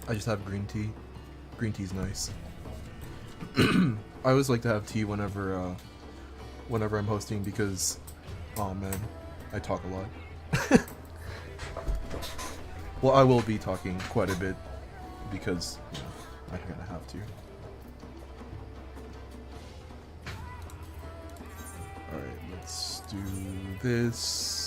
I just have green tea. Green tea's nice. I always like to have tea whenever I'm hosting because, oh man, I talk a lot. Well, I will be talking quite a bit because I kind of have to. Alright, let's do this.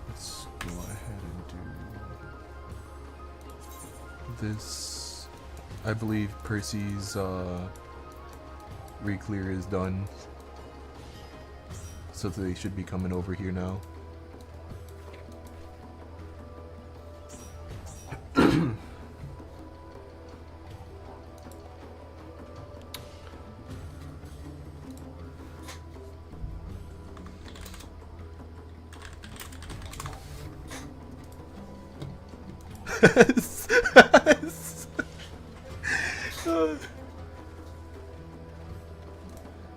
Let's go ahead and do this. I believe Percy's re-clear is done, so they should be coming over here now.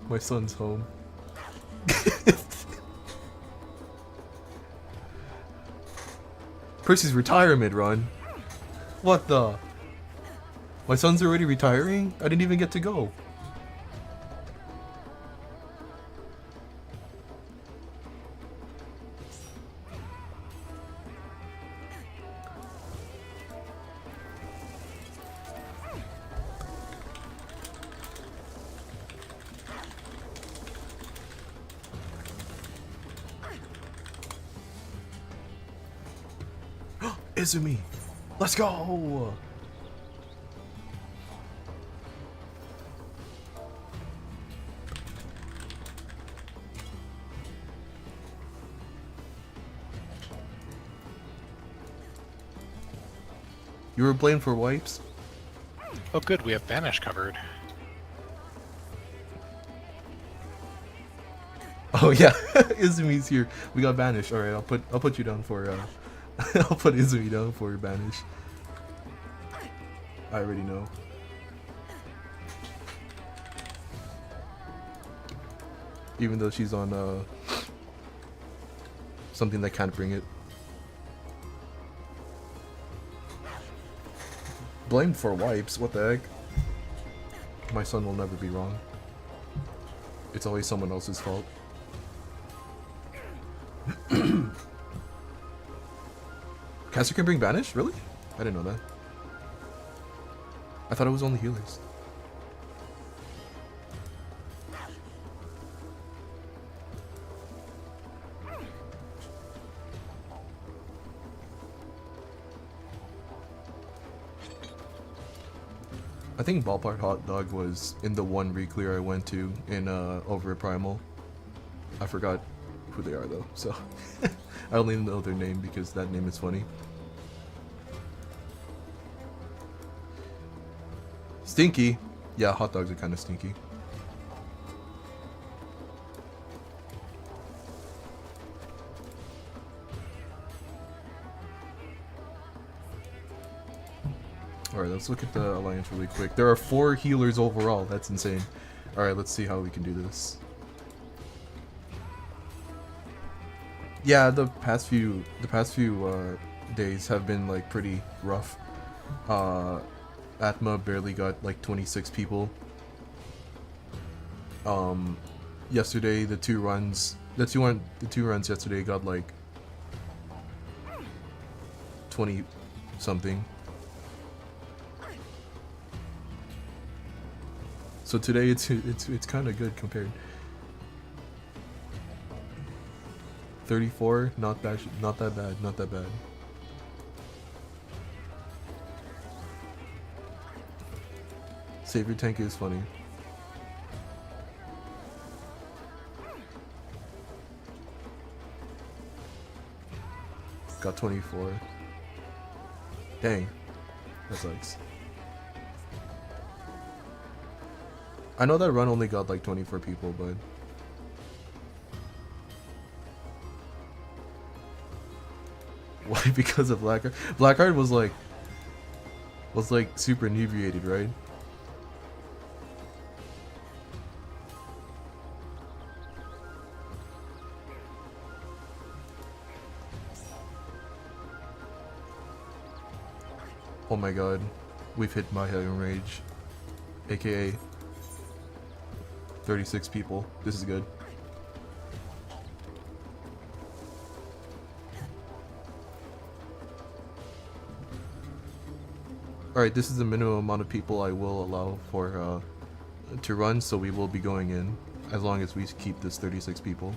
My son's home. Percy's retirement run. What the? My son's already retiring? I didn't even get to go. Izumi! Let's go! You were blamed for wipes? Oh good, we have Banish covered. Oh yeah, Izumi's here. We got banished. Alright, I'll put you down for I'll put Izumi down for banish. I already know. Even though she's on something that can't bring it. Blamed for wipes, what the heck? My son will never be wrong. It's always someone else's fault. Caster can bring banish? Really? I didn't know that. I thought it was only healers. I think Ballpark Hot Dog was in the one re-clear I went to in over at Primal. I forgot who they are though, so I only know their name because that name is funny. Stinky. Yeah, hot dogs are kind of stinky. Alright, let's look at the alliance really quick. There are 4 healers overall. That's insane. Alright, let's see how we can do this. Yeah, the past few days have been like pretty rough. Atma barely got like 26 people. Yesterday the two runs yesterday got like 20 something. So today it's kind of good compared. 34, not that bad, not that bad. Savior tank is funny. Got 24. Dang, that sucks. I know that run only got like 24 people, but Why? Because of Blackheart? Blackheart was like super inebriated, right? Oh my god, we've hit Mahia in rage, aka 36 people. This is good. Alright, this is the minimum amount of people I will allow for to run, so we will be going in as long as we keep this 36 people.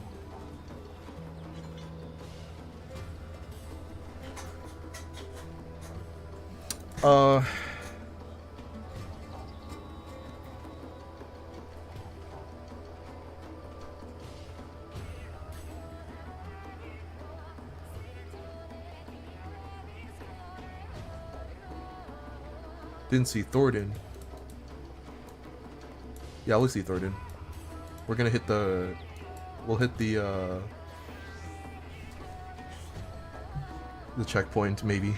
Didn't see Thornton. Yeah, we'll see Thornton. We're gonna hit the... We'll hit the checkpoint, maybe.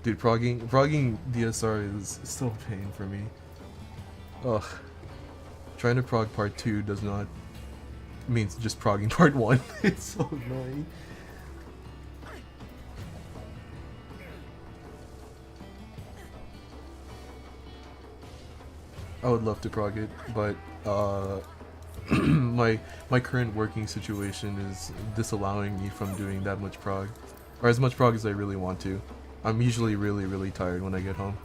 Dude, progging DSR is still a pain for me. Ugh. Trying to prog part 2 does not means just progging part 1. It's so annoying. I would love to prog it, but my current working situation is disallowing me from doing that much prog, or as much prog as I really want to. I'm usually really tired when I get home.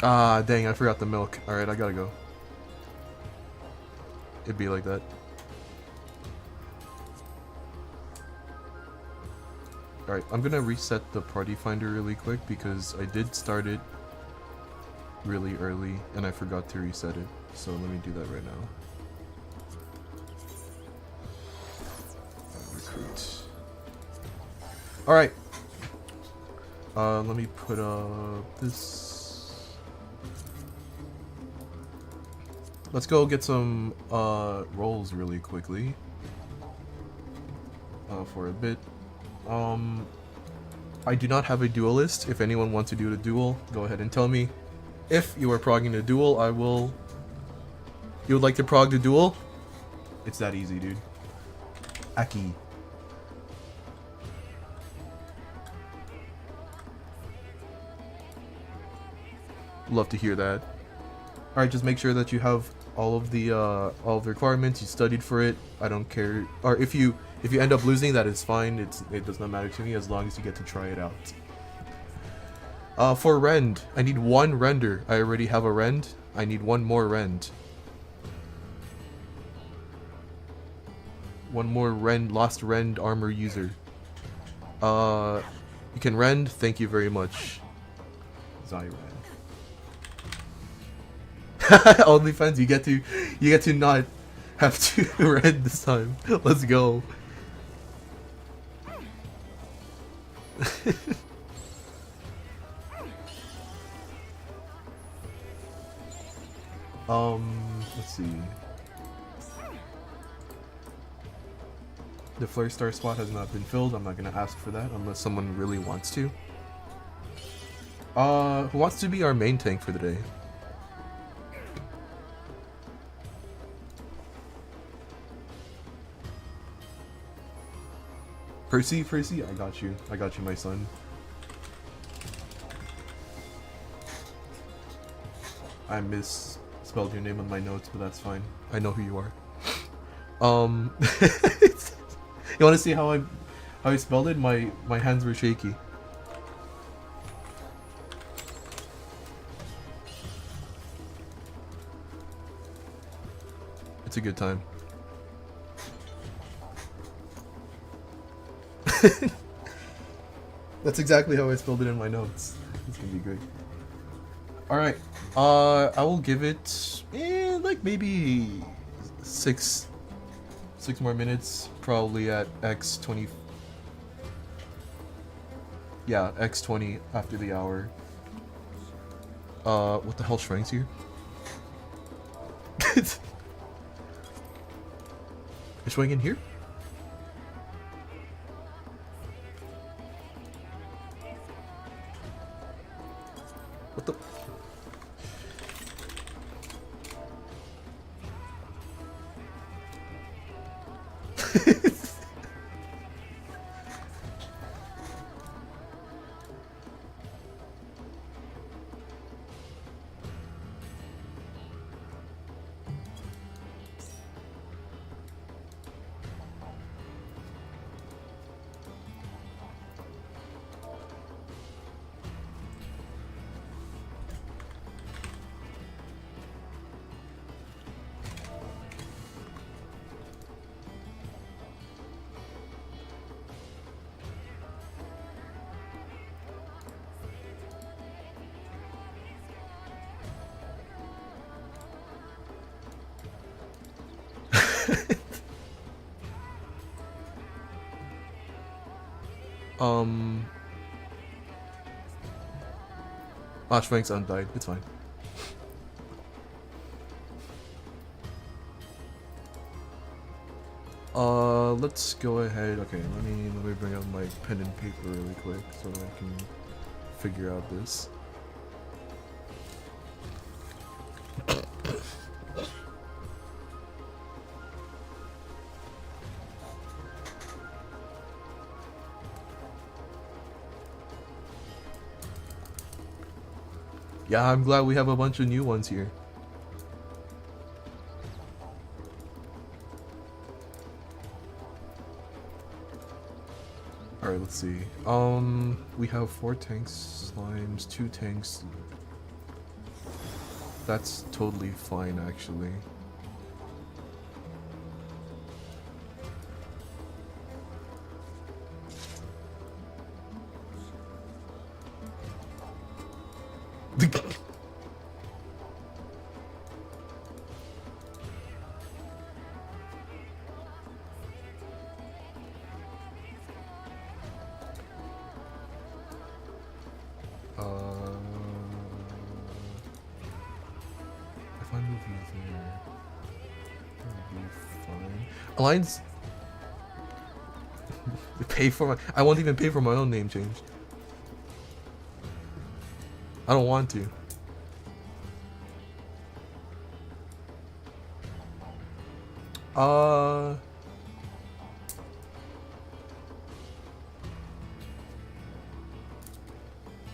Ah, dang, I forgot the milk. Alright, I gotta go. It'd be like that. Alright, I'm gonna reset the party finder really quick because I did start it really early and I forgot to reset it. So let me do that right now. Recruit. Alright. Let me put this. Let's go get some rolls really quickly. For a bit. I do not have a duelist. If anyone wants to do a duel, go ahead and tell me. If you are progging a duel, I will... You would like to prog the duel? It's that easy, dude. Aki. Love to hear that. Alright, just make sure that you have all of the requirements, you studied for it. I don't care. Or if you end up losing, that is fine. It does not matter to me as long as you get to try it out. For rend, I need one render. I already have a rend. I need one more rend. One more rend, lost rend armor user. You can rend. Thank you very much. Zyran. OnlyFans, you get to not have to rend this time. Let's go. Let's see. The Flare Star spot has not been filled. I'm not gonna ask for that unless someone really wants to. Who wants to be our main tank for the day? Percy, I got you, my son. I misspelled your name on my notes, but that's fine. I know who you are. You want to see how I spelled it? My hands were shaky. It's a good time. That's exactly how I spelled it in my notes. It's gonna be great. Alright. I will give it like maybe six more minutes, probably at X20. Yeah, X20 after the hour. What the hell, Shrank's here? Is Shrank in here? What the? Shrank's undied. It's fine. Let's go ahead. Okay, let me bring up my pen and paper really quick so that I can figure out this. Yeah, I'm glad we have a bunch of new ones here. Alright, let's see. We have 4 tanks, slimes, 2 tanks. That's totally fine, actually. If I move you there, that would be fine. Alliance. Pay for my. I won't even pay for my own name change. I don't want to.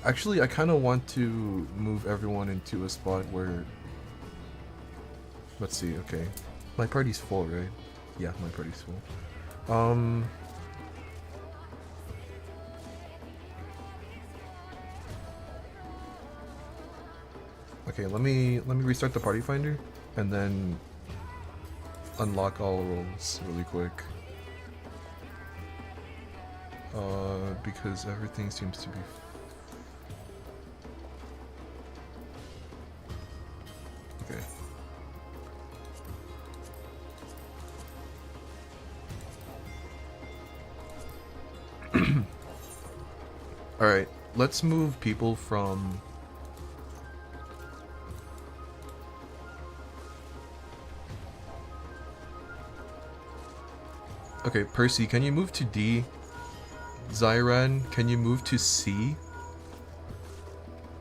Actually, I kind of want to move everyone into a spot where... Let's see, okay. My party's full, right? Yeah, my party's full. Okay, let me restart the party finder and then unlock all roles really quick. Because everything seems to be okay. Alright, let's move people from... Okay, Percy, can you move to D? Zyran, can you move to C?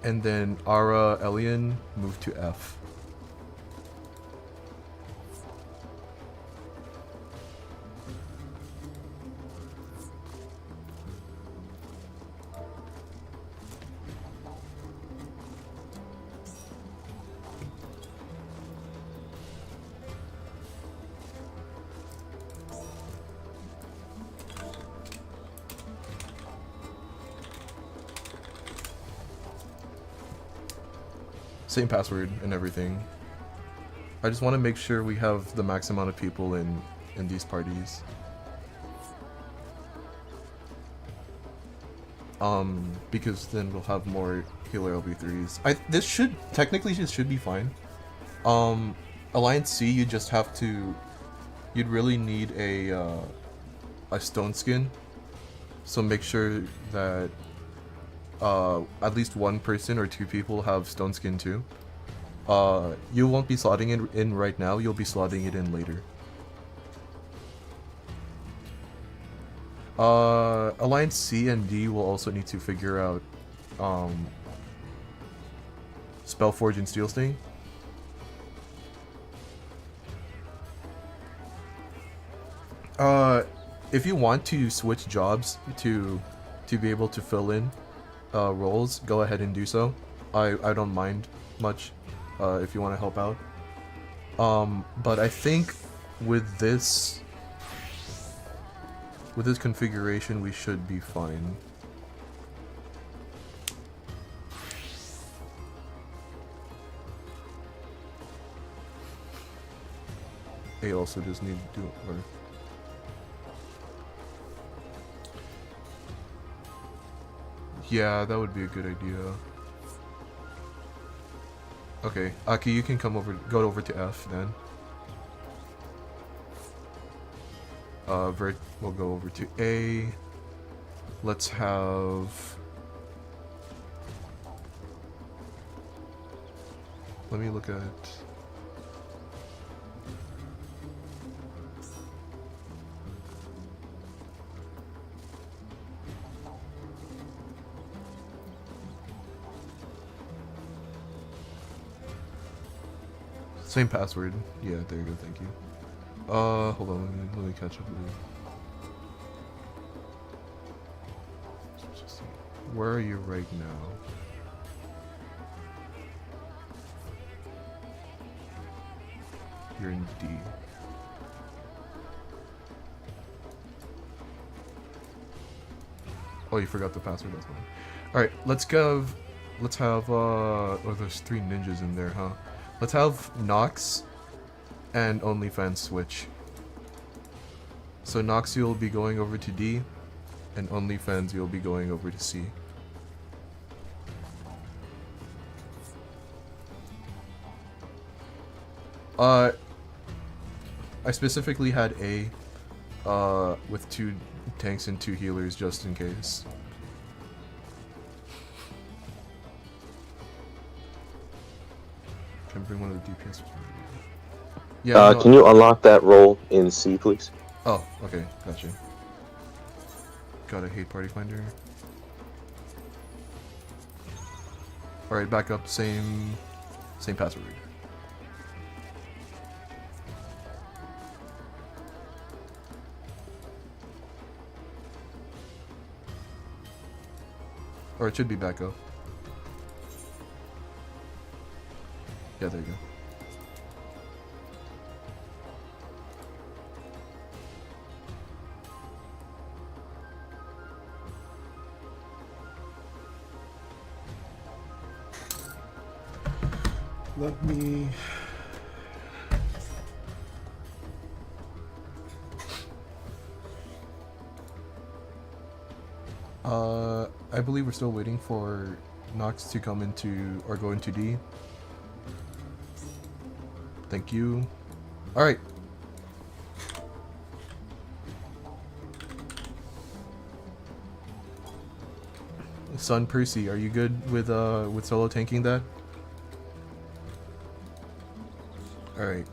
And then Ara, Elian, move to F. Same password and everything. I just want to make sure we have the max amount of people in these parties. Because then we'll have more healer LB3s. This should technically just should be fine. Alliance C, you just have to. You'd really need a stone skin, so make sure that at least one person or two people have stone skin too. You won't be slotting it in right now. You'll be slotting it in later. Alliance C and D will also need to figure out Spellforge and Steel Sting. If you want to switch jobs to be able to fill in roles, go ahead and do so. I don't mind much if you want to help out. But I think with this configuration, we should be fine. They also just need to do it. Or yeah, that would be a good idea. Okay, Aki, you can go over to F then. Vert will go over to A. Let's have. Let me look at. Same password. Yeah, there you go, thank you. Hold on, let me catch up with you. Where are you right now? You're in D. Oh, you forgot the password, that's fine. Alright, let's have, oh, there's 3 ninjas in there, huh? Let's have Nox and OnlyFans switch. So Nox, you'll be going over to D, and OnlyFans, you'll be going over to C. I specifically had A with 2 tanks and 2 healers just in case. Can bring one of the DPS. Yeah. No, can you unlock that role in C, please? Oh, okay, gotcha. Gotta hate Party Finder. Alright, back up, same password. Or it should be back up. Yeah, there you go. Let me... I believe we're still waiting for Nox to come into, or go into D. Thank you. Alright. Son Percy, are you good with solo tanking that? Alright.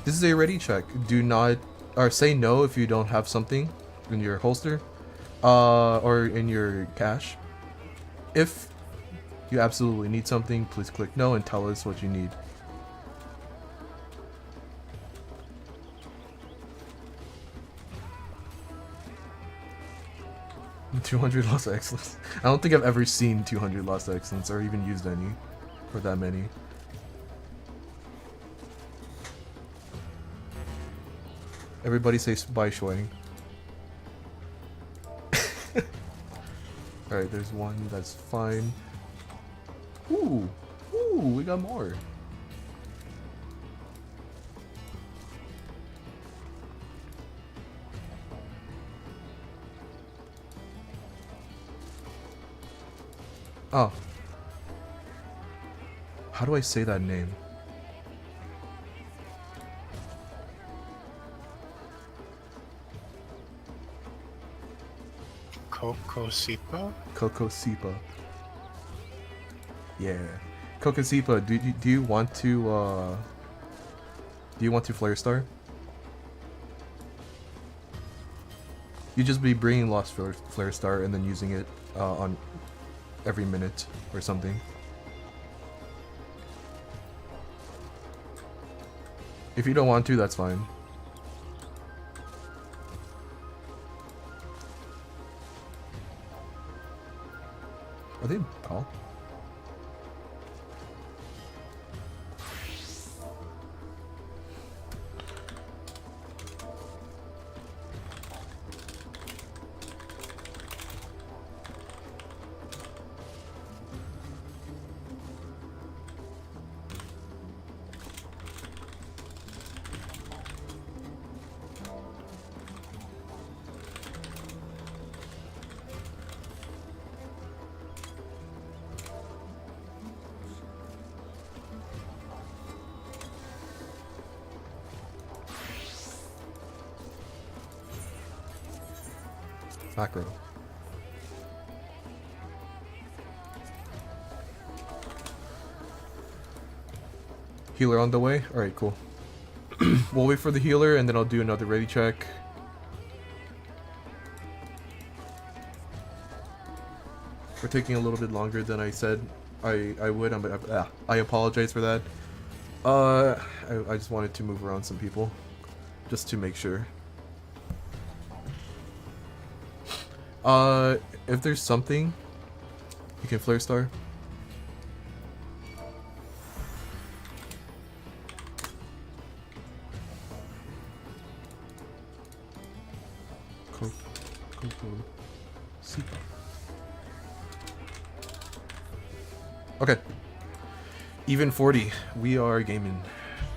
This is a ready check. Do not, or say no if you don't have something in your holster, or in your cache. If you absolutely need something, please click no and tell us what you need. $200 lost excellence. I don't think I've ever seen 200 lost excellence or even used any, or that many. Everybody say bye, Shuang. Alright, there's one, that's fine. Ooh, we got more. Oh. How do I say that name? Kokosipa? Kokosipa. Yeah. Kokosipa, do you want to Flare Star? You just be bringing Lost Flare Star and then using it on every minute or something. If you don't want to, that's fine. Are they call? Macro. Healer on the way? Alright, cool. We'll wait for the healer and then I'll do another ready check. We're taking a little bit longer than I said I would. I apologize for that. I just wanted to move around some people. Just to make sure. If there's something, you can Flare Star. Okay. Even 40. We are gaming.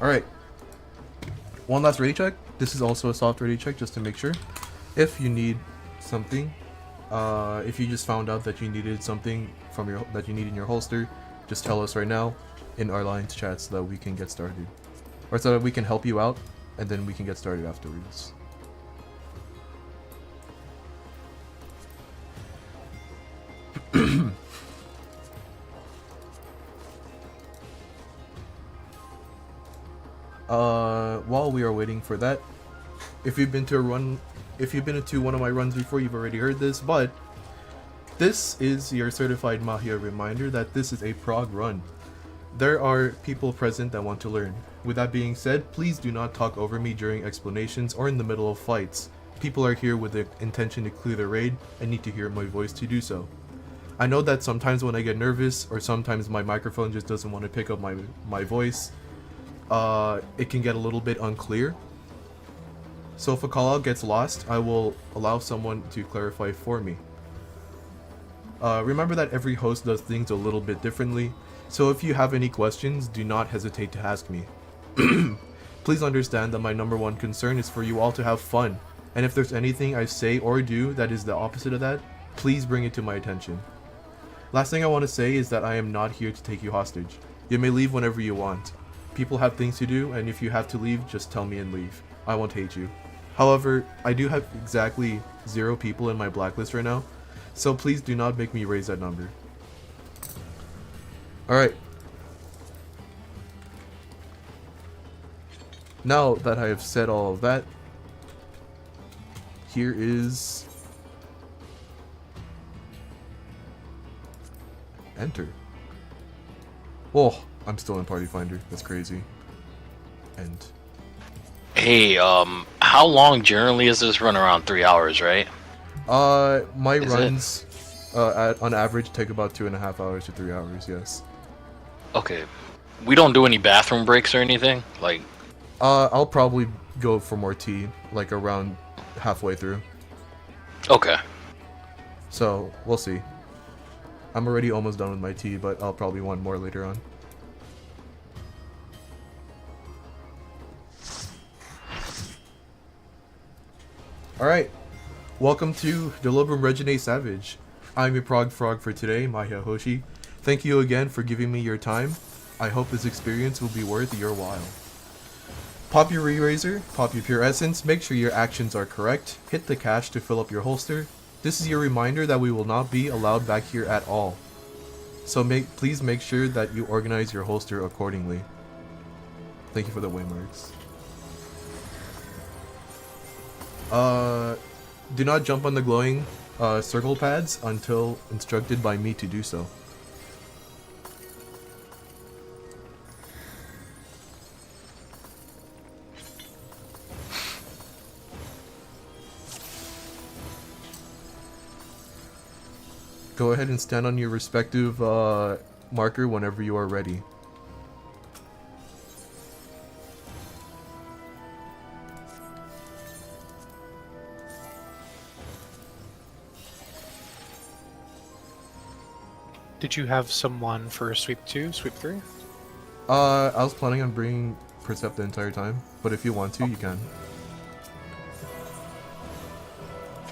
Alright. One last ready check. This is also a soft ready check just to make sure. If you need something, if you just found out that you needed something from that you need in your holster, just tell us right now in our lines chat so that we can get started, or so that we can help you out, and then we can get started afterwards. While we are waiting for that, if you've been to one of my runs before, you've already heard this, but this is your certified Mahia reminder that this is a prog run. There are people present that want to learn. With that being said, please do not talk over me during explanations or in the middle of fights. People are here with the intention to clear the raid and need to hear my voice to do so. I know that sometimes when I get nervous or sometimes my microphone just doesn't want to pick up my voice, it can get a little bit unclear. So if a callout gets lost, I will allow someone to clarify for me. Remember that every host does things a little bit differently, so if you have any questions, do not hesitate to ask me. Please understand that my number one concern is for you all to have fun, and if there's anything I say or do that is the opposite of that, please bring it to my attention. Last thing I want to say is that I am not here to take you hostage. You may leave whenever you want. People have things to do, and if you have to leave, just tell me and leave. I won't hate you. However, I do have exactly 0 people in my blacklist right now, so please do not make me raise that number. Alright. Now that I have said all of that, here is... Enter. Oh, I'm still in Party Finder. That's crazy. End. Hey, how long generally is this run? Around 3 hours, right? My Is runs, on average, take about 2.5 hours to 3 hours, yes. Okay. We don't do any bathroom breaks or anything? Like... I'll probably go for more tea, like around halfway through. Okay. So, we'll see. I'm already almost done with my tea, but I'll probably want more later on. Alright. Welcome to Delobrum Regine Savage. I'm your Prog Frog for today, Mahia Hoshi. Thank you again for giving me your time. I hope this experience will be worth your while. Pop your Re-Razor, pop your Pure Essence, make sure your actions are correct, hit the cache to fill up your holster. This is your reminder that we will not be allowed back here at all. So please make sure that you organize your holster accordingly. Thank you for the waymarks. Do not jump on the glowing circle pads until instructed by me to do so. Go ahead and stand on your respective marker whenever you are ready. Did you have someone for sweep 2, sweep 3? I was planning on bringing Percept the entire time, but if you want to, you can.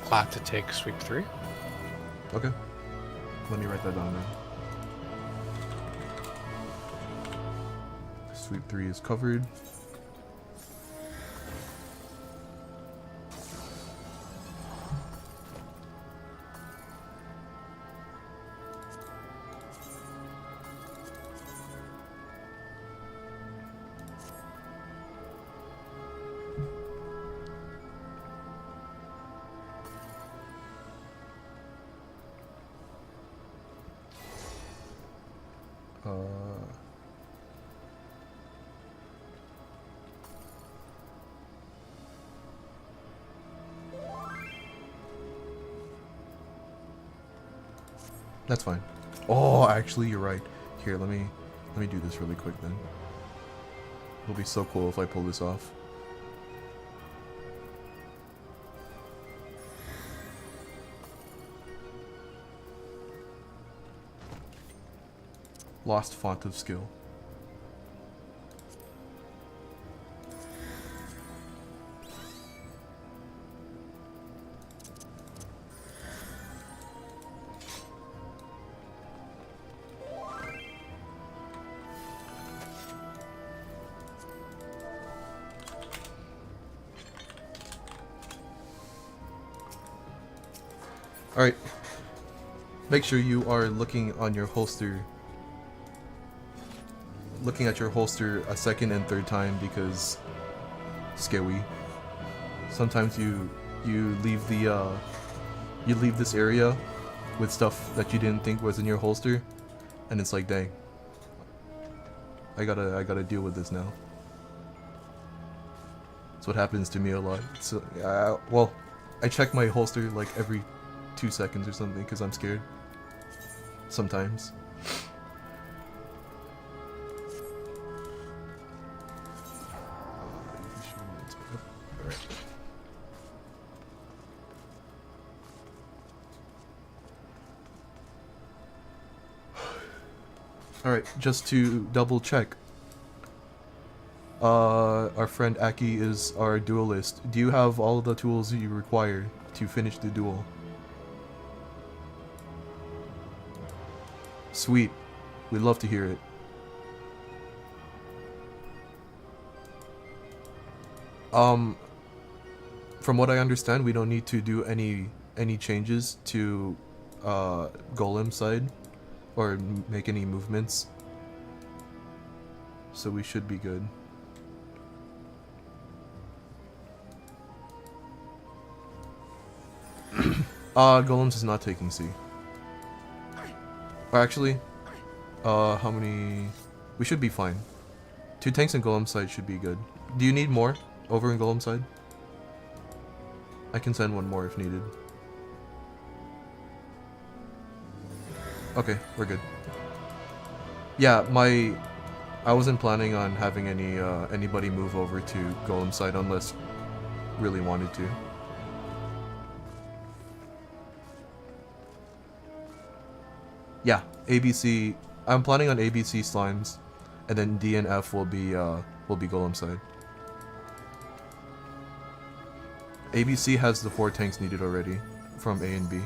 Glad to take sweep 3. Okay. Let me write that down now. Sweep 3 is covered. That's fine. Oh, actually, you're right. Here, let me do this really quick then. It'll be so cool if I pull this off. Lost font of skill. Alright. Make sure you are looking on your holster. Looking at your holster a second and third time because scary. Sometimes you leave the you leave this area with stuff that you didn't think was in your holster, and it's like, dang. I gotta deal with this now. That's what happens to me a lot. So well, I check my holster like every 2 seconds or something because I'm scared. Sometimes. Alright, just to double check. Our friend Aki is our duelist. Do you have all the tools you require to finish the duel? Sweet. We'd love to hear it. From what I understand, we don't need to do any changes to Golem side or make any movements. So we should be good. Golems is not taking C. Or actually, how many? We should be fine. 2 tanks in Golem side should be good. Do you need more over in Golem side? I can send one more if needed. Okay, we're good. Yeah, I wasn't planning on having anybody move over to Golem side unless really wanted to. Yeah, ABC. I'm planning on ABC slimes, and then D and F will be Golem side. ABC has the 4 tanks needed already from A and B.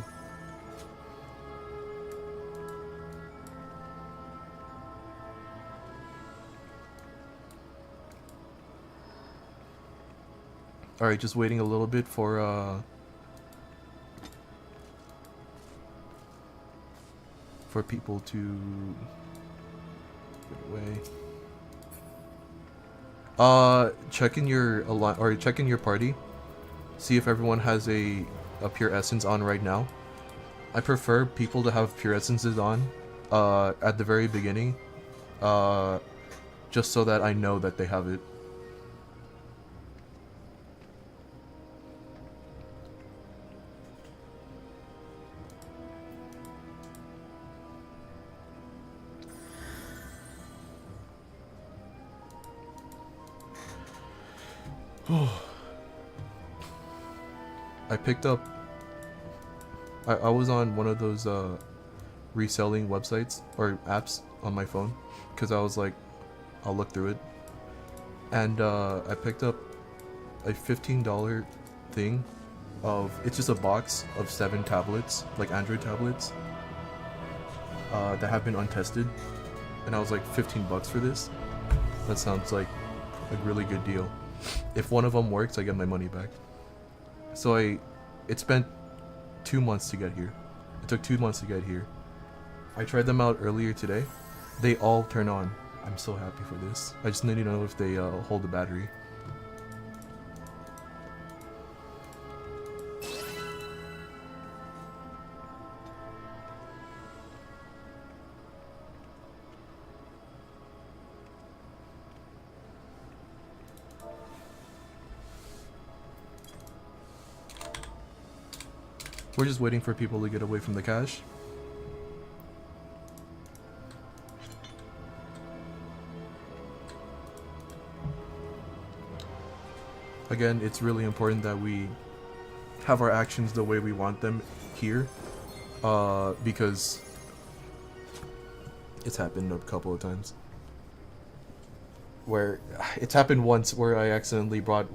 Alright, just waiting a little bit for people to get away. Check in your check in your party. See if everyone has a pure essence on right now. I prefer people to have pure essences on at the very beginning, just so that I know that they have it. I picked up. I was on one of those reselling websites or apps on my phone because I was like, I'll look through it, and I picked up a $15 thing of, it's just a box of 7 tablets, like Android tablets, that have been untested, and I was like, $15 for this? That sounds like a really good deal. If one of them works, I get my money back. So it spent 2 months to get here. It took 2 months to get here. I tried them out earlier today. They all turn on. I'm so happy for this. I just need to know if they hold the battery. We're just waiting for people to get away from the cache. Again, it's really important that we have our actions the way we want them here, because it's happened a couple of times. Where it's happened once where I accidentally brought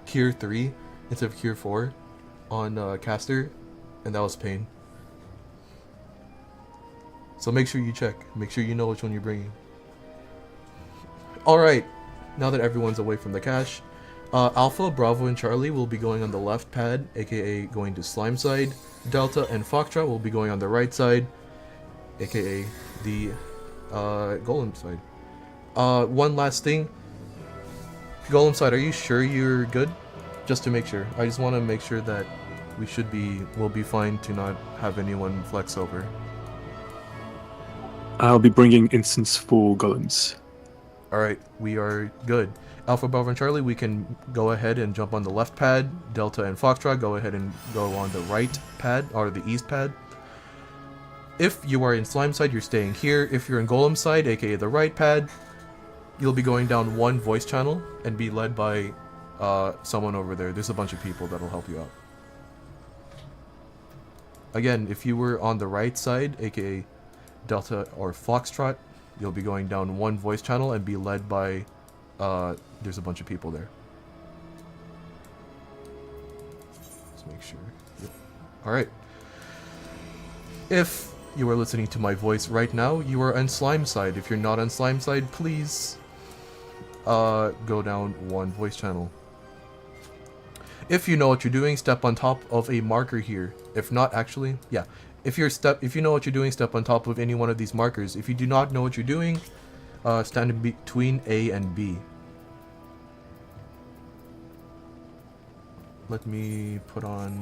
Cure 3 instead of Cure 4 on caster, and that was pain. So make sure you check. Make sure you know which one you're bringing. Alright, now that everyone's away from the cache, Alpha, Bravo, and Charlie will be going on the left pad, aka going to Slime side. Delta and Foxtrot will be going on the right side, aka the Golem side. One last thing. Golem side, are you sure you're good? Just to make sure. I just want to make sure that we'll be fine to not have anyone flex over. I'll be bringing instance for golems. Alright, we are good. Alpha, Bravo, and Charlie, we can go ahead and jump on the left pad. Delta and Foxtrot, go ahead and go on the right pad, or the east pad. If you are in Slime side, you're staying here. If you're in Golem side, aka the right pad, you'll be going down one voice channel and be led by someone over there. There's a bunch of people that'll help you out. Again, if you were on the right side, aka Delta or Foxtrot, you'll be going down one voice channel and be led by there's a bunch of people there. Let's make sure. Yep. Alright. If you are listening to my voice right now, you are on Slime side. If you're not on Slime side, please go down one voice channel. If you know what you're doing, step on top of a marker here. If not, actually, yeah. If you know what you're doing, step on top of any one of these markers. If you do not know what you're doing, stand in between A and B. Let me put on.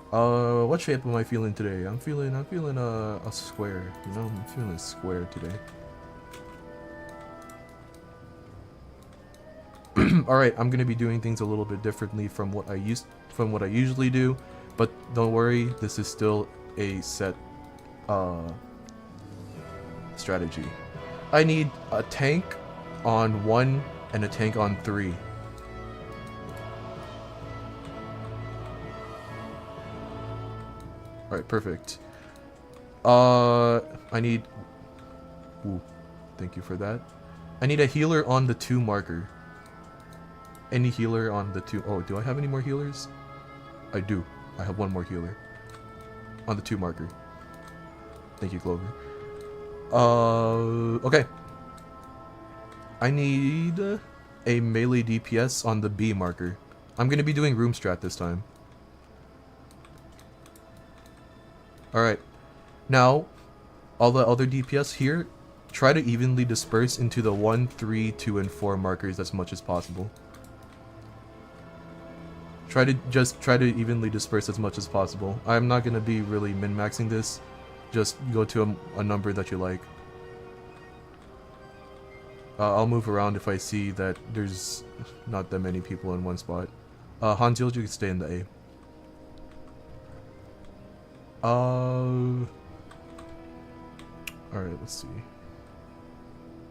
What shape am I feeling today? I'm feeling a square. You know, I'm feeling a square today. Alright, I'm gonna be doing things a little bit differently from what I usually do, but don't worry, this is still a set strategy. I need a tank on 1 and a tank on 3. Alright, perfect. I need. Ooh, thank you for that. I need a healer on the 2 marker. Any healer on the 2. Oh, do I have any more healers? I do. I have 1 more healer on the 2 marker. Thank you, Clover. Okay. I need a melee DPS on the B marker. I'm going to be doing room strat this time. Alright. Now, all the other DPS here, try to evenly disperse into the 1, 3, 2, and 4 markers as much as possible. Try to evenly disperse as much as possible. I'm not going to be really min-maxing this. Just go to a number that you like. I'll move around if I see that there's not that many people in one spot. Hanzil, you can stay in the A. Alright, let's see.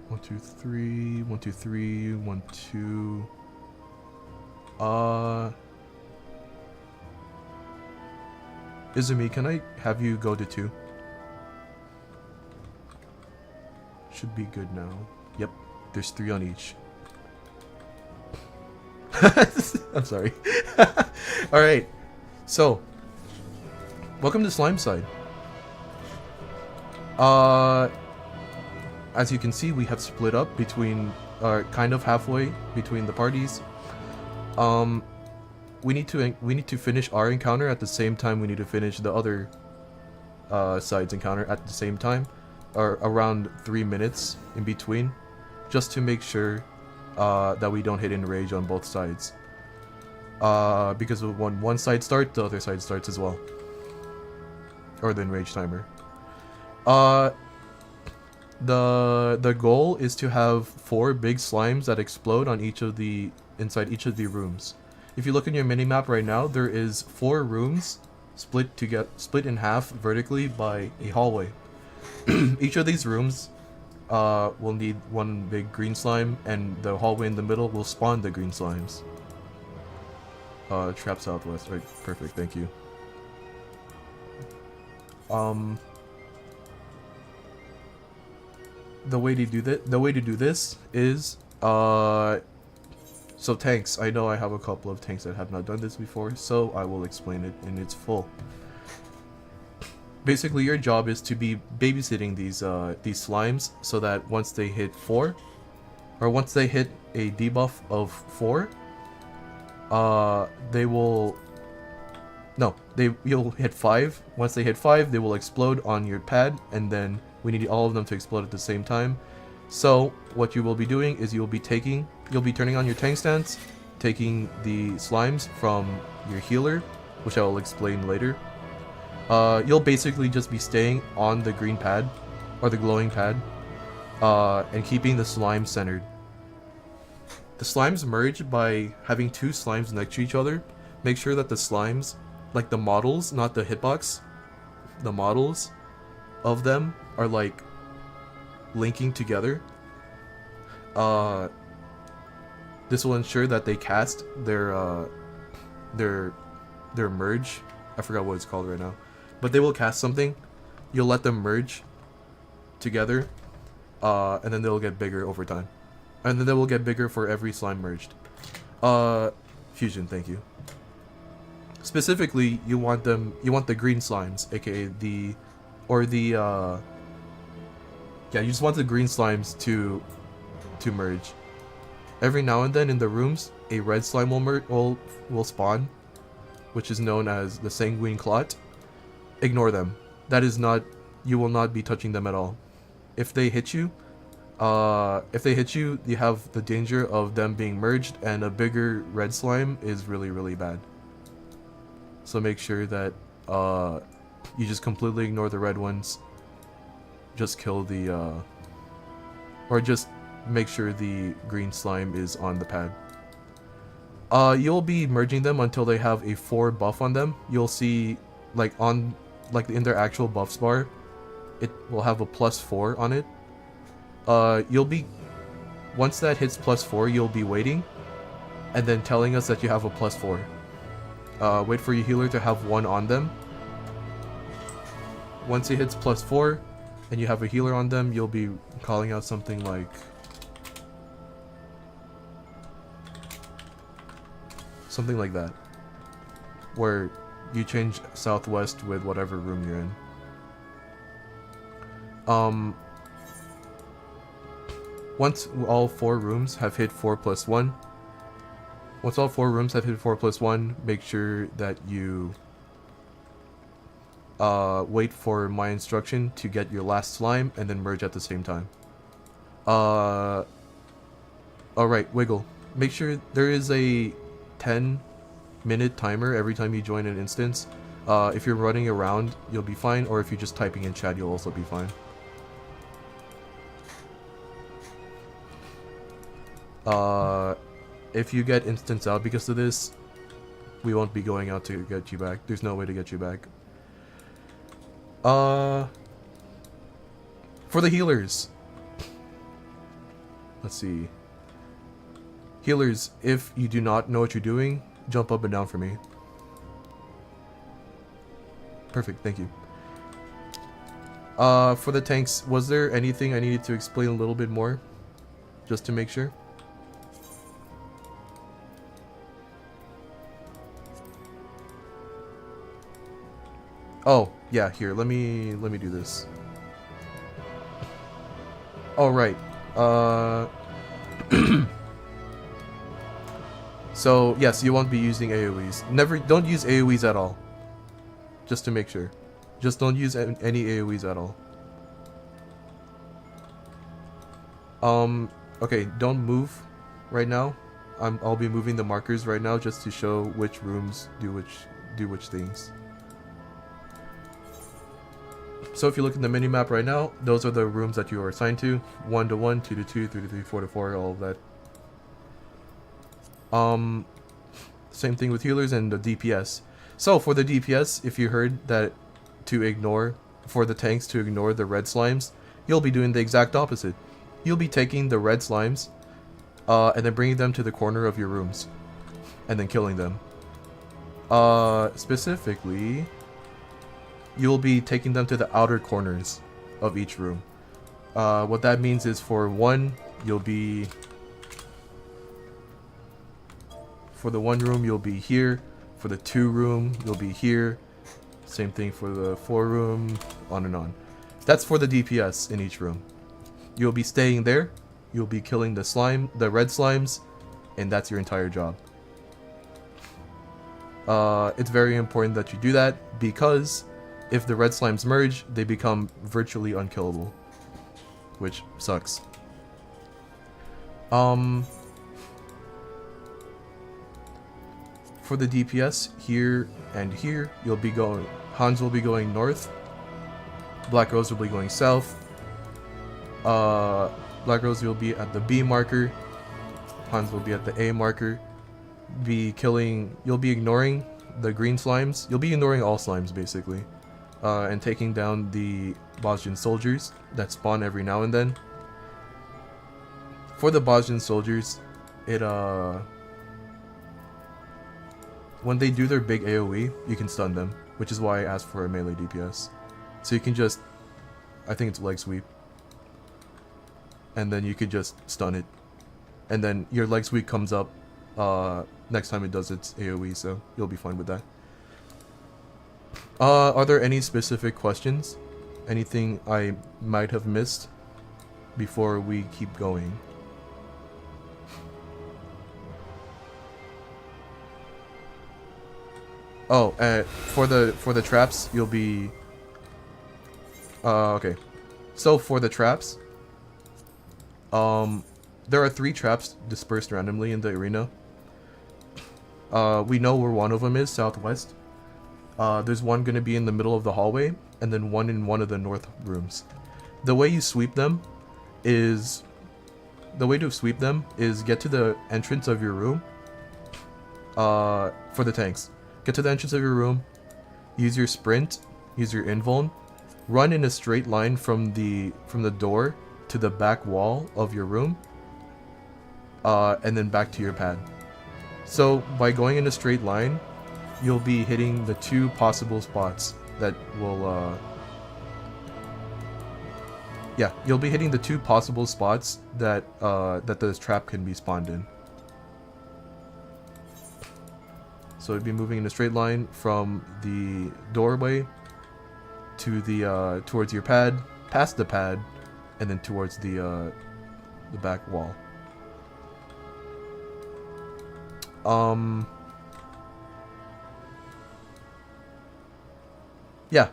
1, 2, 3, 1, 2, 3, 1, 2. Izumi, can I have you go to 2? Should be good now. Yep, there's 3 on each. I'm sorry. Alright, so welcome to Slime Side. As you can see, we have split up between, kind of halfway between the parties. We need to finish our encounter at the same time we need to finish the other side's encounter at the same time, or around 3 minutes in between, just to make sure that we don't hit enrage on both sides. Because when one side starts, the other side starts as well. Or the enrage timer. The goal is to have 4 big slimes that explode on inside each of the rooms. If you look in your minimap right now, there is 4 rooms split in half vertically by a hallway. Each of these rooms will need 1 big green slime, and the hallway in the middle will spawn the green slimes. Trap southwest, right? Perfect, thank you. The way to do this is so tanks. I know I have a couple of tanks that have not done this before, so I will explain it in its full. Basically, your job is to be babysitting these slimes so that once they hit 4, or once they hit a debuff of 4, you'll hit 5. Once they hit 5, they will explode on your pad, and then we need all of them to explode at the same time. So what you will be doing is you'll be turning on your tank stance, taking the slimes from your healer, which I will explain later. You'll basically just be staying on the green pad, or the glowing pad, and keeping the slime centered. The slimes merge by having 2 slimes next to each other. Make sure that the slimes, like the models, not the hitbox, the models of them are like linking together. This will ensure that they cast their merge. I forgot what it's called right now, but they will cast something. You'll let them merge together, and then they'll get bigger over time, and then they will get bigger for every slime merged. Fusion, thank you. Specifically, you want the green slimes, aka you just want the green slimes to merge. Every now and then in the rooms, a red slime will spawn, which is known as the sanguine clot. Ignore them. You will not be touching them at all. If they hit you, you have the danger of them being merged, and a bigger red slime is really, really bad. So make sure that you just completely ignore the red ones. Just kill or just make sure the green slime is on the pad. You'll be merging them until they have a 4 buff on them. You'll see, in their actual buffs bar, it will have a +4 on it. Once that hits +4, you'll be waiting, and then telling us that you have a +4. Wait for your healer to have 1 on them. Once it hits +4, and you have a healer on them, you'll be calling out something like that, where you change southwest with whatever room you're in. Once all 4 rooms have hit 4+1, once all 4 rooms have hit 4+1, make sure that you wait for my instruction to get your last slime and then merge at the same time. Alright, Wiggle. Make sure there is a 10-minute timer every time you join an instance. If you're running around, you'll be fine, or if you're just typing in chat, you'll also be fine. If you get instance out because of this, we won't be going out to get you back. There's no way to get you back. For the healers. Let's see. Healers, if you do not know what you're doing, jump up and down for me. Perfect, thank you. For the tanks, was there anything I needed to explain a little bit more? Just to make sure? Oh, yeah, here, let me do this. All right. So, yes, you won't be using AoEs. Don't use AoEs at all. Just to make sure. Just don't use any AoEs at all. Okay, don't move right now. I'll be moving the markers right now just to show which rooms do which things. So if you look in the mini-map right now, those are the rooms that you are assigned to. 1 to 1, 2 to 2, 3 to 3, 4 to 4, all of that. Same thing with healers and the DPS. So for the DPS, if you heard that for the tanks to ignore the red slimes, you'll be doing the exact opposite. You'll be taking the red slimes, and then bringing them to the corner of your rooms, and then killing them. Specifically, you'll be taking them to the outer corners of each room. What that means is for the 1 room, you'll be here. For the 2 room, you'll be here. Same thing for the 4 room, on and on. That's for the DPS in each room. You'll be staying there. You'll be killing the red slimes, and that's your entire job. It's very important that you do that because if the red slimes merge, they become virtually unkillable, which sucks. For the DPS, here and here, Hans will be going north, Black Rose will be going south, Black Rose will be at the B marker, Hans will be at the A marker. You'll be ignoring the green slimes, you'll be ignoring all slimes basically, and taking down the Bosnian soldiers that spawn every now and then. For the Bosnian soldiers, when they do their big AoE, you can stun them, which is why I asked for a melee DPS. So you can just, I think it's leg sweep, and then you could just stun it, and then your leg sweep comes up next time it does its AoE, so you'll be fine with that. Are there any specific questions? Anything I might have missed before we keep going? Oh, for the traps, you'll be... okay. So for the traps, there are 3 traps dispersed randomly in the arena. We know where one of them is, southwest. There's one going to be in the middle of the hallway, and then one in one of the north rooms. The way to sweep them is get to the entrance of your room. For the tanks, get to the entrance of your room, use your sprint, use your invuln, run in a straight line from the door to the back wall of your room, and then back to your pad. So by going in a straight line, you'll be hitting the 2 possible spots that will you'll be hitting the 2 possible spots that that the trap can be spawned in. So it'd be moving in a straight line from the doorway to the towards your pad, past the pad, and then towards the the back wall. Yeah.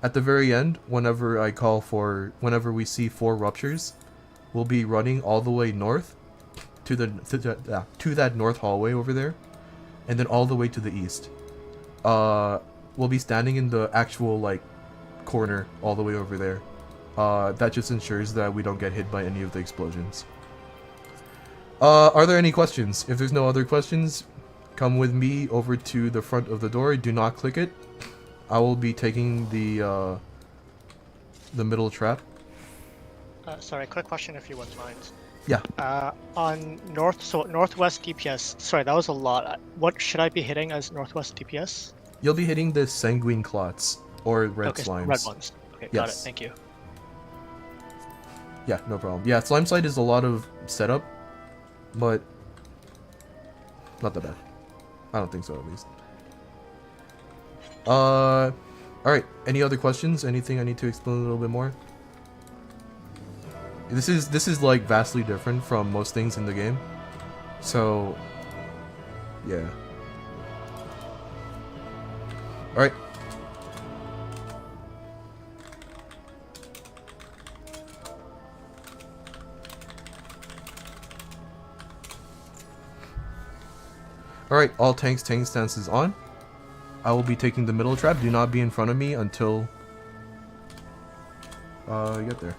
At the very end, whenever we see 4 ruptures, we'll be running all the way north to that north hallway over there, and then all the way to the east. We'll be standing in the actual like corner all the way over there. That just ensures that we don't get hit by any of the explosions. Are there any questions? If there's no other questions, come with me over to the front of the door. Do not click it. I will be taking the middle trap. Sorry, quick question if you wouldn't mind. Yeah. On northwest DPS. Sorry, that was a lot. What should I be hitting as northwest DPS? You'll be hitting the sanguine clots or red slimes. Red ones. Okay, got it. Yes. Thank you. Yeah, no problem. Yeah, slime side is a lot of setup, but not that bad. I don't think so, at least. Alright. Any other questions? Anything I need to explain a little bit more? This is like vastly different from most things in the game. So yeah. Alright. Alright, all tank stance is on. I will be taking the middle trap. Do not be in front of me until you get there.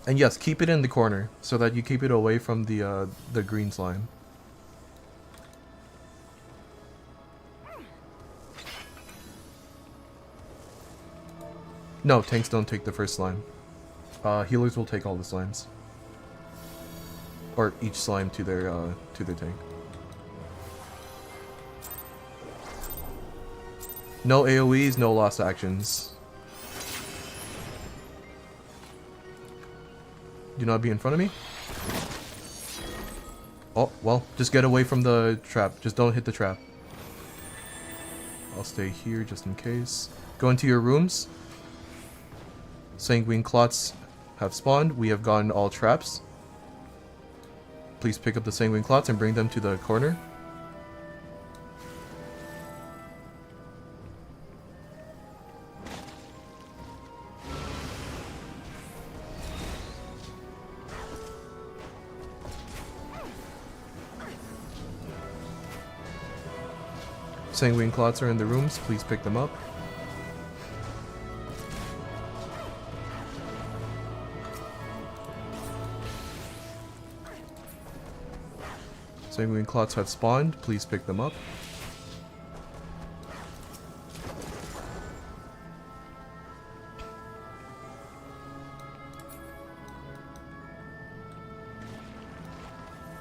And yes, keep it in the corner so that you keep it away from the green slime. No, tanks don't take the first slime. Healers will take all the slimes. Or each slime to their tank. No AoEs, no lost actions. Do not be in front of me. Oh, well, just get away from the trap. Just don't hit the trap. I'll stay here just in case. Go into your rooms. Sanguine clots have spawned. We have gotten all traps. Please pick up the sanguine clots and bring them to the corner. Sanguine clots are in the rooms. Please pick them up. Sanguine clots have spawned. Please pick them up.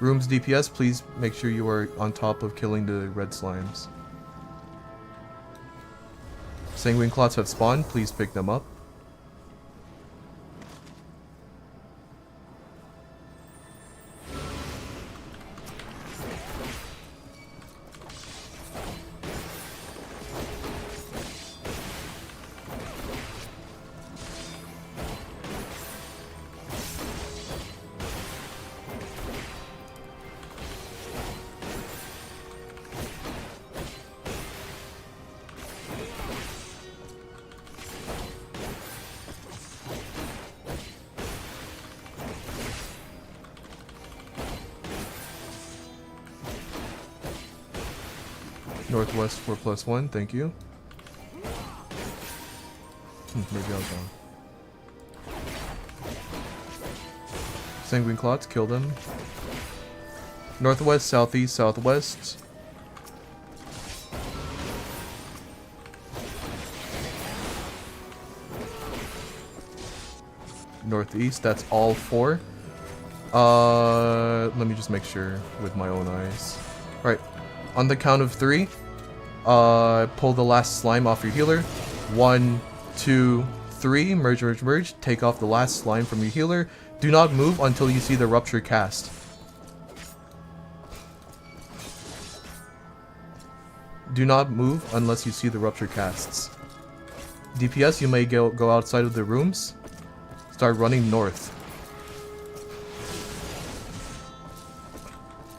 Rooms DPS, please make sure you are on top of killing the red slimes. Sanguine clots have spawned. Please pick them up. Northwest 4+1, thank you. Maybe I was wrong. Sanguine clots, kill them. Northwest, southeast, southwest. Northeast, that's all 4. Let me just make sure with my own eyes. Alright, on the count of 3, pull the last slime off your healer. 1, 2, 3, merge, merge, merge. Take off the last slime from your healer. Do not move until you see the rupture cast. Do not move unless you see the rupture casts. DPS, you may go outside of the rooms. Start running north.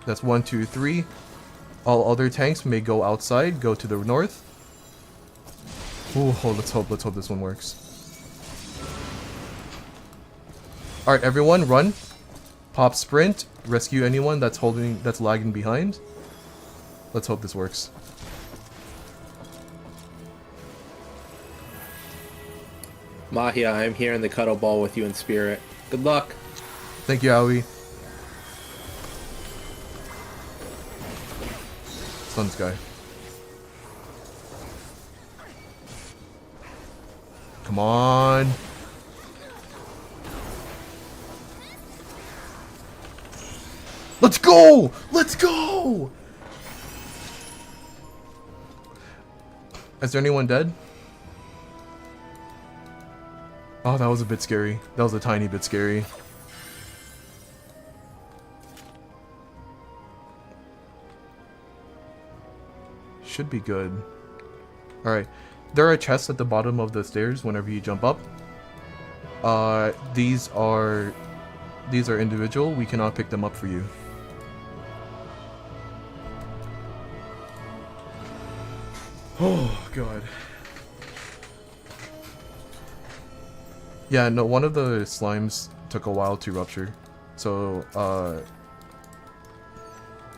That's 1, 2, 3. All other tanks may go outside, go to the north. Ooh, oh, let's hope this one works. Alright, everyone, run. Pop sprint. Rescue anyone that's lagging behind. Let's hope this works. Mahia, I am here in the cuddle ball with you in spirit. Good luck. Thank you, Aoi. Stun this guy. Come on. Let's go! Let's go! Is there anyone dead? Oh, that was a bit scary. That was a tiny bit scary. Should be good. Alright. There are chests at the bottom of the stairs whenever you jump up. These are individual. We cannot pick them up for you. Oh, God. Yeah, no, one of the slimes took a while to rupture. So,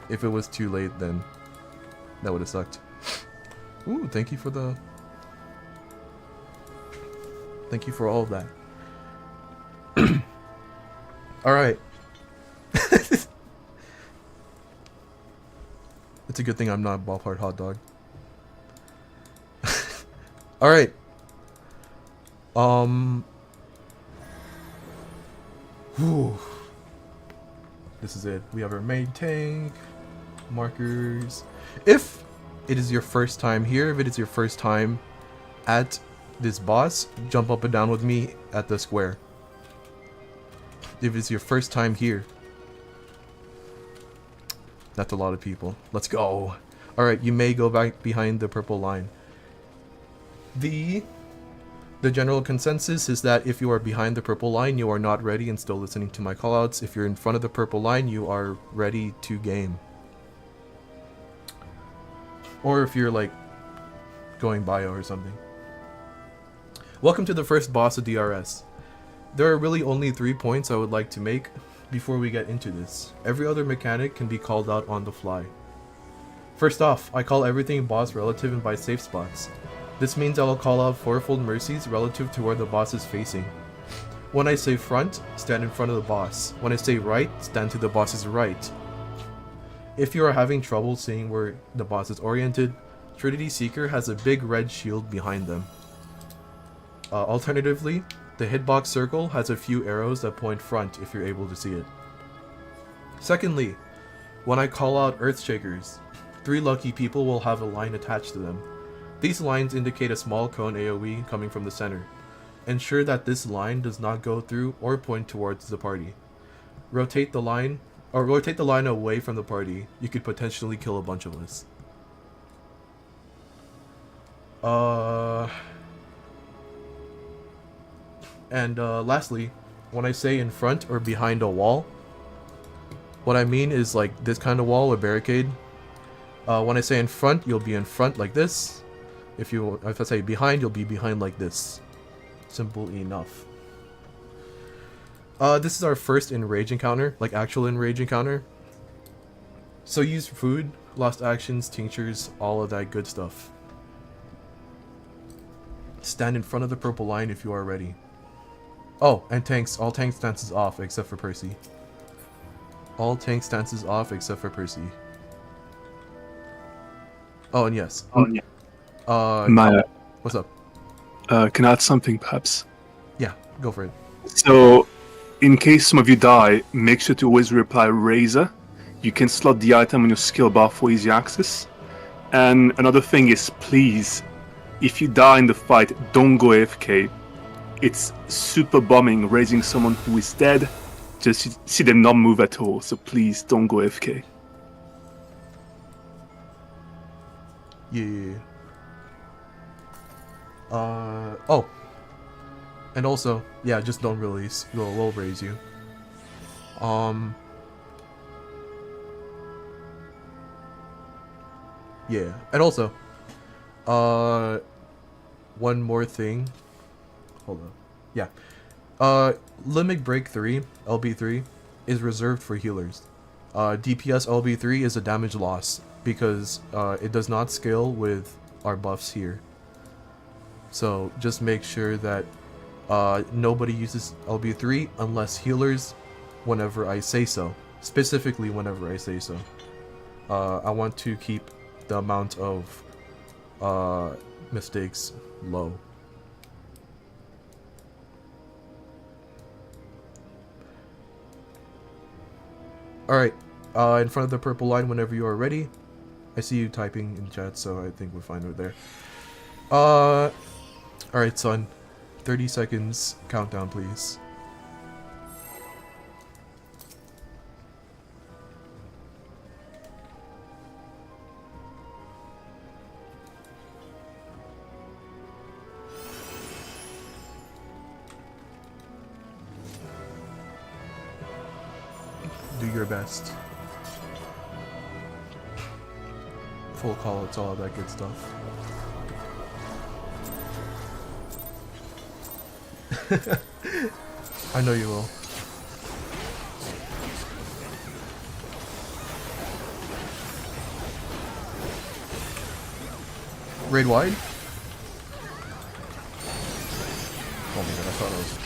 if it was too late, then that would have sucked. Ooh, thank you for all of that. Alright. It's a good thing I'm not a ballpark hot dog. Alright. Whew. This is it. We have our main tank. Markers. If it is your first time here, if it is your first time at this boss, jump up and down with me at the square. If it's your first time here. That's a lot of people. Let's go. Alright, you may go back behind the purple line. The general consensus is that if you are behind the purple line, you are not ready and still listening to my callouts. If you're in front of the purple line, you are ready to game. Or if you're like going bio or something. Welcome to the first boss of DRS. There are really only 3 points I would like to make before we get into this. Every other mechanic can be called out on the fly. First off, I call everything boss relative and by safe spots. This means I will call out fourfold mercies relative to where the boss is facing. When I say front, stand in front of the boss. When I say right, stand to the boss's right. If you are having trouble seeing where the boss is oriented, Trinity Seeker has a big red shield behind them. Alternatively, the hitbox circle has a few arrows that point front if you're able to see it. Secondly, when I call out Earthshakers, 3 lucky people will have a line attached to them. These lines indicate a small cone AoE coming from the center. Ensure that this line does not go through or point towards the party. Rotate the line away from the party. You could potentially kill a bunch of us. Lastly, when I say in front or behind a wall, what I mean is like this kind of wall, a barricade. When I say in front, you'll be in front like this. If I say behind, you'll be behind like this. Simple enough. This is our first enrage encounter, like actual enrage encounter. So use food, lost actions, tinctures, all of that good stuff. Stand in front of the purple line if you are ready. Oh, and tanks, all tank stances off except for Percy. All tank stances off except for Percy. Oh, and yes. Maya, What's up? can I add something, perhaps? Yeah, go for it. So, in case some of you die, make sure to always reply Razor. You can slot the item on your skill bar for easy access. And another thing is, please, if you die in the fight, don't go AFK. It's super bombing raising someone who is dead. Just see them not move at all, so please don't go AFK. Yeah. Oh. And also, yeah, just don't release. We'll raise you. Yeah. And also, one more thing. Hold on. Yeah. Limit Break 3, LB3, is reserved for healers. DPS LB3 is a damage loss because it does not scale with our buffs here. So just make sure that nobody uses LB3 unless healers whenever I say so. Specifically whenever I say so. I want to keep the amount of mistakes low. Alright, in front of the purple line whenever you are ready. I see you typing in chat, so I think we're fine over there. Alright, son. 30 seconds countdown, please. Do your best. Full call, it's all that good stuff. I know you will. Raid wide? Oh my god, I thought I was...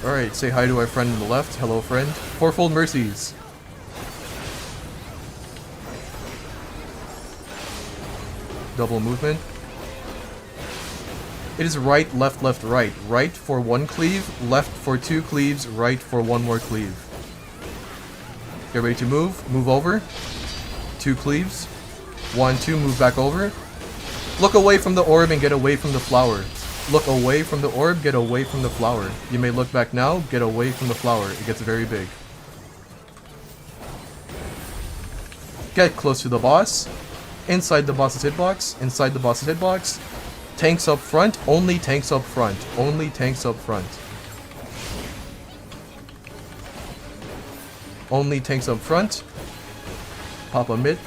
Alright, say hi to our friend on the left. Hello, friend. Fourfold mercies. Double movement. It is right, left, left, right. Right for 1 cleave, left for 2 cleaves, right for 1 more cleave. Get ready to move. Move over. 2 cleaves. 1, 2, move back over. Look away from the orb and get away from the flower. Look away from the orb, get away from the flower. You may look back now, get away from the flower. It gets very big. Get close to the boss. Inside the boss's hitbox. Inside the boss's hitbox. Tanks up front. Only tanks up front. Only tanks up front. Only tanks up front. Pop a mid.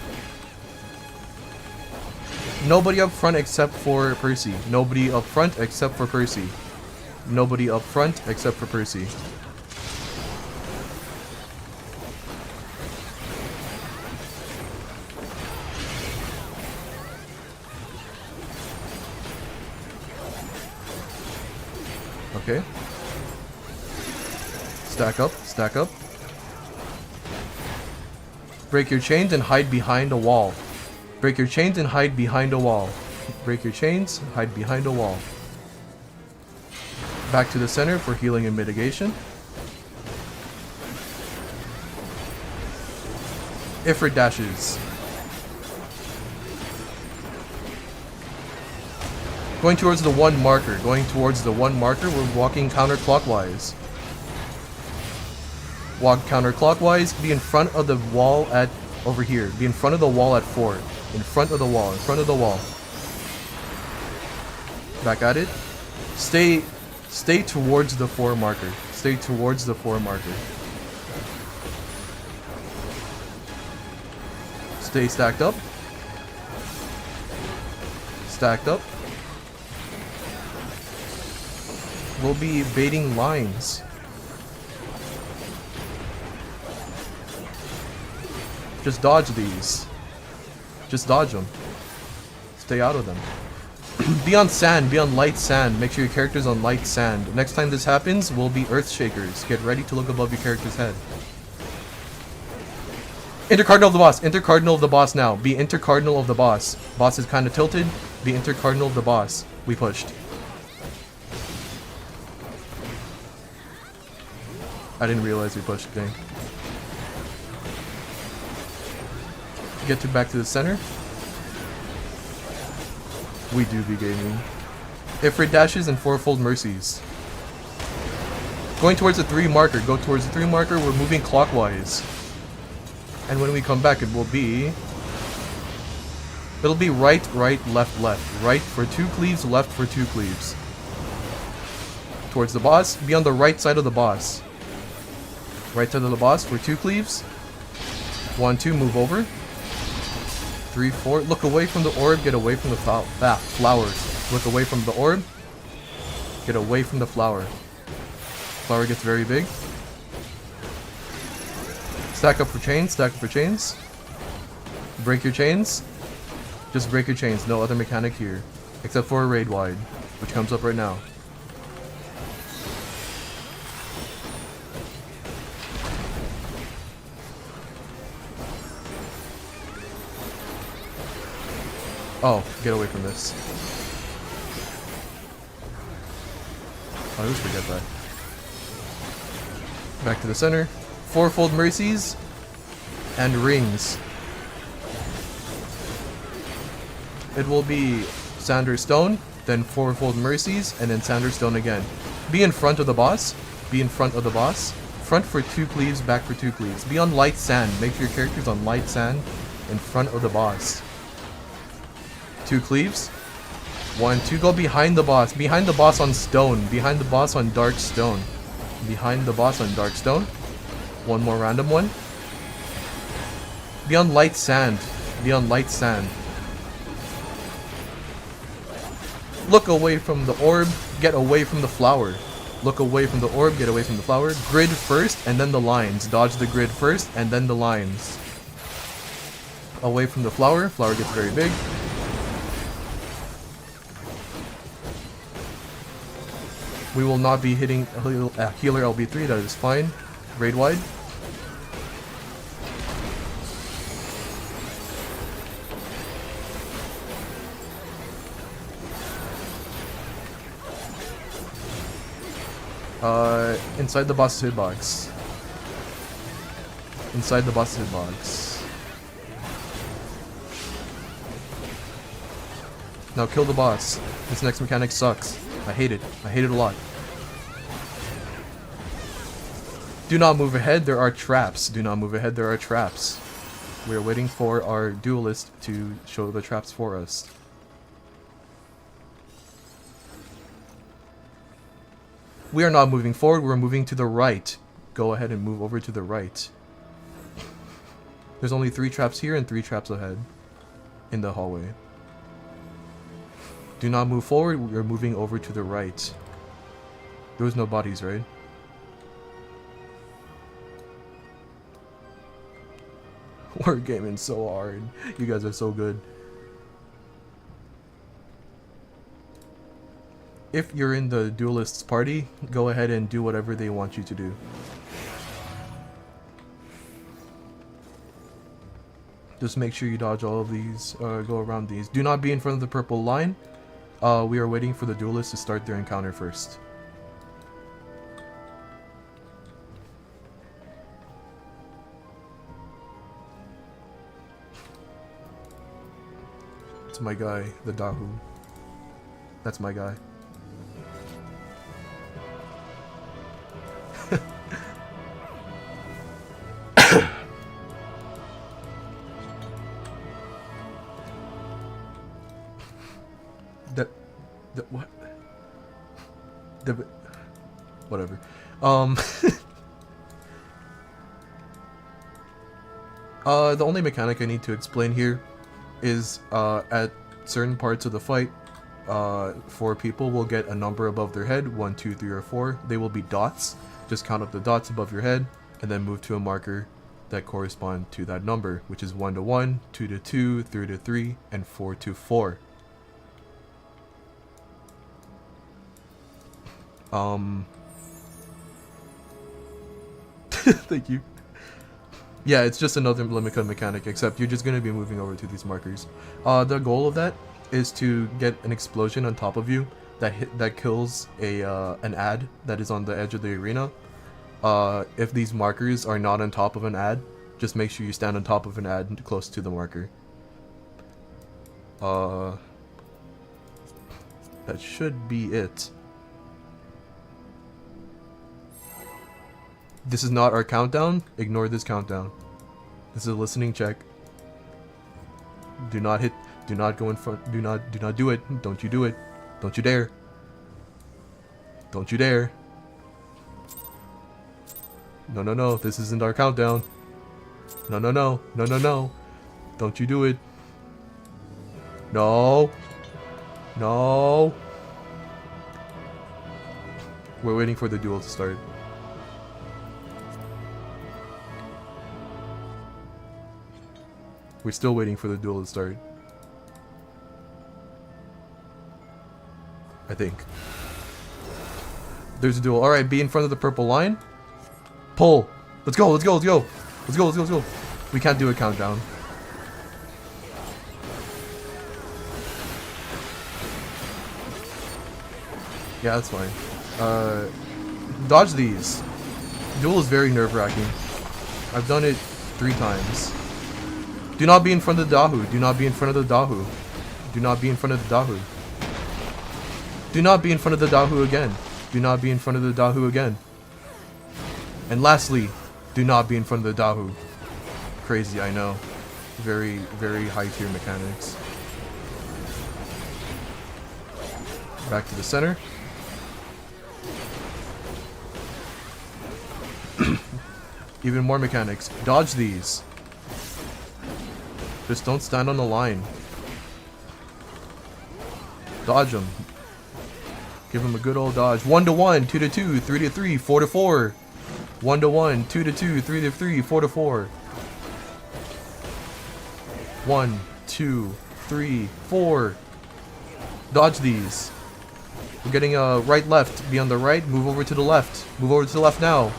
Nobody up front except for Percy. Nobody up front except for Percy. Nobody up front except for Percy. Okay. Stack up, stack up. Break your chains and hide behind a wall. Break your chains and hide behind a wall. Break your chains, hide behind a wall. Back to the center for healing and mitigation. Ifrit dashes. Going towards the 1 marker. Going towards the 1 marker. We're walking counterclockwise. Walk counterclockwise. Be in front of the wall at... over here. Be in front of the wall at 4. In front of the wall. In front of the wall. Back at it. Stay towards the 4 marker. Stay towards the 4 marker. Stay stacked up. Stacked up. We'll be baiting lines. Just dodge these. Just dodge them. Stay out of them. Be on sand. Be on light sand. Make sure your character's on light sand. Next time this happens, we'll be earth shakers. Get ready to look above your character's head. Intercardinal of the boss. Intercardinal of the boss now. Be intercardinal of the boss. Boss is kind of tilted. Be intercardinal of the boss. We pushed. I didn't realize we pushed. Dang. Get to back to the center. We do be gaming. Ifrit dashes and 4-fold mercies. Going towards the 3 marker. Go towards the 3 marker. We're moving clockwise. And when we come back, it will be... It'll be right, right, left, left. Right for 2 cleaves, left for 2 cleaves. Towards the boss. Be on the right side of the boss. Right side of the boss for 2 cleaves. 1, 2, move over. 3, 4. Look away from the orb, get away from the flowers. Look away from the orb. Get away from the flower. Flower gets very big. Stack up for chains, stack up for chains. Break your chains. Just break your chains, no other mechanic here. Except for a raid wide, which comes up right now. Oh, get away from this. I always forget that. Back to the center. 4-fold mercies and rings. It will be Sander Stone, then 4-fold mercies, and then Sander Stone again. Be in front of the boss. Be in front of the boss. Front for 2 cleaves, back for 2 cleaves. Be on light sand. Make sure your character's on light sand in front of the boss. 2 cleaves. 1, 2. Go behind the boss. Behind the boss on stone. Behind the boss on dark stone. Behind the boss on dark stone. 1 more random one. Be on light sand. Be on light sand. Look away from the orb. Get away from the flower. Look away from the orb. Get away from the flower. Grid first and then the lines. Dodge the grid first and then the lines. Away from the flower. Flower gets very big. We will not be hitting healer LB3, that is fine. Raid wide. Inside the boss's hitbox. Inside the boss's hitbox. Now kill the boss. This next mechanic sucks. I hate it. I hate it a lot. Do not move ahead, there are traps. Do not move ahead, there are traps. We are waiting for our duelist to show the traps for us. We are not moving forward, we're moving to the right. Go ahead and move over to the right. There's only 3 traps here and 3 traps ahead. In the hallway. Do not move forward, we are moving over to the right. There was no bodies, right? We're gaming so hard. You guys are so good. If you're in the duelist's party, go ahead and do whatever they want you to do. Just make sure you dodge all of these, go around these. Do not be in front of the purple line. We are waiting for the duelist to start their encounter first. It's my guy, the Dahu. That's my guy. What? Whatever. The only mechanic I need to explain here is at certain parts of the fight, 4 people will get a number above their head, 1, 2, 3, or 4. They will be dots. Just count up the dots above your head, and then move to a marker that correspond to that number, which is 1 to 1, 2 to 2, 3 to 3, and 4 to 4. Thank you. Yeah, it's just another Limika mechanic, except you're just going to be moving over to these markers. The goal of that is to get an explosion on top of you that kills an ad that is on the edge of the arena. If these markers are not on top of an ad, just make sure you stand on top of an ad close to the marker. That should be it. This is not our countdown. Ignore this countdown. This is a listening check. Do not hit. Do not go in front. Do not do it. Don't you do it. Don't you dare. Don't you dare. No, no, no. This isn't our countdown. No, no, no. No, no, no. Don't you do it. No. No. We're waiting for the duel to start. We're still waiting for the duel to start. I think. There's a duel. Alright, be in front of the purple line. Pull. Let's go, let's go, let's go. Let's go, let's go, let's go. We can't do a countdown. Yeah, that's fine. Dodge these. Duel is very nerve-wracking. I've done it 3 times. Do not be in front of the Dahu. Do not be in front of the Dahu. Do not be in front of the Dahu. Do not be in front of the Dahu again. Do not be in front of the Dahu again. And lastly, do not be in front of the Dahu. Crazy, I know. Very, very high tier mechanics. Back to the center. Even more mechanics. Dodge these. Just don't stand on the line. Dodge them. Give them a good old dodge. 1 to 1, 2 to 2, 3 to 3, 4 to 4. 1 to 1, 2 to 2, 3 to 3, 4 to 4. 1, 2, 3, 4. Dodge these. We're getting a right left. Be on the right. Move over to the left. Move over to the left now.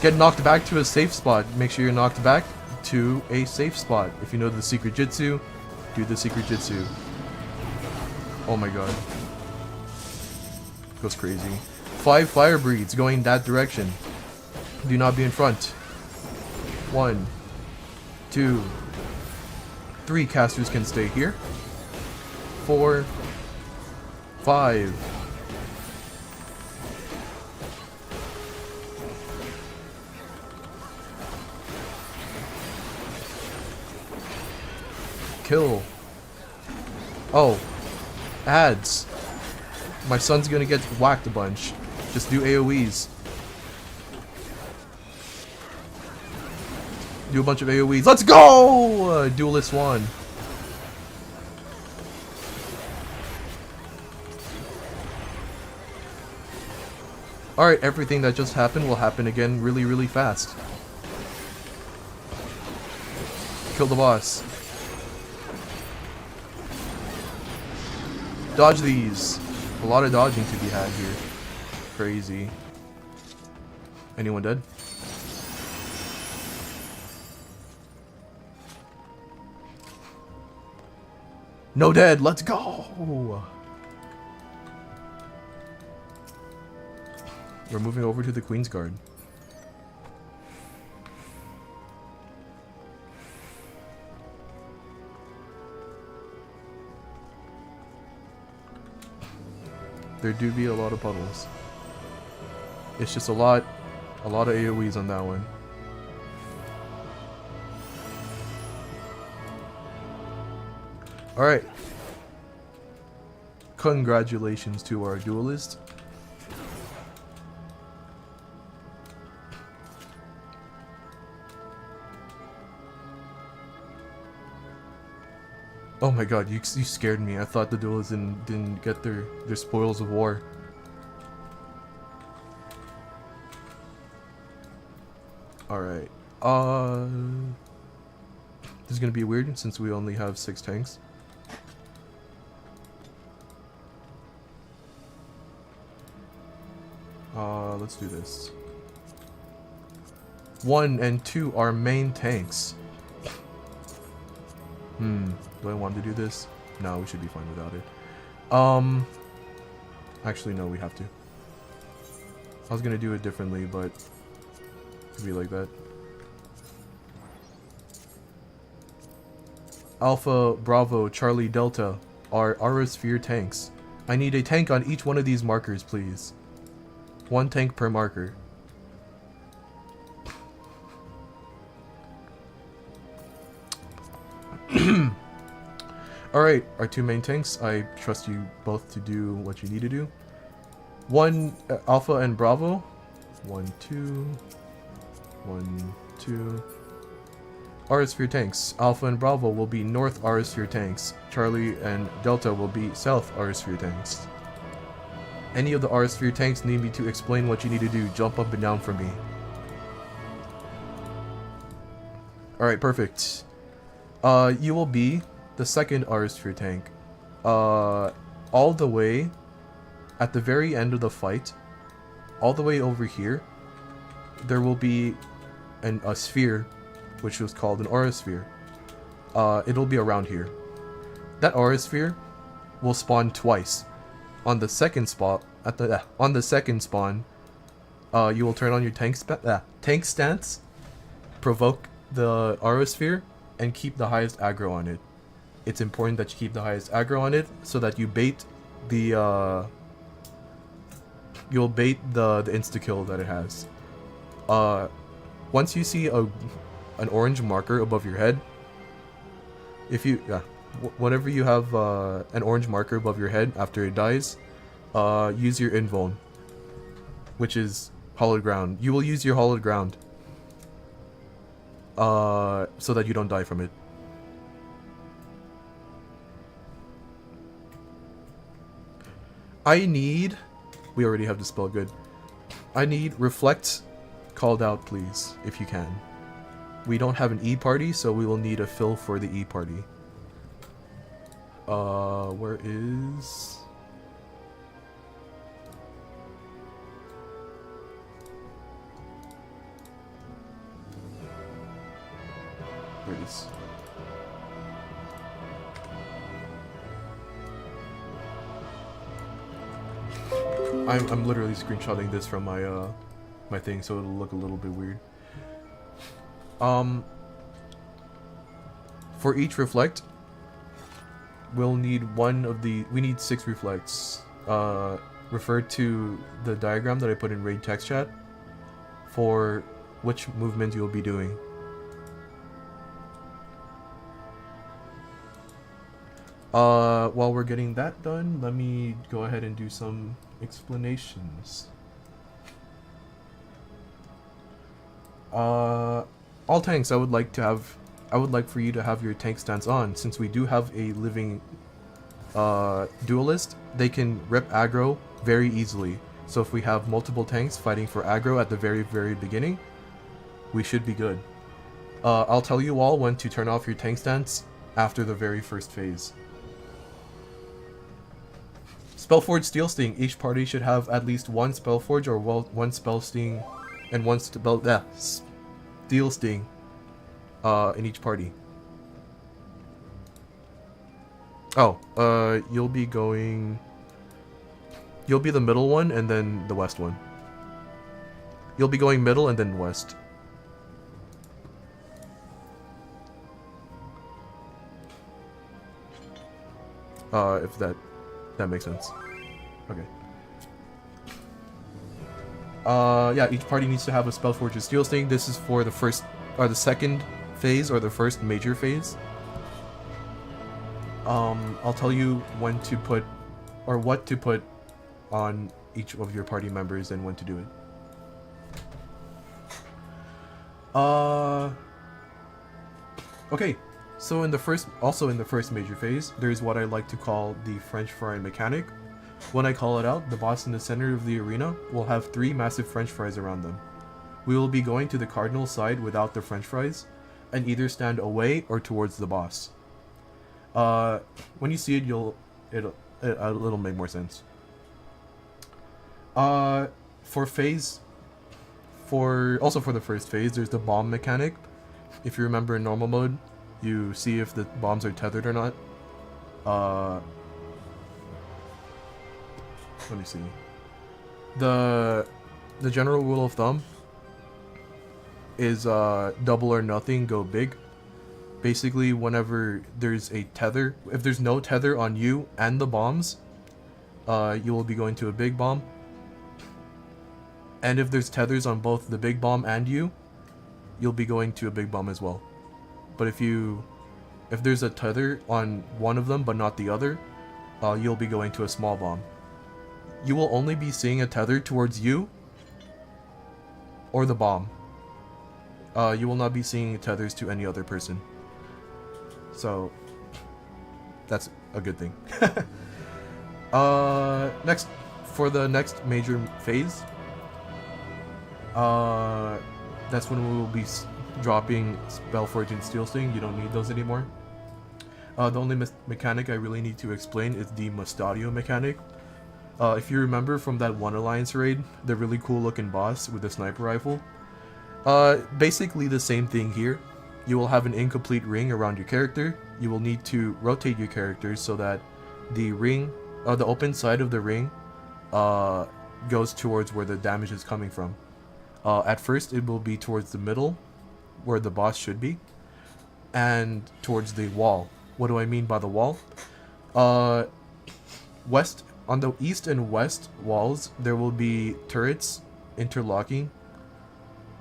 Get knocked back to a safe spot. Make sure you're knocked back to a safe spot. If you know the secret jutsu, do the secret jutsu. Oh my god. Goes crazy. 5 fire breeds going that direction. Do not be in front. 1, 2, 3 casters can stay here. 4, 5. Kill. Oh. Ads. My son's gonna get whacked a bunch. Just do AoEs. Do a bunch of AoEs. Let's go! Duelist 1. Alright, everything that just happened will happen again really, really fast. Kill the boss. Dodge these. A lot of dodging to be had here. Crazy. Anyone dead? No dead. Let's go. We're moving over to the Queen's Guard. There do be a lot of puddles. It's just a lot of AoEs on that one. Alright. Congratulations to our duelist. Oh my god, you scared me. I thought the duelists didn't get their spoils of war. Alright. This is gonna be weird since we only have 6 tanks. Let's do this. 1 and 2 are main tanks. Do I want to do this? No, we should be fine without it. Actually, no, we have to. I was gonna do it differently, but it'd be like that. Alpha, Bravo, Charlie, Delta are Aerosphere tanks. I need a tank on each one of these markers, please. 1 tank per marker. Alright, our two main tanks, I trust you both to do what you need to do. One, Alpha and Bravo. 1, 2. 1, 2. Aris for your tanks. Alpha and Bravo will be north Aris for your tanks. Charlie and Delta will be south Aris for your tanks. Any of the Aris for your tanks need me to explain what you need to do. Jump up and down for me. Alright, perfect. You will be the second Aris for your tank. All the way at the very end of the fight, all the way over here, there will be a sphere, which was called an aura sphere. It'll be around here. That aura sphere will spawn twice. On the second spot, on the second spawn, you will turn on your tank stance, provoke the aura sphere, and keep the highest aggro on it. It's important that you keep the highest aggro on it so that you bait the you'll bait the insta kill that it has. Once you see an orange marker above your head, if you whenever you have an orange marker above your head after it dies, use your invuln, which is hollowed ground. You will use your hollowed ground so that you don't die from it. We already have the spell, good. I need Reflect called out, please, if you can. We don't have an E party, so we will need a fill for the E party. Where is... Where it is. I'm literally screenshotting this from my my thing, so it'll look a little bit weird. For each reflect, we'll need we need 6 reflects. Refer to the diagram that I put in raid text chat for which movement you'll be doing. While we're getting that done, let me go ahead and do some explanations. All tanks, I would like for you to have your tank stance on. Since we do have a living duelist, they can rip aggro very easily. So if we have multiple tanks fighting for aggro at the very beginning, we should be good. I'll tell you all when to turn off your tank stance after the very first phase. Spellforge Steel Sting. Each party should have at least one Spellforge or one Spell Sting and one Steel Sting in each party. Oh, you'll be the middle one and then the west one. You'll be going middle and then west. If that makes sense. Okay. Yeah, each party needs to have a Spellforge or Steel Sting. This is for the first, or the second phase, or the first major phase. I'll tell you when to put, or what to put on each of your party members and when to do it. Okay. So in the first major phase, there's what I like to call the French fry mechanic. When I call it out, the boss in the center of the arena will have 3 massive French fries around them. We will be going to the cardinal side without the French fries, and either stand away or towards the boss. When you see it, it'll make more sense. For the first phase, there's the bomb mechanic. If you remember in normal mode, you see if the bombs are tethered or not. Let me see. The general rule of thumb is double or nothing, go big. Basically, whenever there's a tether, if there's no tether on you and the bombs, you will be going to a big bomb. And if there's tethers on both the big bomb and you'll be going to a big bomb as well. But if If there's a tether on one of them but not the other, you'll be going to a small bomb. You will only be seeing a tether towards you or the bomb. You will not be seeing tethers to any other person. So, that's a good thing. Next, for the next major phase, that's when we will be dropping Spellforge and Steel Sting. You don't need those anymore. The only mechanic I really need to explain is the Mustadio mechanic. If you remember from that One Alliance raid, the really cool looking boss with the sniper rifle. Basically the same thing here. You will have an incomplete ring around your character. You will need to rotate your characters so that the ring, the open side of the ring, goes towards where the damage is coming from. At first it will be towards the middle, where the boss should be, and towards the wall. What do I mean by the wall? West, on the east and west walls, there will be turrets interlocking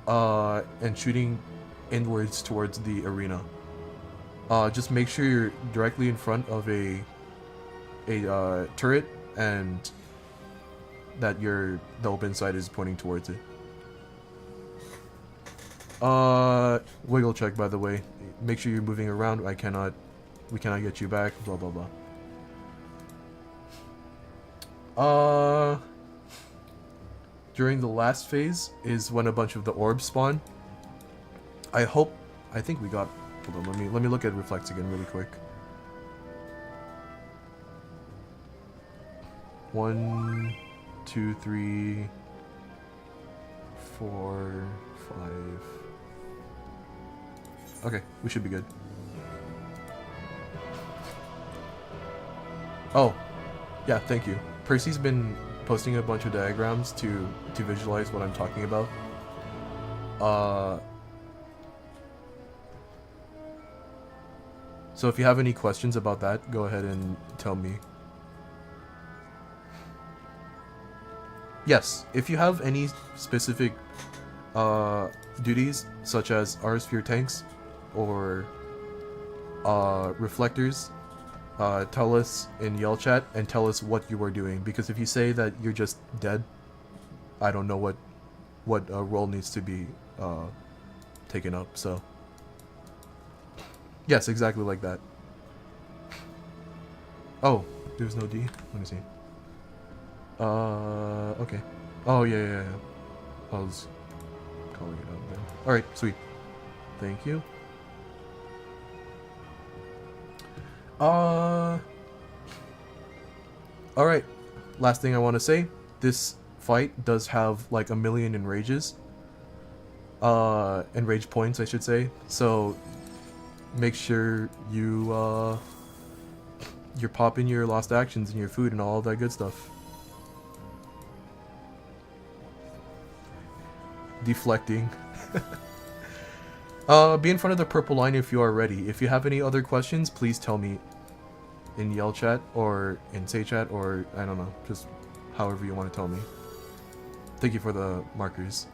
and shooting inwards towards the arena. Just make sure you're directly in front of a turret and that the open side is pointing towards it. Wiggle check, by the way. Make sure you're moving around. We cannot get you back. Blah blah blah. During the last phase is when a bunch of the orbs spawn. I think we got. Hold on, let me look at reflects again really quick. 1, 2, 3, 4, 5. Okay, we should be good. Oh, yeah, thank you. Percy's been posting a bunch of diagrams to visualize what I'm talking about. So if you have any questions about that, go ahead and tell me. Yes, if you have any specific duties, such as R-Sphere tanks or reflectors, tell us in Yell Chat and tell us what you are doing. Because if you say that you're just dead, I don't know what role needs to be taken up. So yes, exactly like that. Oh, there's no D. Let me see. Okay. Oh yeah. I was calling it out then. All right, sweet. Thank you. All right. Last thing I want to say. This fight does have like 1 million enrages. Enrage points, I should say. So make sure you're popping your lost actions and your food and all that good stuff. Deflecting. Be in front of the purple line if you are ready. If you have any other questions, please tell me in Yell Chat or in Say Chat or I don't know, just however you want to tell me. Thank you for the markers.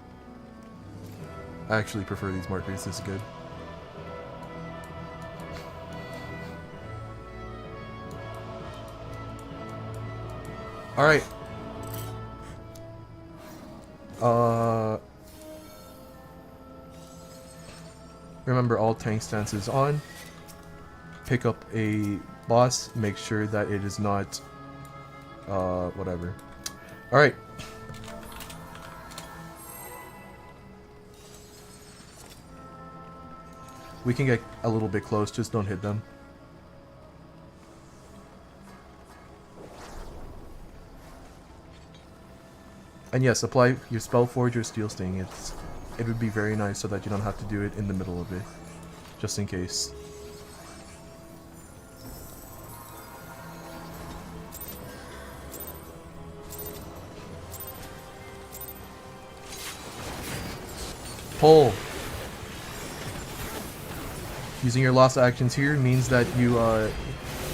I actually prefer these markers. This is good. All right. Remember all tank stances on. Pick up a boss. Make sure that it is not whatever. All right. We can get a little bit close, just don't hit them. And yes, apply your Spellforge or Steel Sting. It would be very nice so that you don't have to do it in the middle of it, just in case. Pull. Using your lost actions here means that you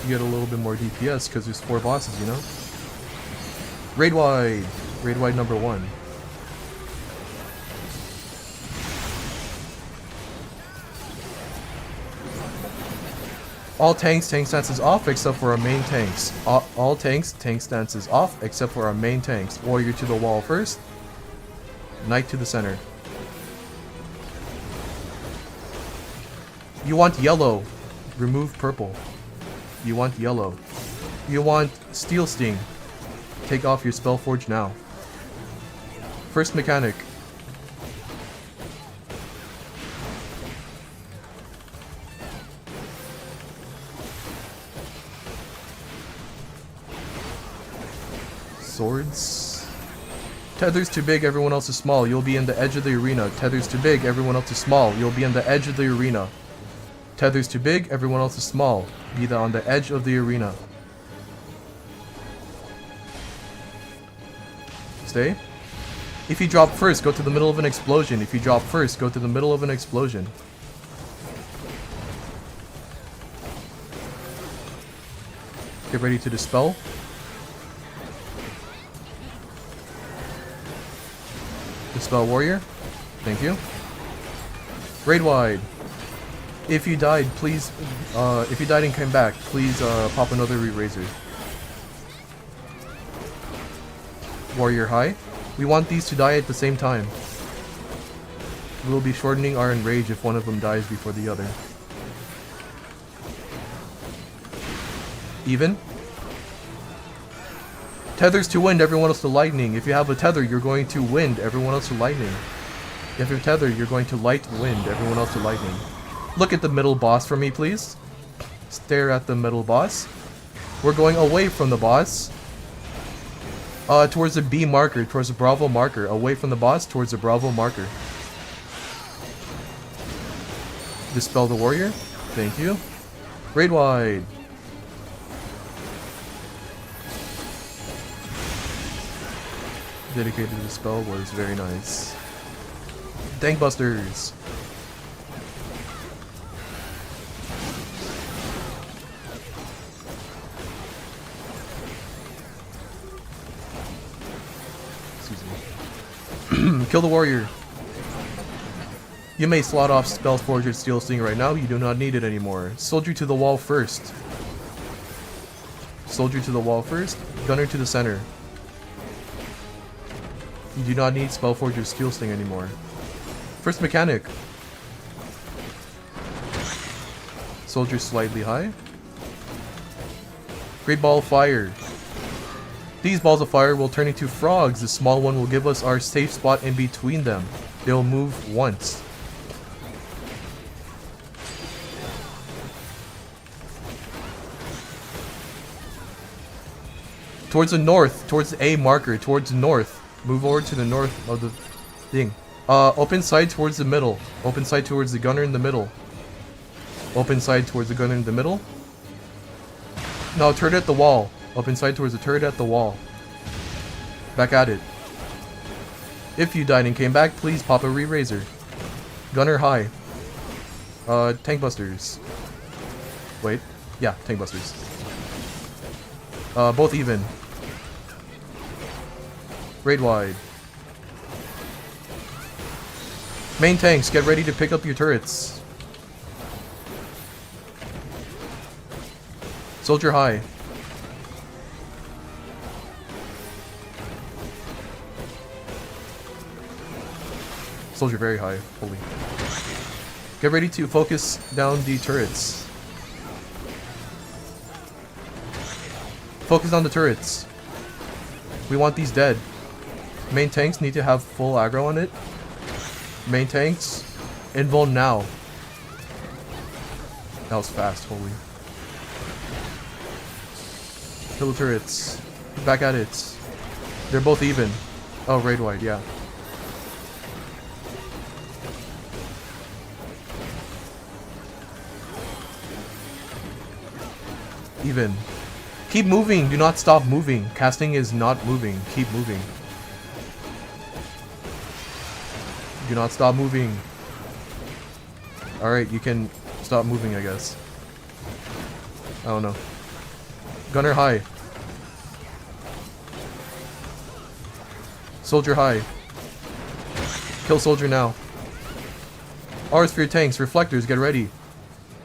get a little bit more DPS because there's 4 bosses, you know? Raid wide. Raid wide number 1. All tanks, tank stances off except for our main tanks. All tanks, tank stances off except for our main tanks. Warrior to the wall first. Knight to the center. You want yellow. Remove purple. You want yellow. You want Steel Sting. Take off your Spellforge now. First mechanic. Swords. Tether's too big, everyone else is small. You'll be in the edge of the arena. Tether's too big, everyone else is small. You'll be on the edge of the arena. Tether's too big, everyone else is small. Be on the edge of the arena. Stay. If you drop first, go to the middle of an explosion. If you drop first, go to the middle of an explosion. Get ready to dispel. Dispel warrior. Thank you. Raid wide. If you died, please, if you died and came back, please pop another Razor. Warrior high. We want these to die at the same time. We'll be shortening our enrage if one of them dies before the other. Even. Tethers to wind, everyone else to lightning. If you have a tether, you're going to wind, everyone else to lightning. If you're tether, you're going to light wind, everyone else to lightning. Look at the middle boss for me, please. Stare at the middle boss. We're going away from the boss. Towards the B marker, towards the Bravo marker. Away from the boss, towards the Bravo marker. Dispel the warrior. Thank you. Raid wide. Dedicated to the spell was very nice. Dankbusters. Kill the warrior. You may slot off Spellforge or Steel Sting right now. You do not need it anymore. Soldier to the wall first. Soldier to the wall first. Gunner to the center. You do not need Spellforge or Steel Sting anymore. First mechanic. Soldier slightly high. Great ball of fire. These balls of fire will turn into frogs. The small one will give us our safe spot in between them. They'll move once. Towards the north, towards the A marker, towards the north. Move over to the north of the thing. Open side towards the middle. Open side towards the gunner in the middle. Open side towards the gunner in the middle. No, turret at the wall. Open side towards the turret at the wall. Back at it. If you died and came back, please pop a Razor. Gunner high. Tank busters. Wait. Yeah, tank busters. Both even. Raid wide. Main tanks, get ready to pick up your turrets. Soldier high. Soldier very high. Holy. Get ready to focus down the turrets. Focus on the turrets. We want these dead. Main tanks need to have full aggro on it. Main tanks, invuln now. That was fast, holy. Kill the turrets. Back at it. They're both even. Oh, raid wide, yeah. Even. Keep moving, do not stop moving. Casting is not moving. Keep moving. Do not stop moving. Alright, you can stop moving, I guess. I don't know. Gunner high. Soldier high. Kill soldier now. R's for your tanks. Reflectors, get ready.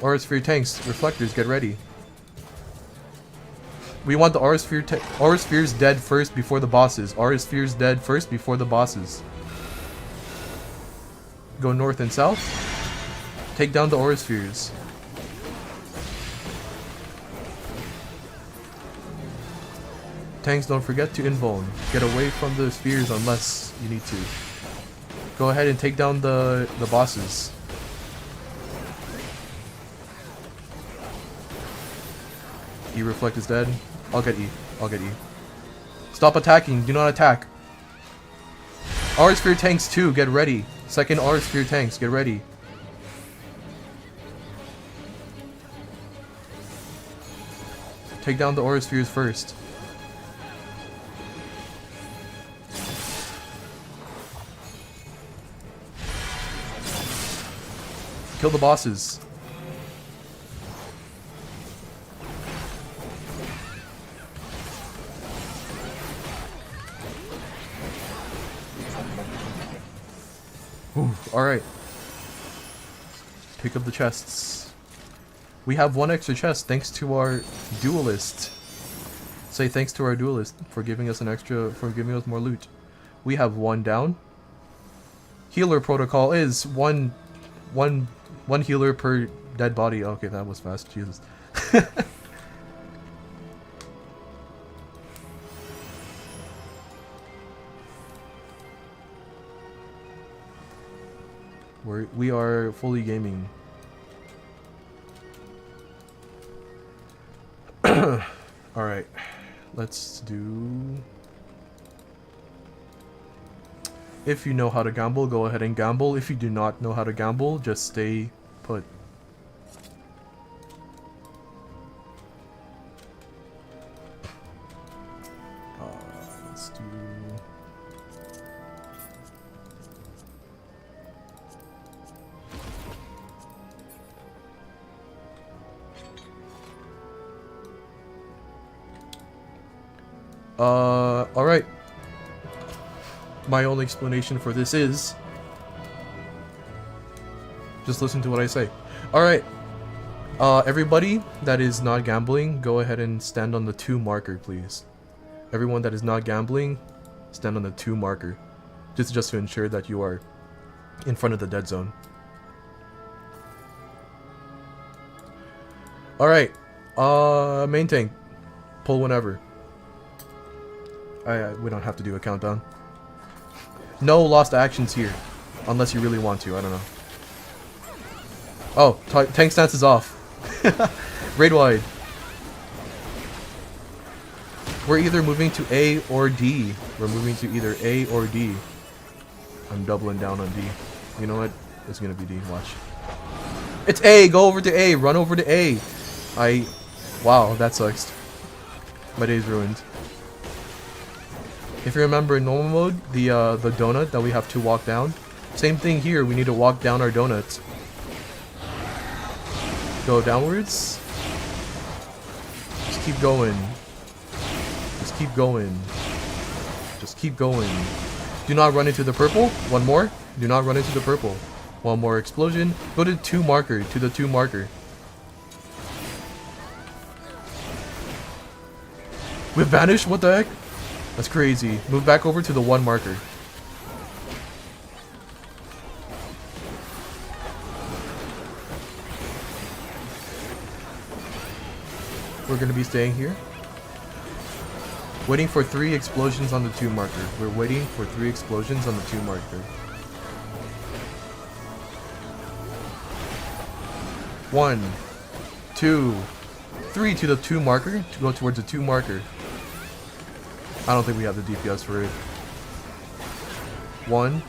Aura Sphere tanks, reflectors, get ready. We want the Aura Spheres dead first before the bosses. Aura Spheres dead first before the bosses. Go north and south. Take down the Aura Spheres. Tanks, don't forget to invuln. Get away from the spheres unless you need to. Go ahead and take down the bosses. E reflect is dead. I'll get E. I'll get E. Stop attacking. Do not attack. Aura Sphere tanks 2, get ready. Second Aura Sphere tanks, get ready. Take down the Aura Spheres first. Kill the bosses. Alright. Pick up the chests. We have one extra chest thanks to our duelist. Say thanks to our duelist for giving us more loot. We have one down. Healer protocol is one healer per dead body. Okay, that was fast. Jesus. We are fully gaming. Alright. Let's do... If you know how to gamble, go ahead and gamble. If you do not know how to gamble, just stay put. Let's do... Alright. My only explanation for this is... just listen to what I say. Alright. Everybody that is not gambling, go ahead and stand on the 2 marker, please. Everyone that is not gambling, stand on the 2 marker. Just to ensure that you are in front of the dead zone. Alright. Main tank. Pull whenever. We don't have to do a countdown. No lost actions here. Unless you really want to, I don't know. Oh, tank stance is off. Raid wide. We're either moving to A or D. We're moving to either A or D. I'm doubling down on D. You know what? It's gonna be D. Watch. It's A! Go over to A! Run over to A! Wow, that sucks. My day's ruined. If you remember in normal mode, the donut that we have to walk down, same thing here, we need to walk down our donuts. Go downwards. Just keep going. Just keep going. Just keep going. Do not run into the purple. One more. Do not run into the purple. One more explosion. Go to the 2 marker. To the 2 marker. We vanished? What the heck? That's crazy. Move back over to the 1 marker. We're gonna be staying here. Waiting for 3 explosions on the 2 marker. We're waiting for 3 explosions on the 2 marker. 1, 2, 3 to the 2 marker. To go towards the 2 marker. I don't think we have the DPS for it. 1,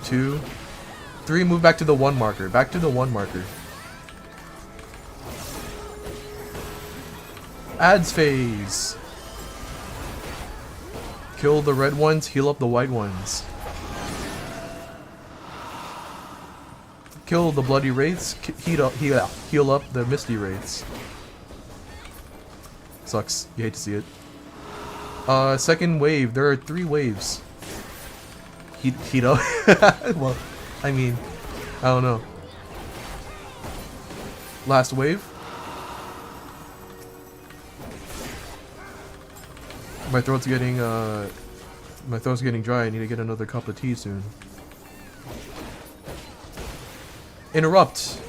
2, 3. Move back to the 1 marker. Back to the 1 marker. Ads phase. Kill the red ones, heal up the white ones. Kill the bloody wraiths, heal up the misty wraiths. Sucks. You hate to see it. Second wave. There are 3 waves. Heat up. Well, I mean, I don't know. Last wave. My throat's getting dry. I need to get another cup of tea soon. Interrupt.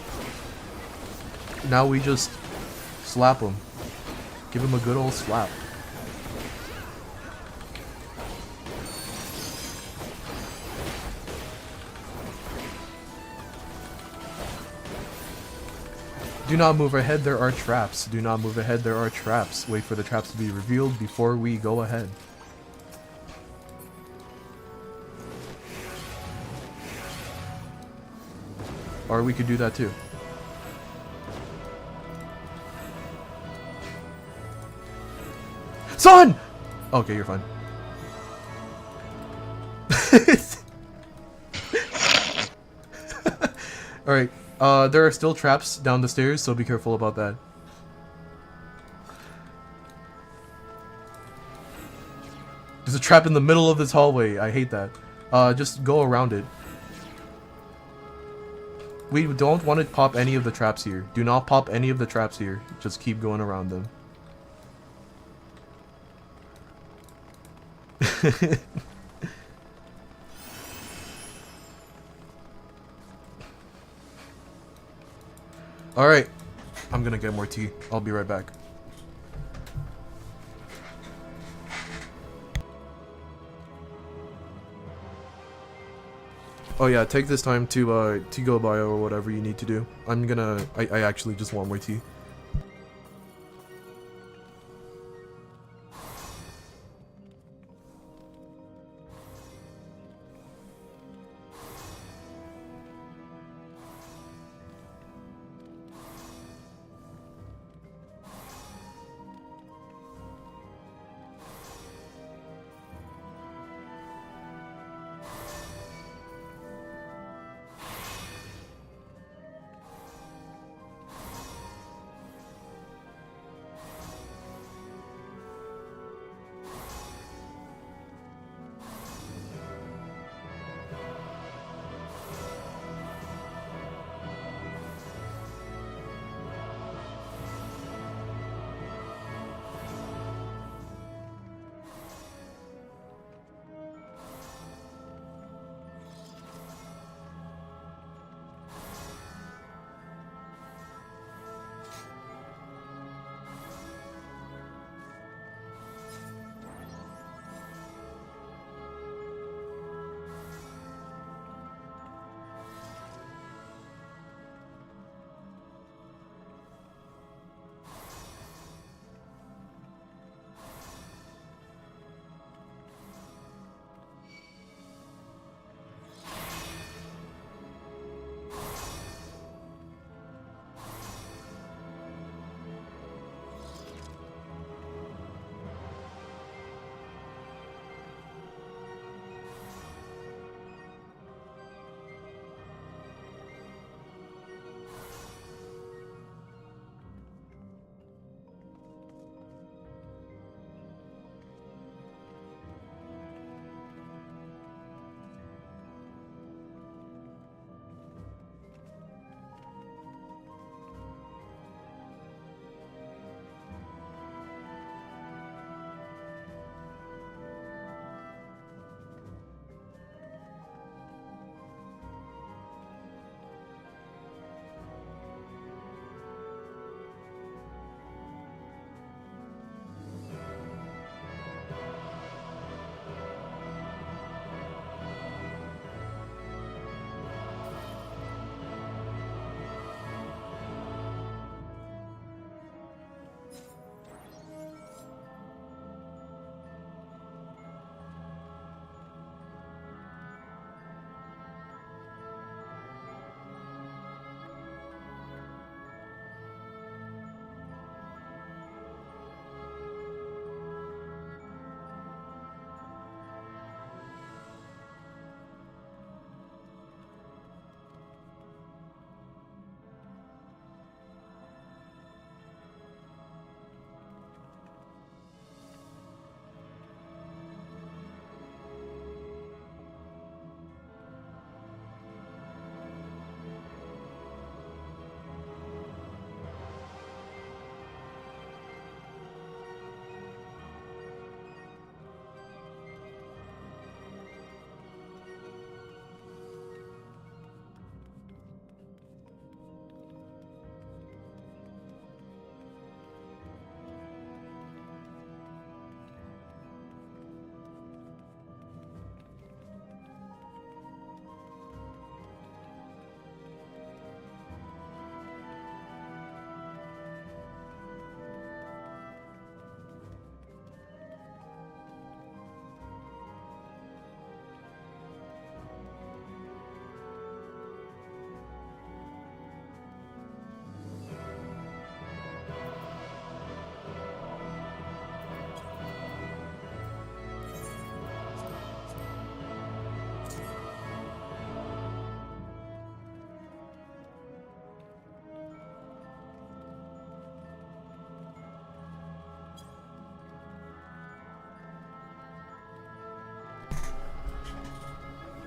Now we just slap him. Give him a good old slap. Do not move ahead, there are traps. Do not move ahead, there are traps. Wait for the traps to be revealed before we go ahead. Or we could do that too. Son! Okay, you're fine. Alright, there are still traps down the stairs, so be careful about that. There's a trap in the middle of this hallway. I hate that. Just go around it. We don't want to pop any of the traps here. Do not pop any of the traps here. Just keep going around them. Alright. I'm gonna get more tea. I'll be right back. Oh yeah, take this time to go bio or whatever you need to do. I actually just want more tea.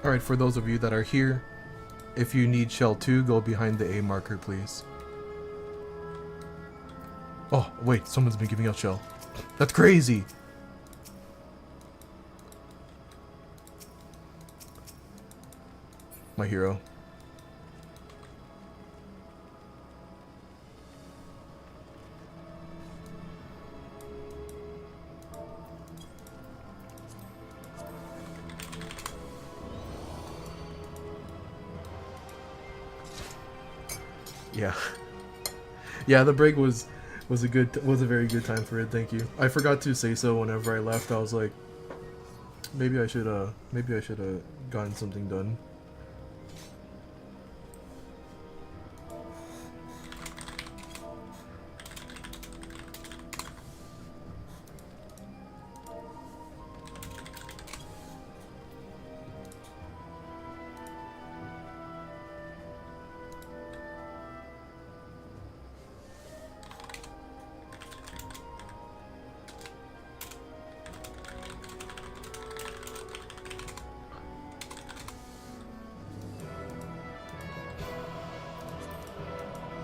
Alright, for those of you that are here, if you need shell 2, go behind the A marker, please. Oh, wait, someone's been giving out shell. That's crazy! My hero. Yeah. Yeah, the break was a very good time for it, thank you. I forgot to say so whenever I left. I was like, maybe I should have gotten something done.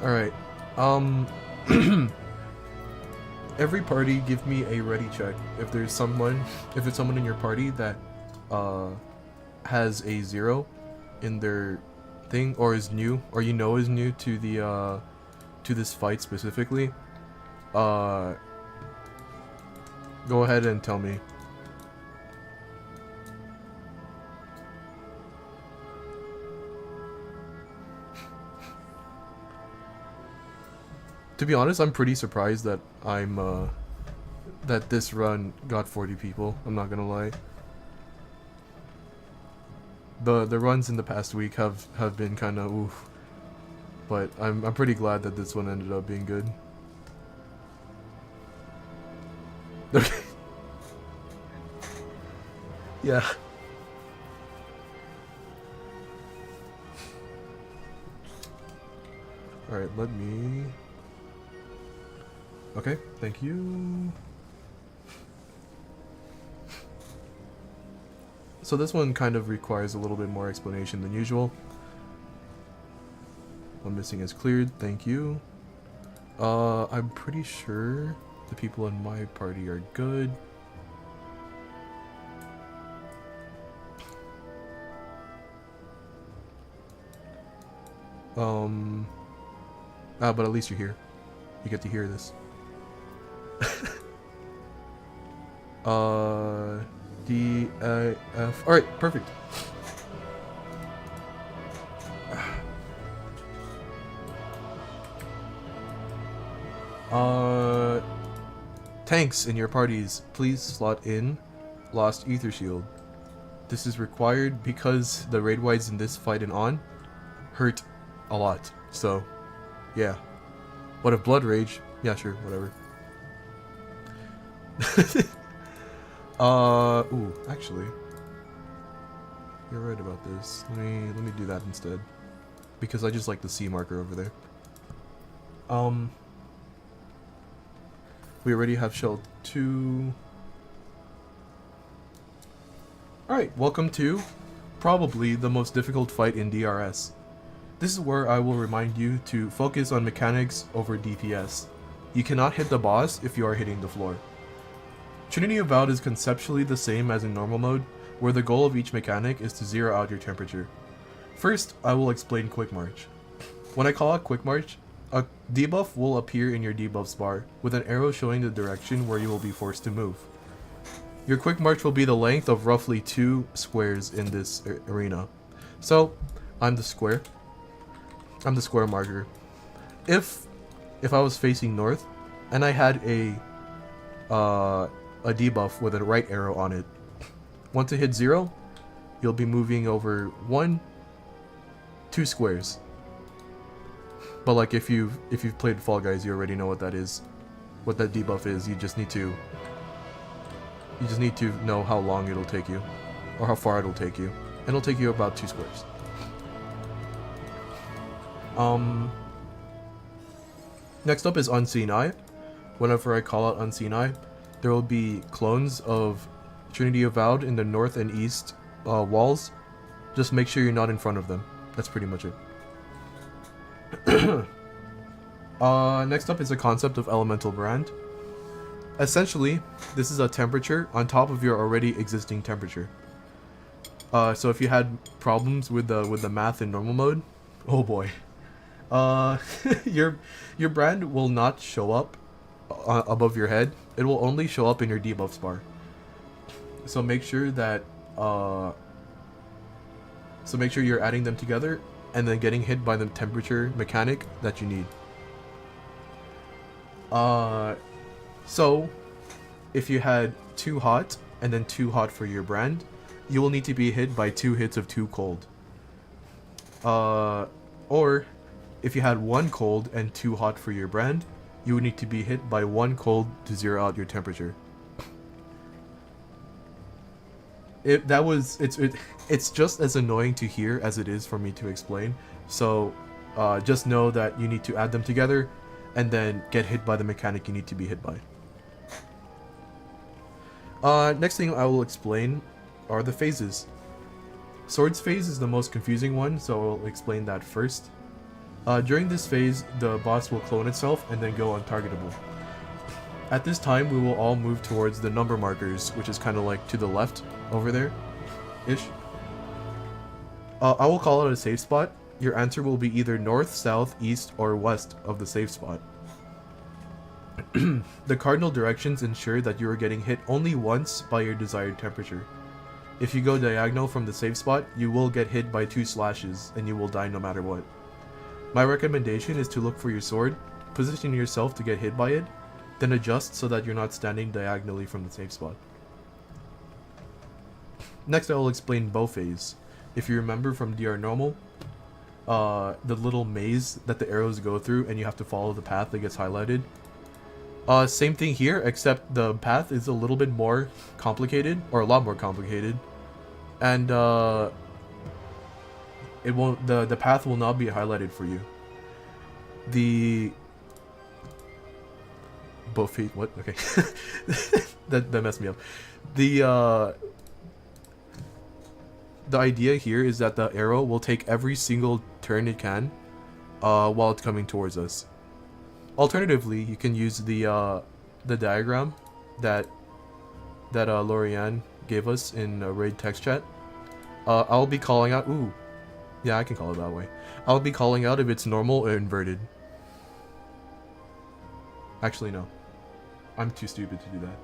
Alright, every party give me a ready check. If it's someone in your party that, has a 0 in their thing, or is new, or you know is new to the, to this fight specifically, go ahead and tell me. To be honest, I'm pretty surprised that that this run got 40 people. I'm not gonna lie. The runs in the past week have been kind of oof, but I'm pretty glad that this one ended up being good. Yeah. All right, let me. Okay, thank you. So this one kind of requires a little bit more explanation than usual. One missing is cleared, thank you. I'm pretty sure the people in my party are good. But at least you're here. You get to hear this. D, A, F. Alright, perfect. Tanks in your parties, please slot in Lost Ether Shield. This is required because the raid wides in this fight and on hurt a lot. So, yeah. What if Blood Rage? Yeah, sure, whatever. Ooh, actually, you're right about this. Let me do that instead, because I just like the C marker over there. We already have shell 2. Alright, welcome to probably the most difficult fight in DRS. This is where I will remind you to focus on mechanics over DPS. You cannot hit the boss if you are hitting the floor. Trinity Avowed is conceptually the same as in normal mode, where the goal of each mechanic is to zero out your temperature. First, I will explain Quick March. When I call out Quick March, a debuff will appear in your debuffs bar, with an arrow showing the direction where you will be forced to move. Your Quick March will be the length of roughly 2 squares in this arena. So, I'm the square marker. If I was facing north, and I had a debuff with a right arrow on it, once it hits 0, you'll be moving over 2 squares. But like if you've played Fall Guys, you already know what that is, what that debuff is. You just need to know how long it'll take you, or how far it'll take you, and it'll take you about 2 squares. Next up is Unseen Eye. Whenever I call out Unseen Eye, there will be clones of Trinity Avowed in the north and east walls, Just make sure you're not in front of them. That's pretty much it. Next up is the concept of elemental brand. Essentially, this is a temperature on top of your already existing temperature. So if you had problems with the math in normal mode, oh boy, your brand will not show up above your head. It will only show up in your debuffs bar. So make sure that you're adding them together and then getting hit by the temperature mechanic that you need. So if you had 2 hot and then 2 hot for your brand, you will need to be hit by 2 hits of 2 cold. Or if you had 1 cold and 2 hot for your brand, you would need to be hit by 1 cold to zero out your temperature. It's just as annoying to hear as it is for me to explain. So just know that you need to add them together and then get hit by the mechanic you need to be hit by. Next thing I will explain are the phases. Swords phase is the most confusing one, so I'll explain that first. During this phase, the boss will clone itself and then go untargetable. At this time, we will all move towards the number markers, which is kind of like to the left over there ish. I will call it a safe spot. Your answer will be either north, south, east, or west of the safe spot. The cardinal directions ensure that you are getting hit only once by your desired temperature. If you go diagonal from the safe spot, you will get hit by 2 slashes and you will die no matter what. My recommendation is to look for your sword, position yourself to get hit by it, then adjust so that you're not standing diagonally from the safe spot. Next I will explain bow phase. If you remember from DR normal, the little maze that the arrows go through and you have to follow the path that gets highlighted. Same thing here, except the path is a little bit more complicated, or a lot more complicated. And the path will not be highlighted for you. The bow phase, what? Okay. that messed me up. The idea here is that the arrow will take every single turn it can while it's coming towards us. Alternatively, you can use the diagram that Lorianne gave us in raid text chat. I'll be calling out. Ooh, yeah, I can call it that way. I'll be calling out if it's normal or inverted. Actually, no. I'm too stupid to do that.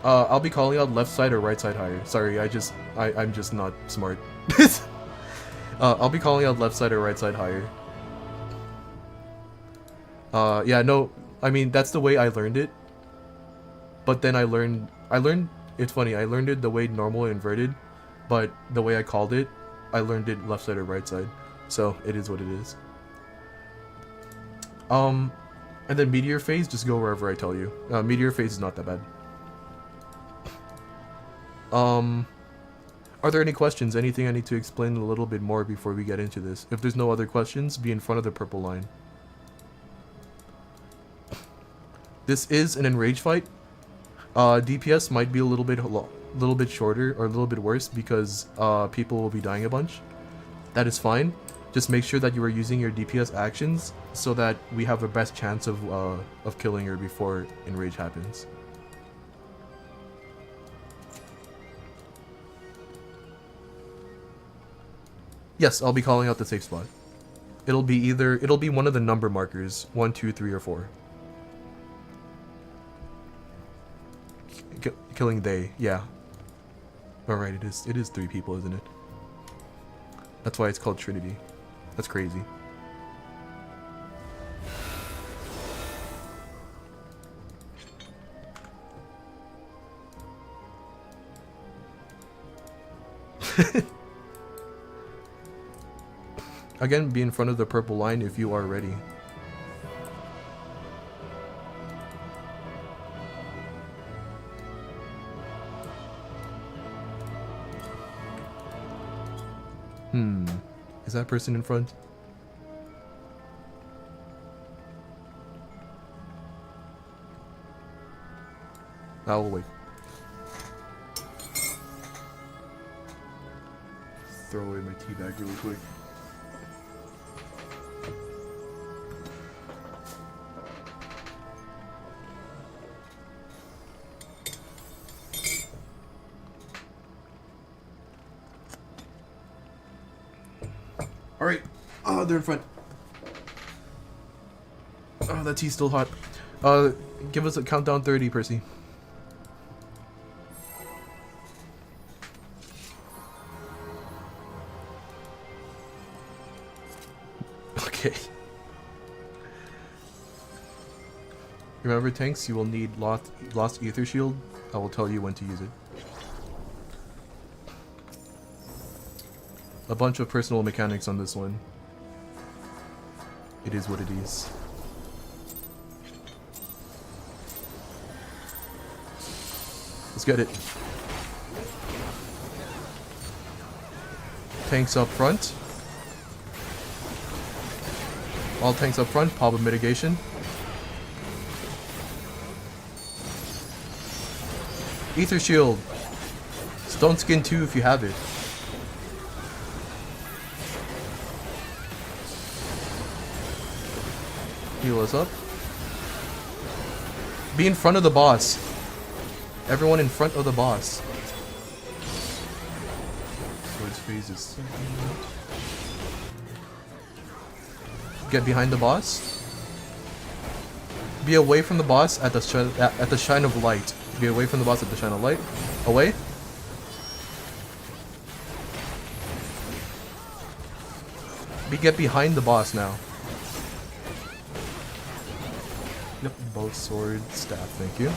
I'll be calling out left side or right side higher. Sorry, I'm just not smart. I'll be calling out left side or right side higher. Yeah, no, I mean, that's the way I learned it. But then I learned, it's funny, I learned it the way normal inverted, but the way I called it, I learned it left side or right side. So, it is what it is. And then meteor phase, just go wherever I tell you. Meteor phase is not that bad. Are there any questions? Anything I need to explain a little bit more before we get into this? If there's no other questions, be in front of the purple line. This is an enrage fight. DPS might be a little bit shorter or a little bit worse because people will be dying a bunch. That is fine. Just make sure that you are using your DPS actions so that we have the best chance of killing her before enrage happens. Yes, I'll be calling out the safe spot. It'll be one of the number markers, 1, 2, 3, or 4. Killing they, yeah. Alright, it is 3 people, isn't it? That's why it's called Trinity. That's crazy. Again, be in front of the purple line if you are ready. Is that person in front? I will wait. Throw away my tea bag really quick. Alright. Oh, they're in front. Oh, that tea's still hot. Give us a countdown 30, Percy. Okay. Remember, tanks, you will need lost ether shield. I will tell you when to use it. A bunch of personal mechanics on this one. It is what it is. Let's get it. Tanks up front. All tanks up front, pop of mitigation. Ether shield. Stone skin 2 if you have it. Heal us up. Be in front of the boss. Everyone in front of the boss. Swords phase is second. Get behind the boss. Be away from the boss at the shine of light. Be away from the boss at the shine of light. Away. Get behind the boss now. Yep, both sword, staff, thank you.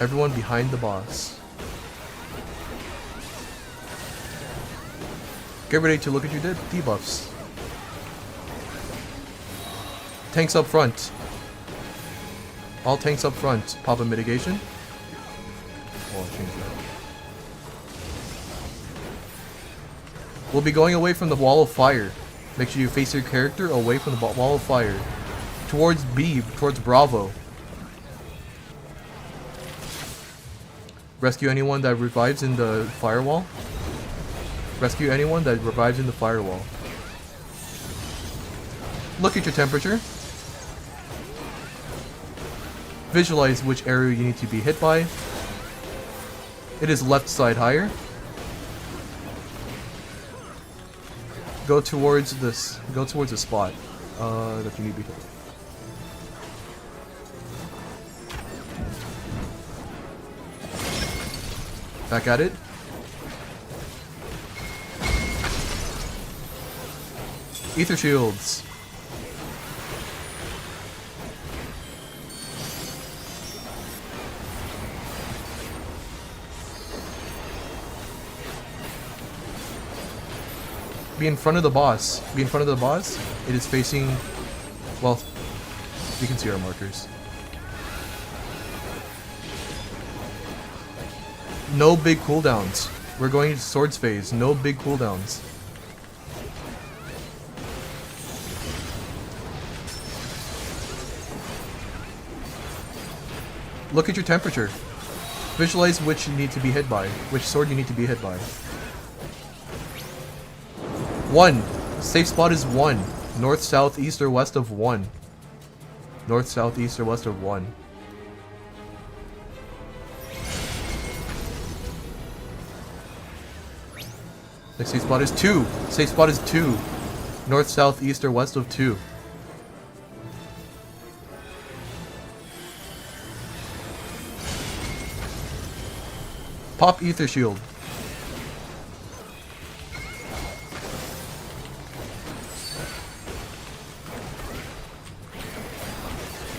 Everyone behind the boss. Get ready to look at your debuffs. Tanks up front. All tanks up front. Pop a mitigation. Oh, I'll change that. We'll be going away from the wall of fire. Make sure you face your character away from the wall of fire. Towards B, towards Bravo. Rescue anyone that revives in the firewall. Rescue anyone that revives in the firewall. Look at your temperature. Visualize which area you need to be hit by. It is left side higher. Go towards this. Go towards the spot that you need to be hit. Back at it. Ether shields. Be in front of the boss. Be in front of the boss. It is facing... Well, you can see our markers. No big cooldowns. We're going into swords phase. No big cooldowns. Look at your temperature. Visualize which you need to be hit by. Which sword you need to be hit by. 1. Safe spot is 1. North, south, east, or west of 1. North, south, east, or west of 1. Next safe spot is 2. Safe spot is 2. North, south, east, or west of 2. Pop ether shield.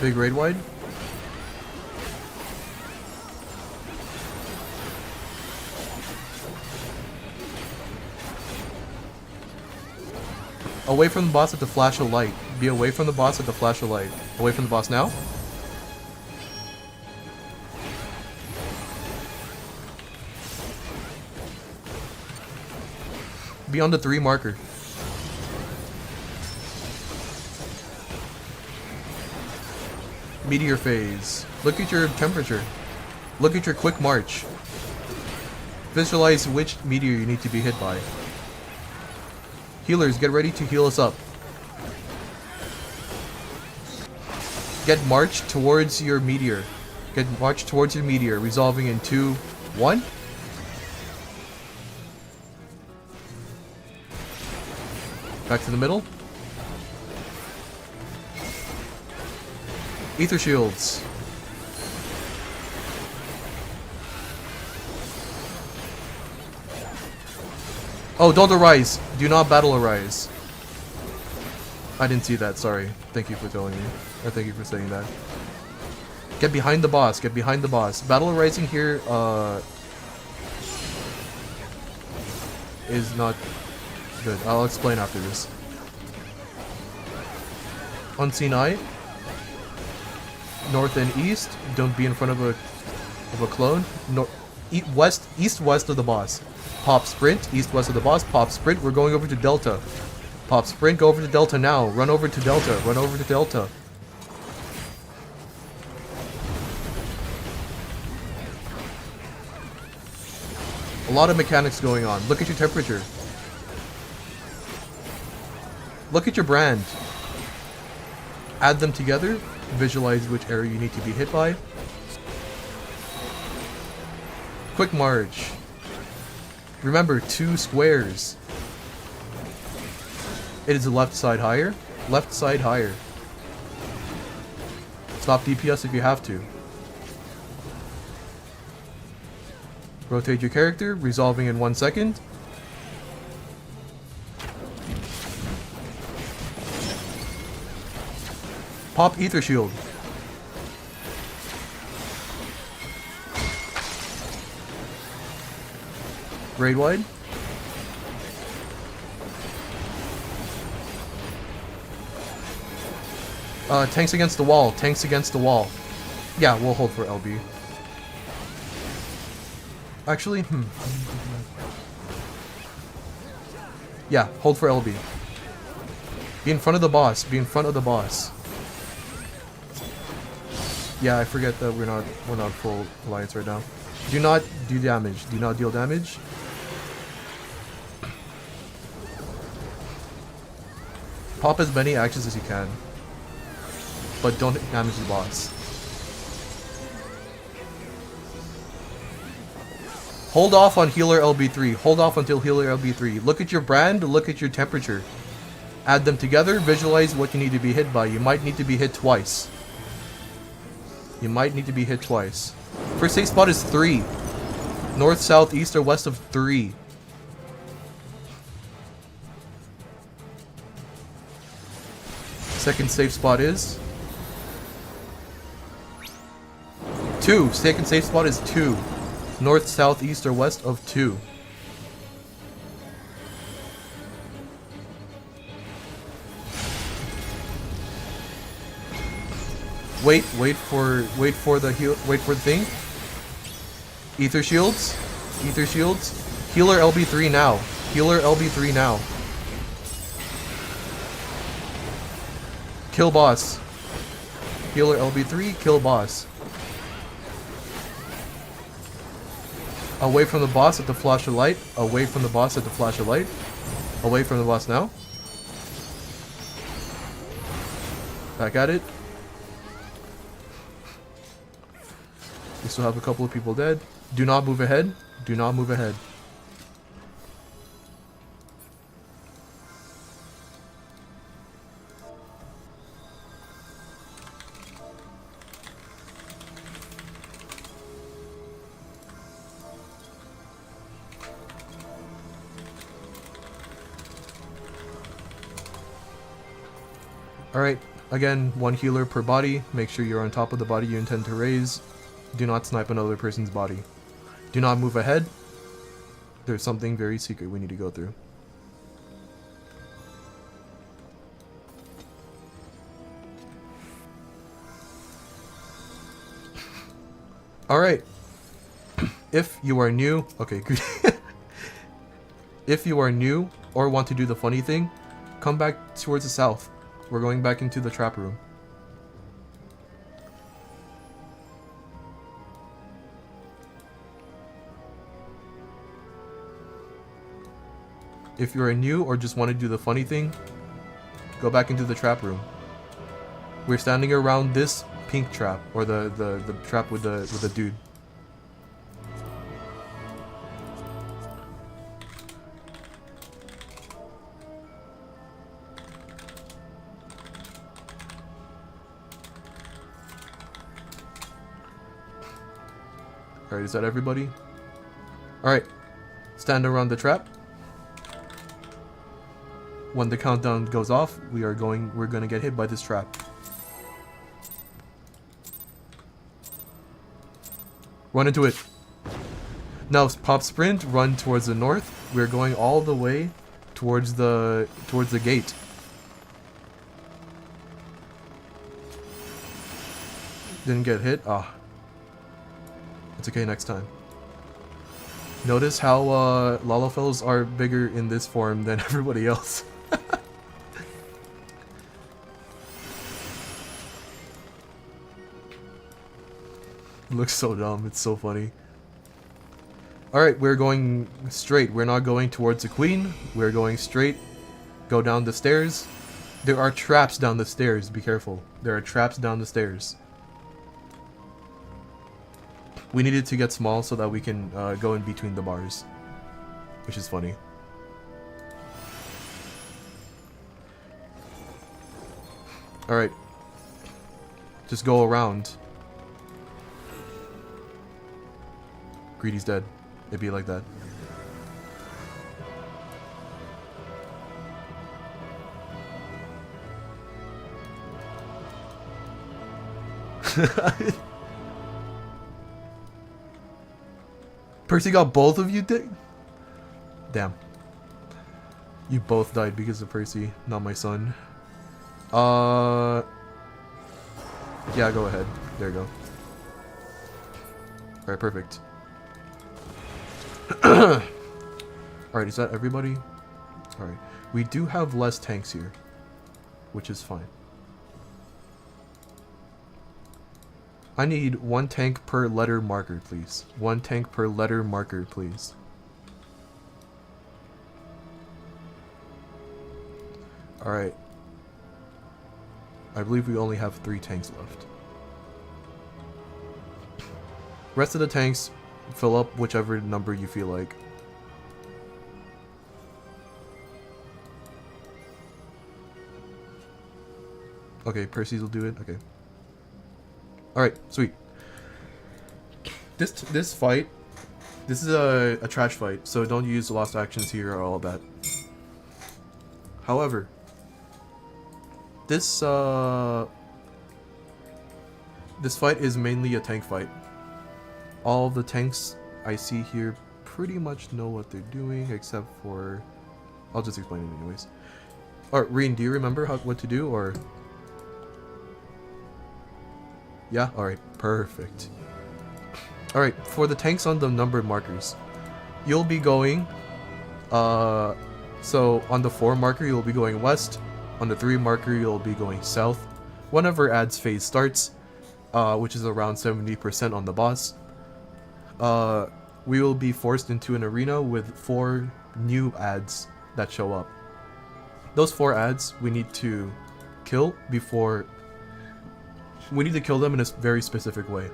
Big raid wide. Away from the boss at the flash of light. Be away from the boss at the flash of light. Away from the boss now. Be on the 3 marker. Meteor phase. Look at your temperature. Look at your quick march. Visualize which meteor you need to be hit by. Healers, get ready to heal us up. Get marched towards your meteor. Get marched towards your meteor, resolving in 2, 1. Back to the middle. Ether shields. Oh, don't arise. Do not battle arise. I didn't see that, sorry. Thank you for telling me. Or thank you for saying that. Get behind the boss, get behind the boss. Battle arising here, is not good. I'll explain after this. Unseen Eye. North and east. Don't be in front of a clone. East west of the boss. Pop sprint. East west of the boss. Pop sprint. We're going over to Delta. Pop sprint. Go over to Delta now. Run over to Delta. Run over to Delta. A lot of mechanics going on. Look at your temperature. Look at your brand. Add them together. Visualize which area you need to be hit by. Quick march. Remember, 2 squares. It is the left side higher. Left side higher. Stop DPS if you have to. Rotate your character, resolving in 1 second. Pop Ether Shield. Raid wide. Tanks against the wall. Tanks against the wall. Yeah, we'll hold for LB. Actually, yeah, hold for LB. Be in front of the boss. Be in front of the boss. Yeah, I forget that we're not full alliance right now. Do not do damage. Do not deal damage. Pop as many actions as you can, but don't damage the boss. Hold off on healer LB3. Hold off until healer LB3. Look at your brand, look at your temperature. Add them together, visualize what you need to be hit by. You might need to be hit twice. You might need to be hit twice. First safe spot is 3. North, south, east, or west of 3. Second safe spot is 2. Second safe spot is 2. North, south, east, or west of 2. Wait for the thing. Ether shields. Ether shields. Healer LB3 now. Healer LB3 now. Kill boss. Healer LB3, kill boss. Away from the boss at the flash of light. Away from the boss at the flash of light. Away from the boss now. Back at it. We still have a couple of people dead. Do not move ahead. Do not move ahead. Alright, again, 1 healer per body. Make sure you're on top of the body you intend to raise. Do not snipe another person's body. Do not move ahead. There's something very secret we need to go through. Alright. If you are new... Okay, good. If you are new or want to do the funny thing, come back towards the south. We're going back into the trap room. if you're new or just want to do the funny thing, go back into the trap room. We're standing around this pink trap, or the trap with the dude. Alright, is that everybody? Alright. Stand around the trap. When the countdown goes off, we're gonna get hit by this trap. Run into it. Now pop sprint, run towards the north. We're going all the way towards the gate. Didn't get hit. Ah. It's okay next time. Notice how Lalafels are bigger in this form than everybody else. Looks so dumb. It's so funny. Alright, we're going straight. We're not going towards the queen. We're going straight. Go down the stairs. There are traps down the stairs. Be careful. There are traps down the stairs. We needed to get small so that we can go in between the bars. Which is funny. Alright. Just go around. Greedy's dead. It'd be like that. Percy got both of you Damn. You both died because of Percy, not my son. Yeah, go ahead. There you go. Alright, perfect. Alright, is that everybody? Alright. We do have less tanks here, which is fine. I need 1 tank per letter marker, please. 1 tank per letter marker, please. Alright. I believe we only have 3 tanks left. Rest of the tanks, fill up whichever number you feel like. Okay, Percy's will do it. Okay. Alright, sweet. This fight, this is a trash fight, so don't use lost actions here or all that. However, this fight is mainly a tank fight. All the tanks I see here pretty much know what they're doing, except for... I'll just explain it anyways. Alright, Reen, do you remember what to do, or... Yeah? Alright, perfect. Alright, for the tanks on the numbered markers, you'll be going... So, on the 4 marker, you'll be going west. On the 3 marker, you'll be going south. Whenever ads phase starts, which is around 70% on the boss, we will be forced into an arena with 4 new ads that show up. Those 4 ads we need to kill before... We need to kill them in a very specific way.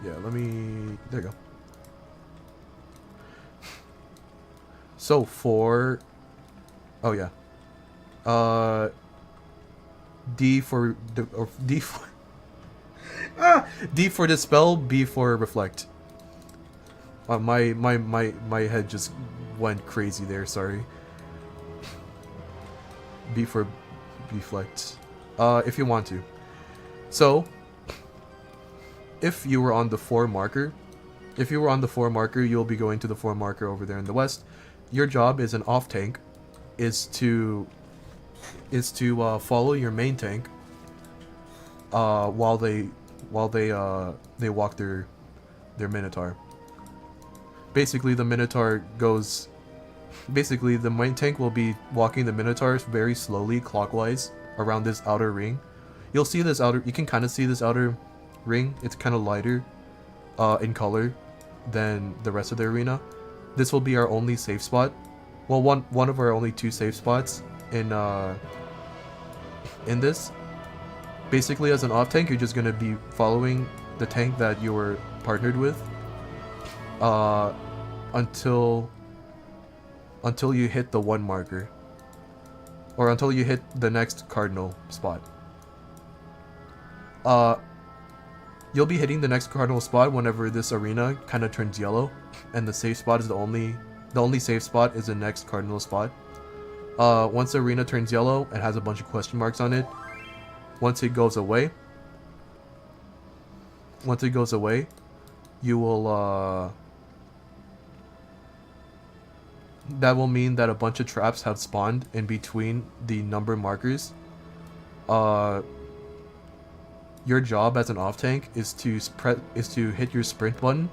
Yeah, let me... There you go. So for... Oh yeah. D for... D for... D for dispel, B for reflect. My head just went crazy there, sorry. B for reflect. If you want to. So, if you were on the 4 marker, you'll be going to the 4 marker over there in the west. Your job as an off tank is to follow your main tank while they walk their Minotaur. Basically, the Minotaur goes... Basically, the main tank will be walking the Minotaurs very slowly clockwise around this outer ring. You'll see this outer... You can kind of see this outer ring. It's kind of lighter in color. than the rest of the arena. This will be our only safe spot. Well, one of our only 2 safe spots in this. Basically, as an off tank, you're just gonna be following the tank that you were partnered with until you hit the 1 marker, or until you hit the next cardinal spot. You'll be hitting the next cardinal spot whenever this arena kind of turns yellow, and the safe spot is the only safe spot is the next cardinal spot. Once the arena turns yellow and has a bunch of question marks on it, once it goes away, you will that will mean that a bunch of traps have spawned in between the number markers. Your job as an off tank is to hit your sprint button,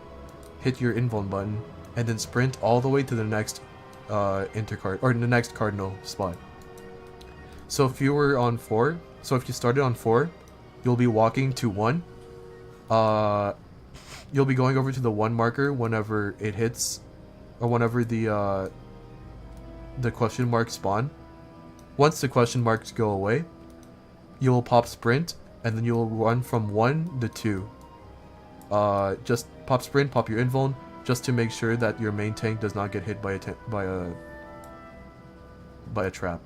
hit your invuln button, and then sprint all the way to the next intercard or the next cardinal spot. So if you were on 4, so if you started on 4, you'll be walking to 1. You'll be going over to the 1 marker whenever it hits, or whenever the question marks spawn. Once the question marks go away, you will pop sprint, and then you'll run from 1 to 2. Just pop sprint, pop your invuln, just to make sure that your main tank does not get hit by a trap.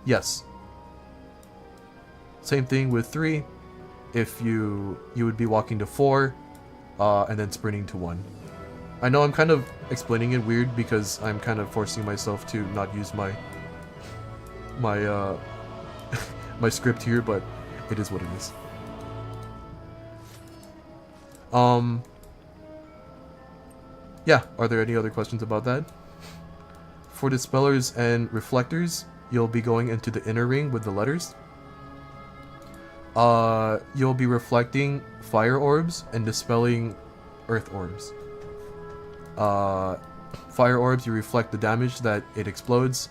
Yes. Same thing with 3. If you would be walking to 4, and then sprinting to 1. I know I'm kind of explaining it weird because I'm kind of forcing myself to not use my my script here, but it is what it is. Yeah, are there any other questions about that? For dispellers and reflectors, you'll be going into the inner ring with the letters. You'll be reflecting fire orbs and dispelling earth orbs. Fire orbs, you reflect the damage that it explodes.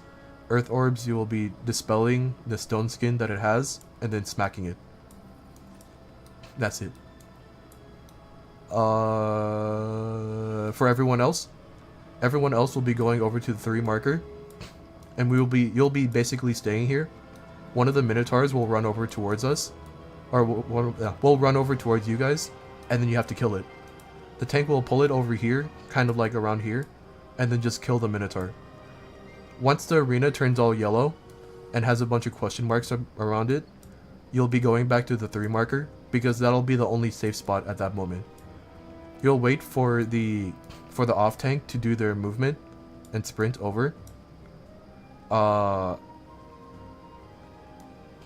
Earth orbs, you will be dispelling the stone skin that it has, and then smacking it. That's it. For everyone else will be going over to the 3 marker, and you'll be basically staying here. One of the minotaurs will run over towards us, or we'll run over towards you guys, and then you have to kill it. The tank will pull it over here, kind of like around here, and then just kill the minotaur. Once the arena turns all yellow and has a bunch of question marks around it, you'll be going back to the 3 marker, because that'll be the only safe spot at that moment. You'll wait for the off tank to do their movement and sprint over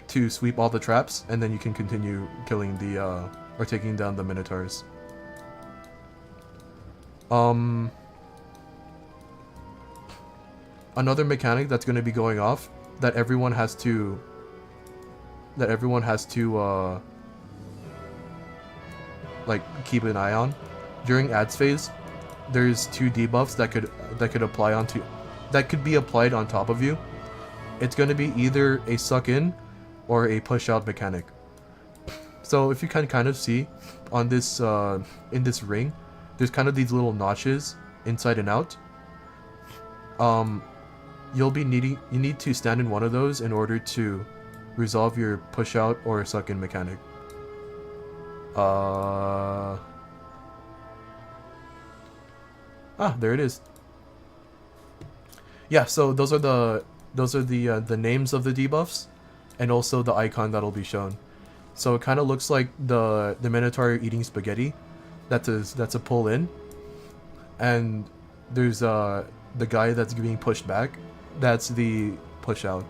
to sweep all the traps, and then you can continue killing or taking down the minotaurs. Another mechanic that's going to be going off that everyone has to like keep an eye on during ads phase. There's 2 debuffs that could be applied on top of you. It's going to be either a suck in or a push out mechanic. So if you can kind of see on this in this ring, there's kind of these little notches inside and out. You need to stand in one of those in order to resolve your push out or suck in mechanic. There it is. Yeah, so those are the names of the debuffs, and also the icon that'll be shown. So it kind of looks like the minotaur eating spaghetti. That's a pull in, and there's the guy that's being pushed back. That's the push out.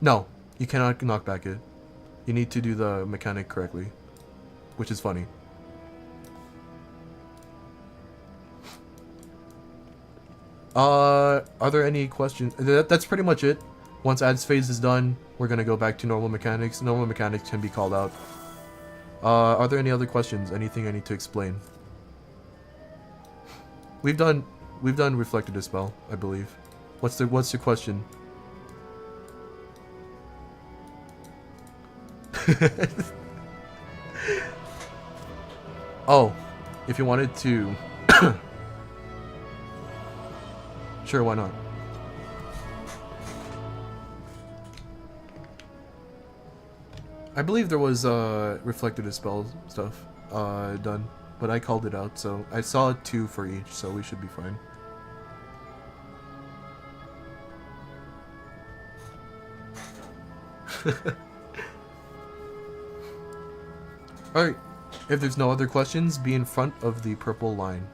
No, you cannot knock back it. You need to do the mechanic correctly, which is funny. Are there any questions? That's pretty much it. Once ads phase is done, we're gonna go back to normal mechanics. Normal mechanics can be called out. Are there any other questions? Anything I need to explain? We've done We've done Reflected Dispel, I believe. What's your question? Oh, if you wanted to... Sure, why not? I believe there was Reflected Dispel stuff done, but I called it out, so I saw 2 for each, so we should be fine. Alright, if there's no other questions, be in front of the purple line.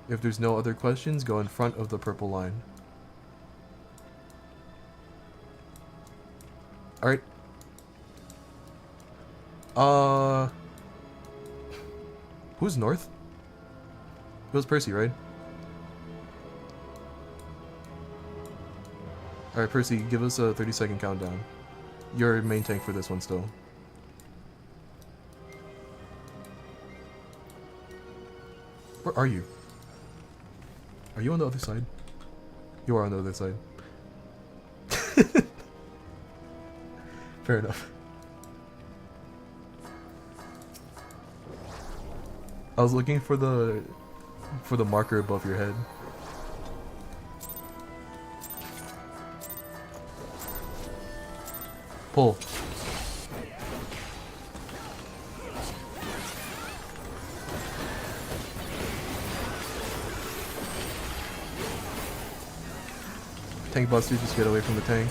If there's no other questions, go in front of the purple line. Alright. Who's north? It was Percy, right? Alright, Percy, give us a 30-second countdown. You're main tank for this one still. Where are you? Are you on the other side? You are on the other side. Fair enough. I was looking for the marker above your head. Pull. Tank buster, just get away from the tank.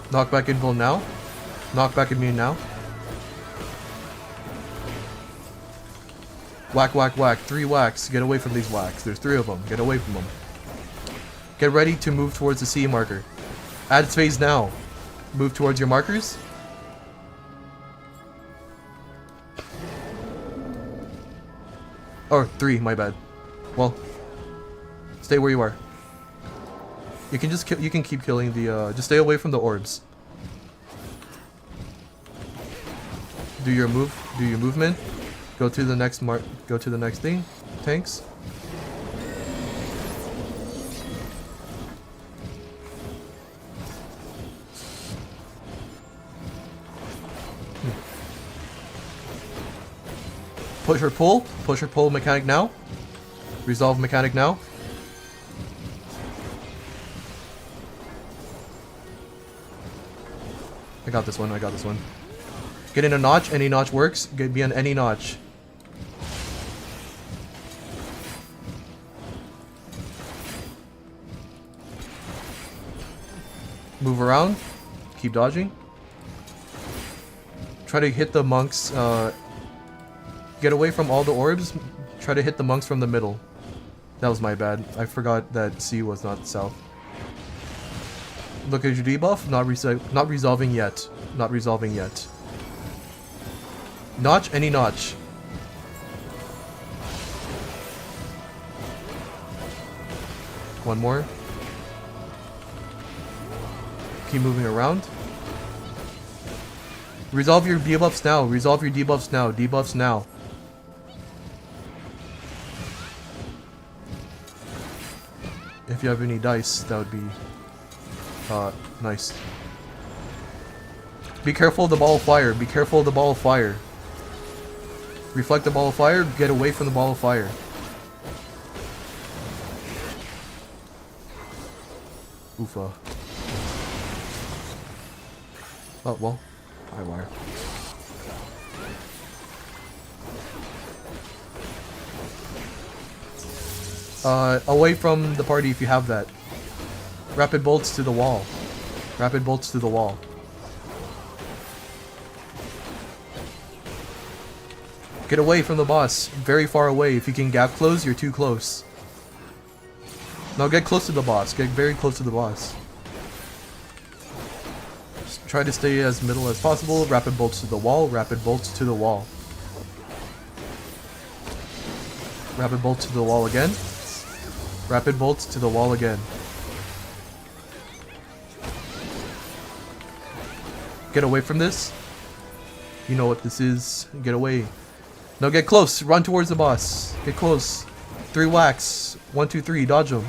Knockback invul now. Knockback immune now. Whack, whack, whack. 3 whacks. Get away from these whacks. There's 3 of them. Get away from them. Get ready to move towards the C marker. Add phase now. Move towards your markers. Or 3, my bad. Well, stay where you are. You can just you can keep killing the just stay away from the orbs. Do your movement. Go to the next go to the next thing. Tanks. Push or pull. Push or pull mechanic now. Resolve mechanic now. I got this one, I got this one. Get in a notch, any notch works. Be on any notch. Move around. Keep dodging. Try to hit the monks. Get away from all the orbs. Try to hit the monks from the middle. That was my bad. I forgot that C was not south. Look at your debuff. Not resolving yet. Not resolving yet. Notch. Any notch. One more. Keep moving around. Resolve your debuffs now. Resolve your debuffs now. Debuffs now. If you have any dice, that would be nice. Be careful of the ball of fire. Be careful of the ball of fire. Reflect the ball of fire. Get away from the ball of fire. Oofa. Oh, well. High wire. Away from the party if you have that. Rapid bolts to the wall. Rapid bolts to the wall. Get away from the boss. Very far away. If you can gap close, you're too close. Now get close to the boss. Get very close to the boss. Just try to stay as middle as possible. Rapid bolts to the wall. Rapid bolts to the wall. Rapid bolts to the wall again. Rapid bolts to the wall again. Get away from this. You know what this is. Get away. No, get close. Run towards the boss. Get close. 3 whacks. 1, 2, 3. Dodge him.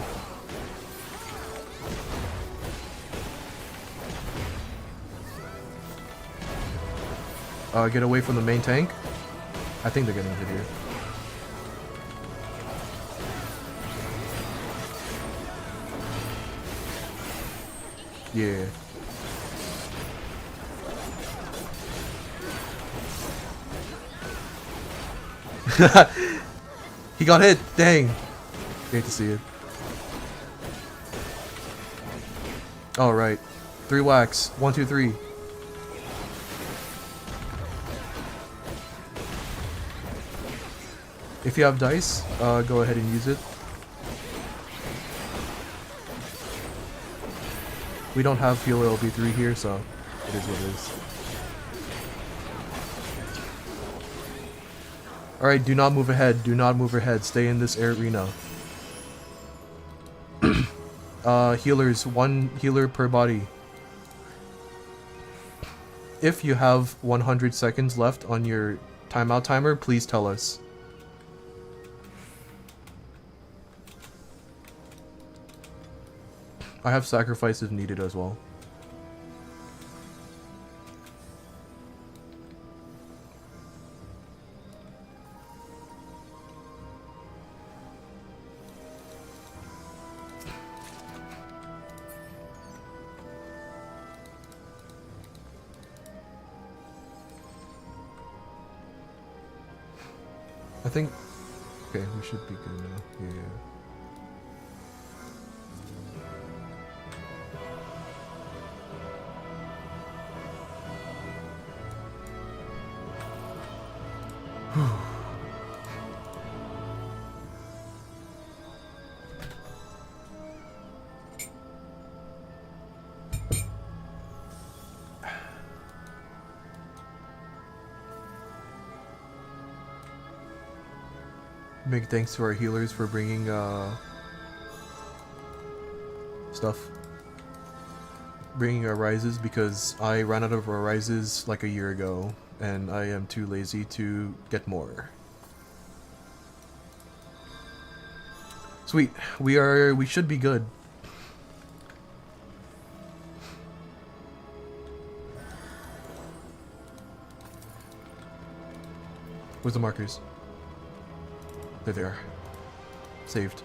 Get away from the main tank. I think they're getting hit here. Yeah. He got hit. Dang. Hate to see it. All right. 3 whacks. 1, 2, 3. If you have dice, go ahead and use it. We don't have healer LB3 here, so it is what it is. Alright, do not move ahead. Do not move ahead. Stay in this arena. Healers. 1 healer per body. If you have 100 seconds left on your timeout timer, please tell us. I have sacrifice if needed as well. I think... Okay, we should be good now. Yeah. Big thanks to our healers for bringing stuff. Bringing our rises, because I ran out of our rises like a year ago and I am too lazy to get more. Sweet. We should be good. Where's the markers? There they are. Saved.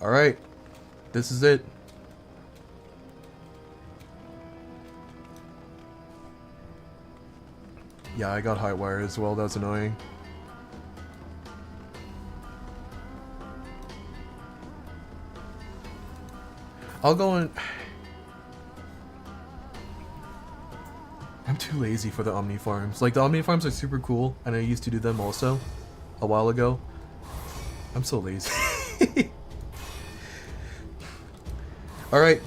Alright. This is it. Yeah, I got high wire as well. That's annoying. I'll go and... I'm too lazy for the Omni farms. Like, the Omni farms are super cool, and I used to do them also a while ago. I'm so lazy. Alright.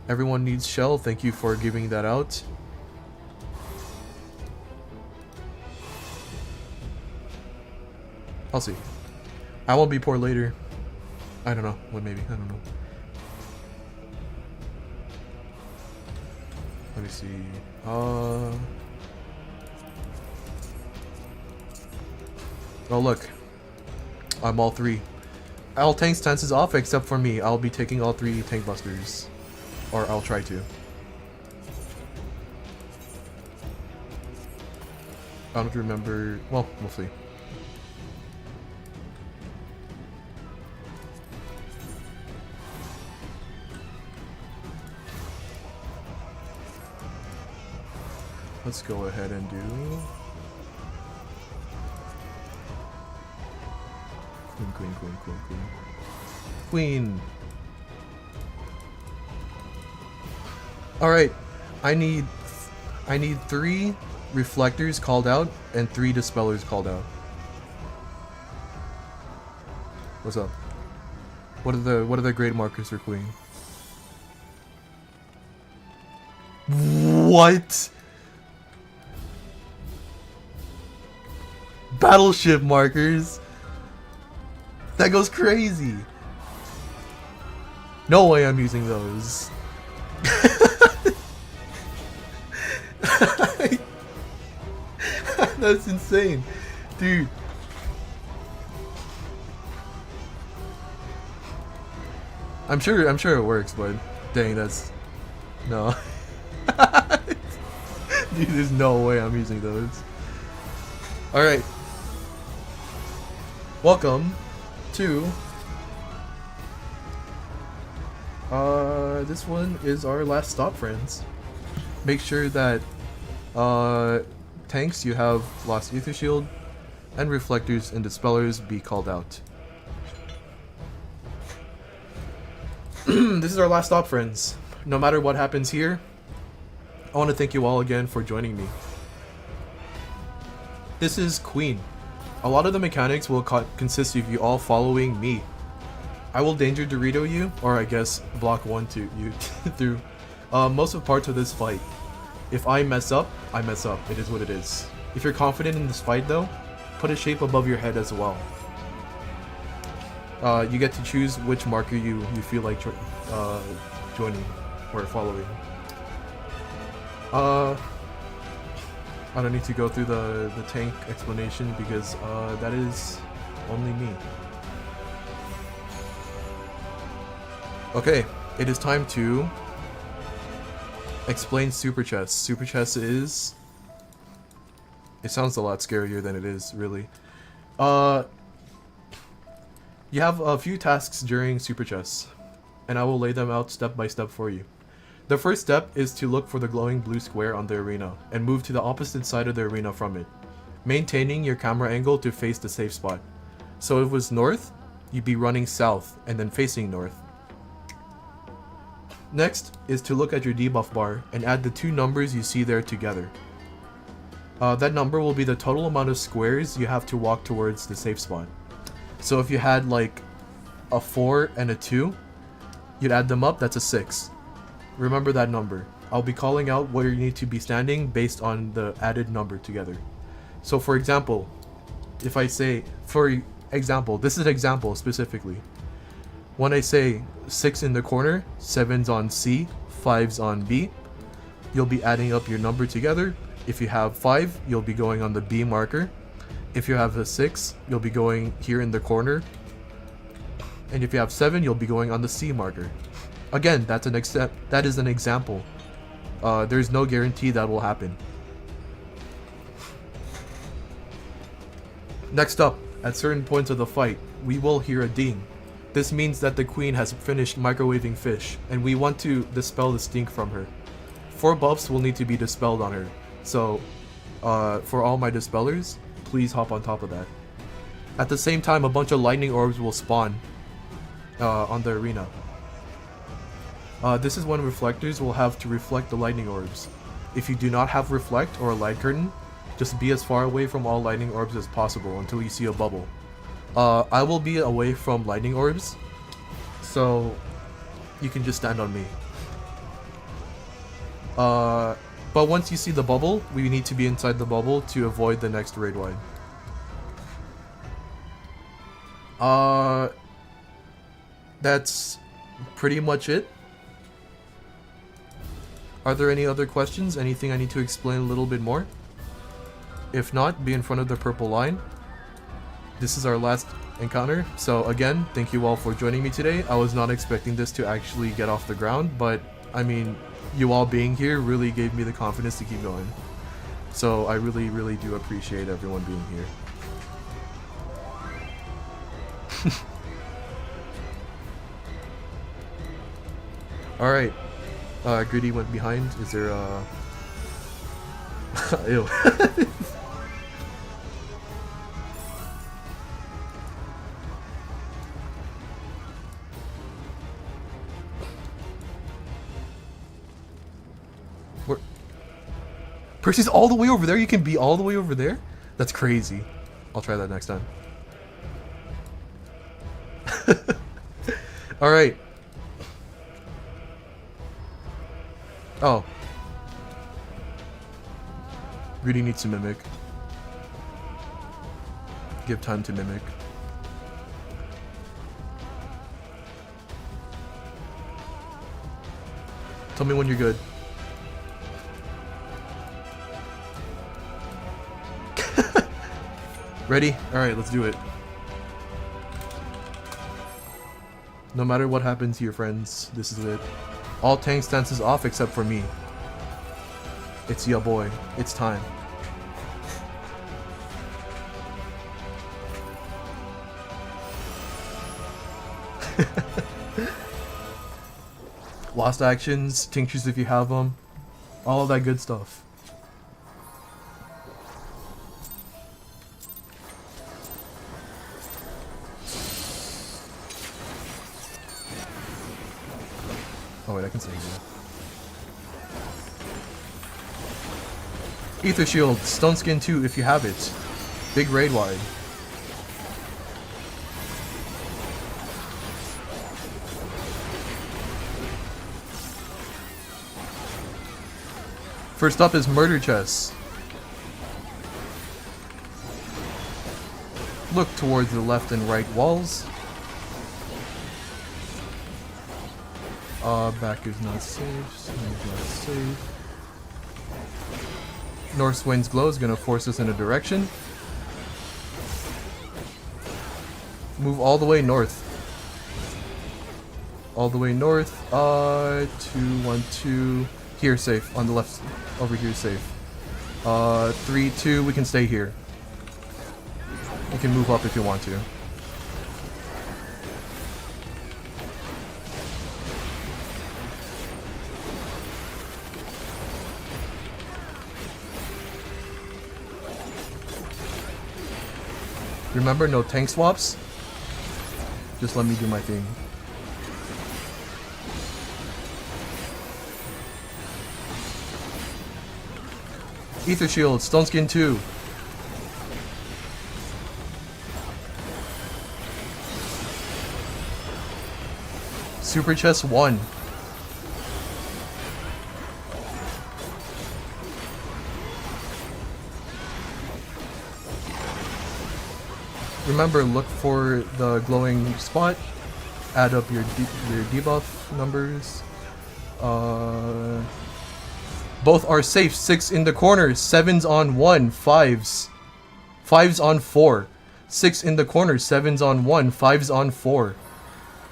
Everyone needs shell. Thank you for giving that out. I'll see. I won't be poor later. I don't know. What maybe? I don't know. Let me see. Oh look. I'm all 3. All tank stances off except for me. I'll be taking all 3 tank busters. Or I'll try to. I don't remember. Well, we'll see. Let's go ahead and do queen, queen, queen, queen, queen. Queen. All right, I need 3 reflectors called out and 3 dispellers called out. What's up? What are the grade markers for queen? What? Battleship markers? That goes crazy. No way I'm using those. That's insane. Dude. I'm sure it works, but dang, that's no. Dude, there's no way I'm using those. Alright. Welcome to this one is our last stop, friends. Make sure that tanks, you have Lost Ether Shield, and reflectors and dispellers be called out. This is our last stop, friends. No matter what happens here, I want to thank you all again for joining me. This is Queen. A lot of the mechanics will consist of you all following me. I will Danger Dorito you, or I guess block 1 to you through most of parts of this fight. If I mess up, I mess up. It is what it is. If you're confident in this fight though, put a shape above your head as well. You get to choose which marker you feel like joining or following. I don't need to go through the tank explanation because that is only me. Okay, it is time to explain Super Chess. Super Chess is... It sounds a lot scarier than it is, really. You have a few tasks during Super Chess, and I will lay them out step by step for you. The first step is to look for the glowing blue square on the arena, and move to the opposite side of the arena from it, maintaining your camera angle to face the safe spot. So if it was north, you'd be running south, and then facing north. Next is to look at your debuff bar, and add the two numbers you see there together. That number will be the total amount of squares you have to walk towards the safe spot. So if you had like a 4 and a 2, you'd add them up, that's a 6. Remember that number. I'll be calling out where you need to be standing based on the added number together. So for example, if I say, for example, this is an example specifically. When I say 6 in the corner, 7's on C, 5's on B, you'll be adding up your number together. If you have 5, you'll be going on the B marker. If you have a 6, you'll be going here in the corner. And if you have 7, you'll be going on the C marker. Again, that is an example. There's no guarantee that will happen. Next up, at certain points of the fight, we will hear a ding. This means that the queen has finished microwaving fish, and we want to dispel the stink from her. 4 buffs will need to be dispelled on her. So, for all my dispellers, please hop on top of that. At the same time, a bunch of lightning orbs will spawn on the arena. This is when reflectors will have to reflect the lightning orbs. If you do not have reflect or a light curtain, just be as far away from all lightning orbs as possible until you see a bubble. I will be away from lightning orbs, so you can just stand on me. But once you see the bubble, we need to be inside the bubble to avoid the next raid wide. That's pretty much it. Are there any other questions? Anything I need to explain a little bit more? If not, be in front of the purple line. This is our last encounter. So again, thank you all for joining me today. I was not expecting this to actually get off the ground, but I mean, you all being here really gave me the confidence to keep going. So I really, really do appreciate everyone being here. Alright. Gritty went behind. Is there a... Ew. Where... Percy's all the way over there? You can be all the way over there? That's crazy. I'll try that next time. Alright. Oh. Greedy needs to mimic. Give time to mimic. Tell me when you're good. Ready? Alright, let's do it. No matter what happens here, friends, this is it. All tank stances off except for me. It's ya boy. It's time. Lost actions, tinctures if you have them, all of that good stuff. Oh wait, I can save you. Ether Shield, Stone Skin 2 if you have it. Big raid wide. First up is Murder Chess. Look towards the left and right walls. Back is not safe. Side is not safe. North Wind's Glow is gonna force us in a direction. Move all the way north. All the way north. 2-1-2. Here, safe. On the left. Over here, safe. 3-2. We can stay here. You can move up if you want to. Remember, no tank swaps. Just let me do my thing. Ether Shield, Stone Skin 2. Super Chest 1. Remember, look for the glowing spot. Add up your debuff numbers. Both are safe. 6 in the corner. 7s on 1. 5s. 5s on 4. 6 in the corner. 7s on 1. 5s on 4.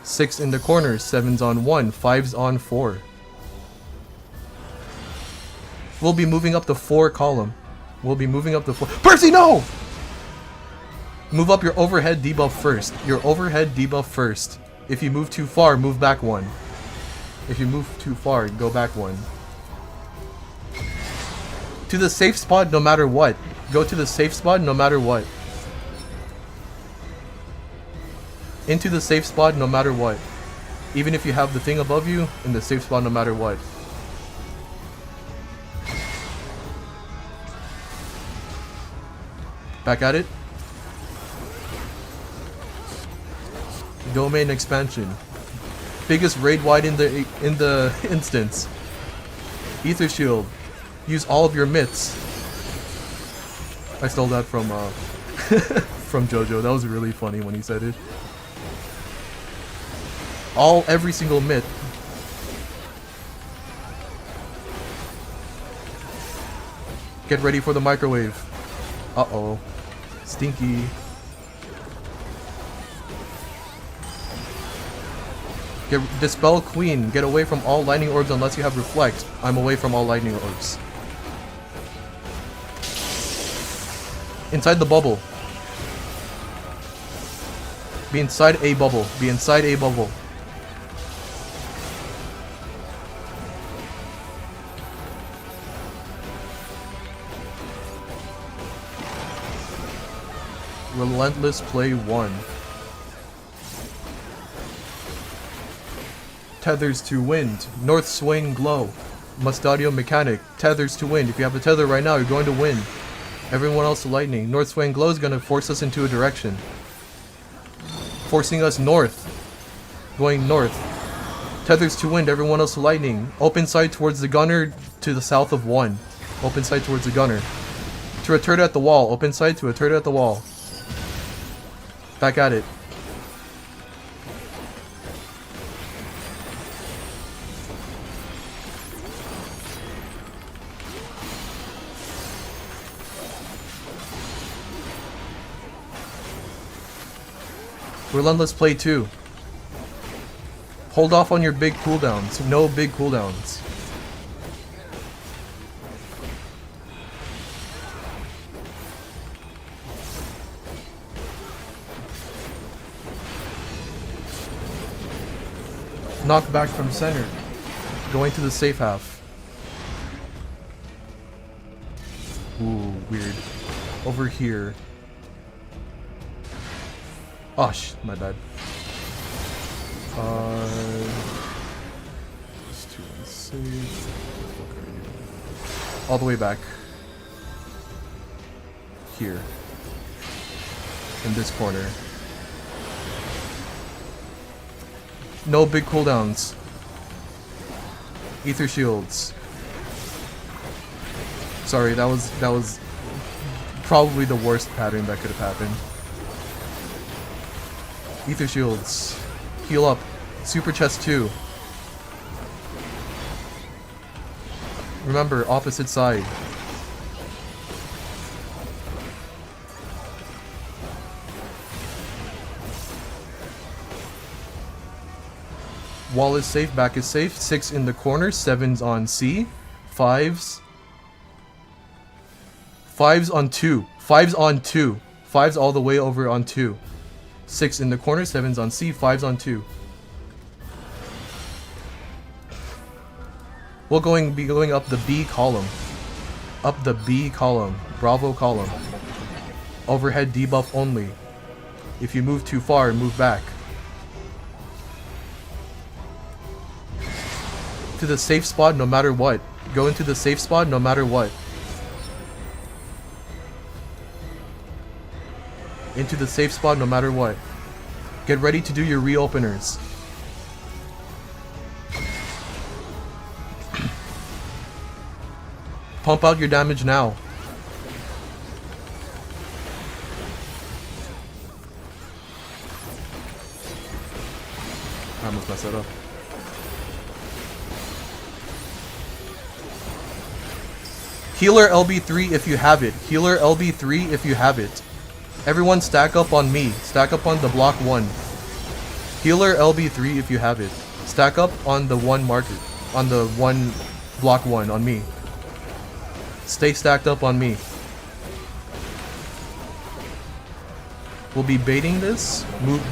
6 in the corner. 7s on 1. 5s on 4. We'll be moving up the 4 column. We'll be moving up the 4. Percy, no! Move up your overhead debuff first. Your overhead debuff first. If you move too far, move back 1. If you move too far, go back 1. To the safe spot no matter what. Go to the safe spot no matter what. Into the safe spot no matter what. Even if you have the thing above you, in the safe spot no matter what. Back at it. Domain expansion. Biggest raid wide in the instance. Ether Shield. Use all of your myths. I stole that from from JoJo. That was really funny when he said it. Every single myth. Get ready for the microwave. Uh-oh. Stinky. Dispel Queen. Get away from all lightning orbs unless you have Reflect. I'm away from all lightning orbs. Inside the bubble. Be inside a bubble. Be inside a bubble. Relentless Play 1. Tethers to Wind. North Swing Glow. Mustadio Mechanic. Tethers to Wind. If you have a tether right now, you're going to win. Everyone else to Lightning. North Swing Glow is going to force us into a direction. Forcing us north. Going north. Tethers to Wind. Everyone else to Lightning. Open sight towards the gunner to the south of 1. Open sight towards the gunner. To a turret at the wall. Open sight to a turret at the wall. Back at it. Relentless play 2. Hold off on your big cooldowns. No big cooldowns. Knock back from center. Going to the safe half. Ooh, weird. Over here. Oh, my bad. Just too unsafe. All the way back. Here. In this corner. No big cooldowns. Ether shields. Sorry, that was probably the worst pattern that could have happened. Ether shields. Heal up. Super chest 2. Remember, opposite side. Wall is safe, back is safe. 6 in the corner, 7's on C. 5's. 5's on 2. 5's on 2. 5's all the way over on 2. 6 in the corner, 7's on C, 5's on 2. We'll be going up the B column. Up the B column. Bravo column. Overhead debuff only. If you move too far, move back. To the safe spot no matter what. Go into the safe spot no matter what. Into the safe spot no matter what. Get ready to do your reopeners. Pump out your damage now. I almost messed that up. Healer LB3 if you have it. Healer LB3 if you have it. Everyone stack up on me. Stack up on the block 1. Healer LB3 if you have it. Stack up on the 1 marker. On the 1 block 1 on me. Stay stacked up on me. We'll be baiting this.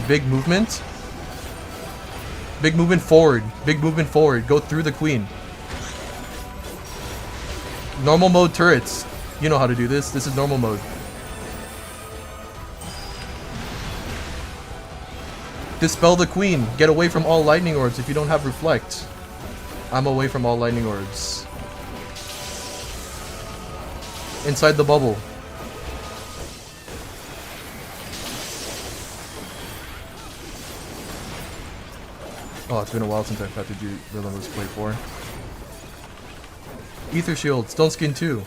Big movement. Big movement forward. Big movement forward. Go through the queen. Normal mode turrets. You know how to do this. This is normal mode. Dispel the queen. Get away from all lightning orbs if you don't have reflect. I'm away from all lightning orbs. Inside the bubble. Oh, it's been a while since I've had to do Relentless Play 4. Ether shield, Stone Skin 2.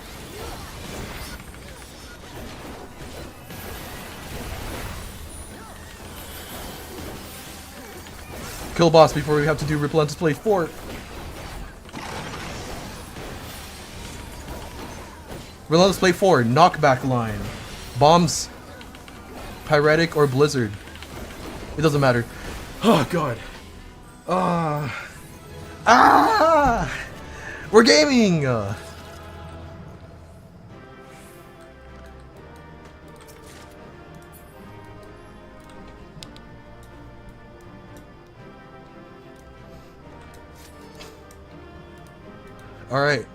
Kill boss before we have to do Relentless Play 4. Relentless Play 4, knockback line. Bombs, Pyretic or Blizzard. It doesn't matter. Oh god. We're gaming! Alright.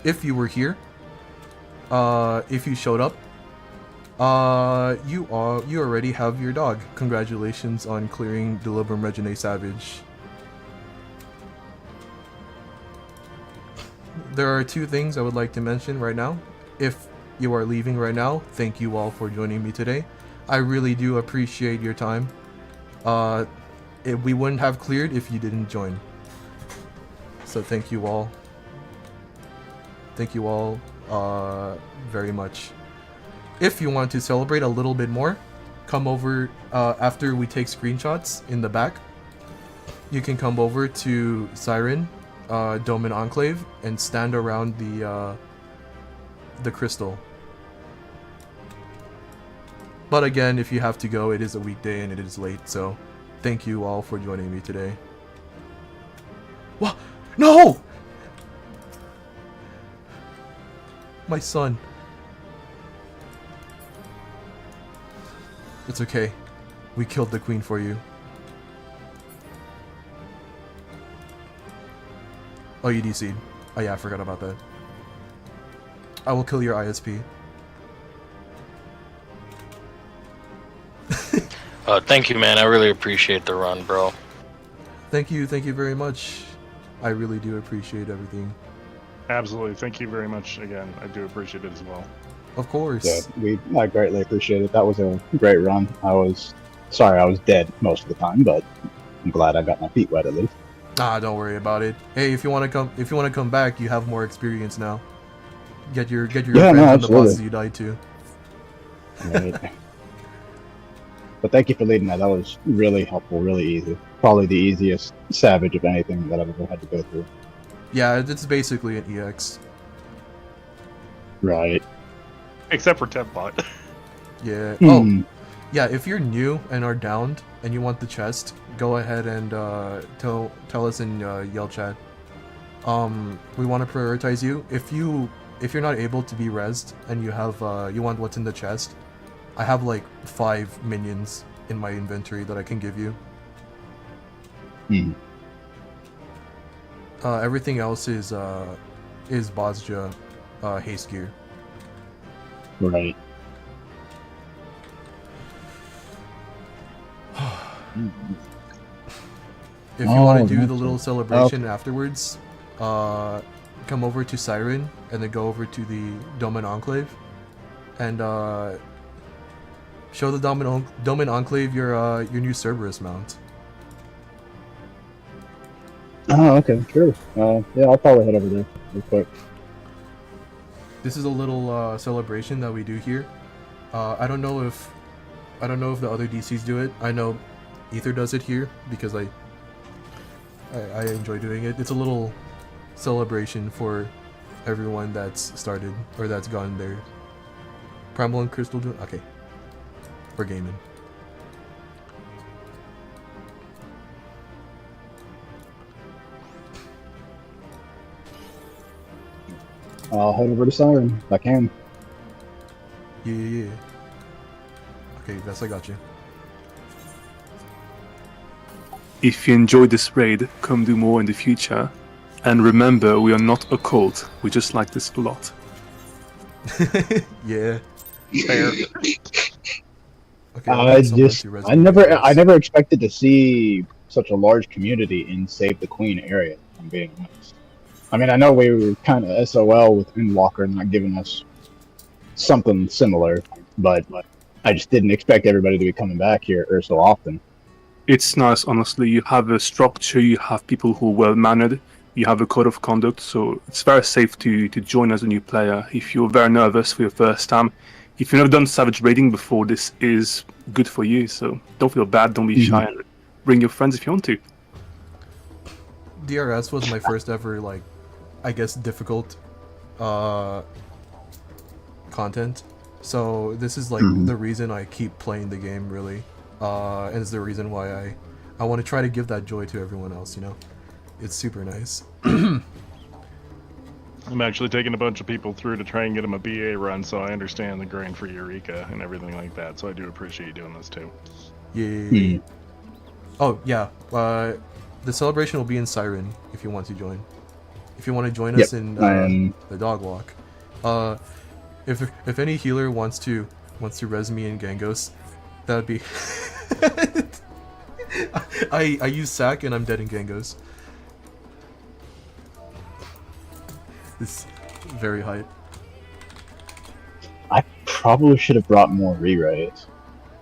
If you were here, if you showed up, you already have your dog. Congratulations on clearing Delibram Regine Savage. There are 2 things I would like to mention right now. If you are leaving right now, thank you all for joining me today. I really do appreciate your time. We wouldn't have cleared if you didn't join. So thank you all. Thank you all very much. If you want to celebrate a little bit more, come over after we take screenshots in the back. You can come over to Siren, Dome and Enclave, and stand around the crystal. But again, if you have to go, it is a weekday and it is late, so thank you all for joining me today. What? No! My son. It's okay. We killed the queen for you. Oh, you DC'd. Oh yeah, I forgot about that. I will kill your ISP. Thank you, man. I really appreciate the run, bro. Thank you very much. I really do appreciate everything. Absolutely. Thank you very much again. I do appreciate it as well. Of course. Yeah, I greatly appreciate it. That was a great run. I was sorry I was dead most of the time, but I'm glad I got my feet wet at least. Ah, don't worry about it. Hey, if you want to come back, you have more experience now. Get your friends and the bosses you died to. Right. But thank you for leading that. That was really helpful, really easy. Probably the easiest Savage of anything that I've ever had to go through. Yeah, it's basically an EX. Right. Except for Tempbot. Yeah. Oh, yeah. If you're new and are downed and you want the chest, go ahead and tell us in yell chat. We want to prioritize you. If you're not able to be rezzed and you have you want what's in the chest, I have like 5 minions in my inventory that I can give you. Everything else is Bozja haste gear. Right. If you want to do the little celebration afterwards, come over to Siren and then go over to the Domin Enclave and show the Domin Enclave your new Cerberus mount. Oh, okay, sure. Yeah, I'll probably head over there real quick. This is a little celebration that we do here. I don't know if the other DCs do it. I know Ether does it here because I enjoy doing it. It's a little celebration for everyone that's started or that's gone there. Primal and Crystal do it? Okay. We're gaming. I'll head over to Siren if I can. Yeah. Okay, I got you. If you enjoyed this raid, come do more in the future. And remember, we are not a cult. We just like this a lot. Yeah. Fair. Okay, I never expected to see such a large community in Save the Queen area, if I'm being honest. I mean, I know we were kind of SOL with Endwalker not giving us something similar, but I just didn't expect everybody to be coming back here so often. It's nice, honestly. You have a structure, you have people who are well-mannered, you have a code of conduct, so it's very safe to join as a new player. If you're very nervous for your first time, if you've never done Savage raiding before, this is good for you, so don't feel bad, don't be shy, and bring your friends if you want to. DRS was my first ever, like, I guess, difficult content. So this is like the reason I keep playing the game, really. And it's the reason why I want to try to give that joy to everyone else, you know? It's super nice. I'm actually taking a bunch of people through to try and get them a BA run, so I understand the grind for Eureka and everything like that, so I do appreciate you doing this too. Yeah. Oh, yeah. The celebration will be in Siren if you want to join. If you want to join us in the dog walk. If any healer wants to res me in Gangos, that'd be I use Sack and I'm dead in Gangos. It's very hype. I probably should have brought more re-rays.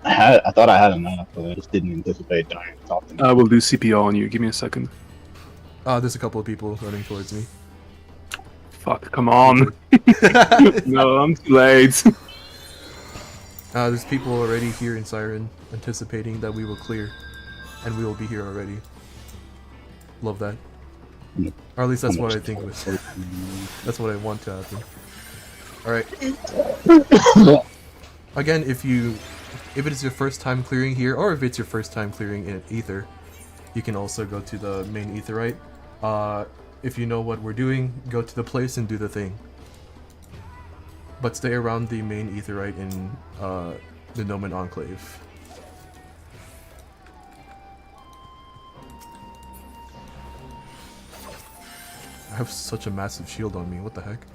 I thought I had enough, but I just didn't anticipate dying as often. I will do CPR on you. Give me a second. There's a couple of people running towards me. Fuck, come on. No, I'm too late. There's people already here in Siren, anticipating that we will clear, and we will be here already. Love that. Or at least that's what I think was. That's what I want to happen. Alright. Again, if you if it is your first time clearing here, or if it's your first time clearing in Ether, you can also go to the main Aetherite. If you know what we're doing, go to the place and do the thing. But stay around the main Aetherite in the Nomen Enclave. I have such a massive shield on me, what the heck?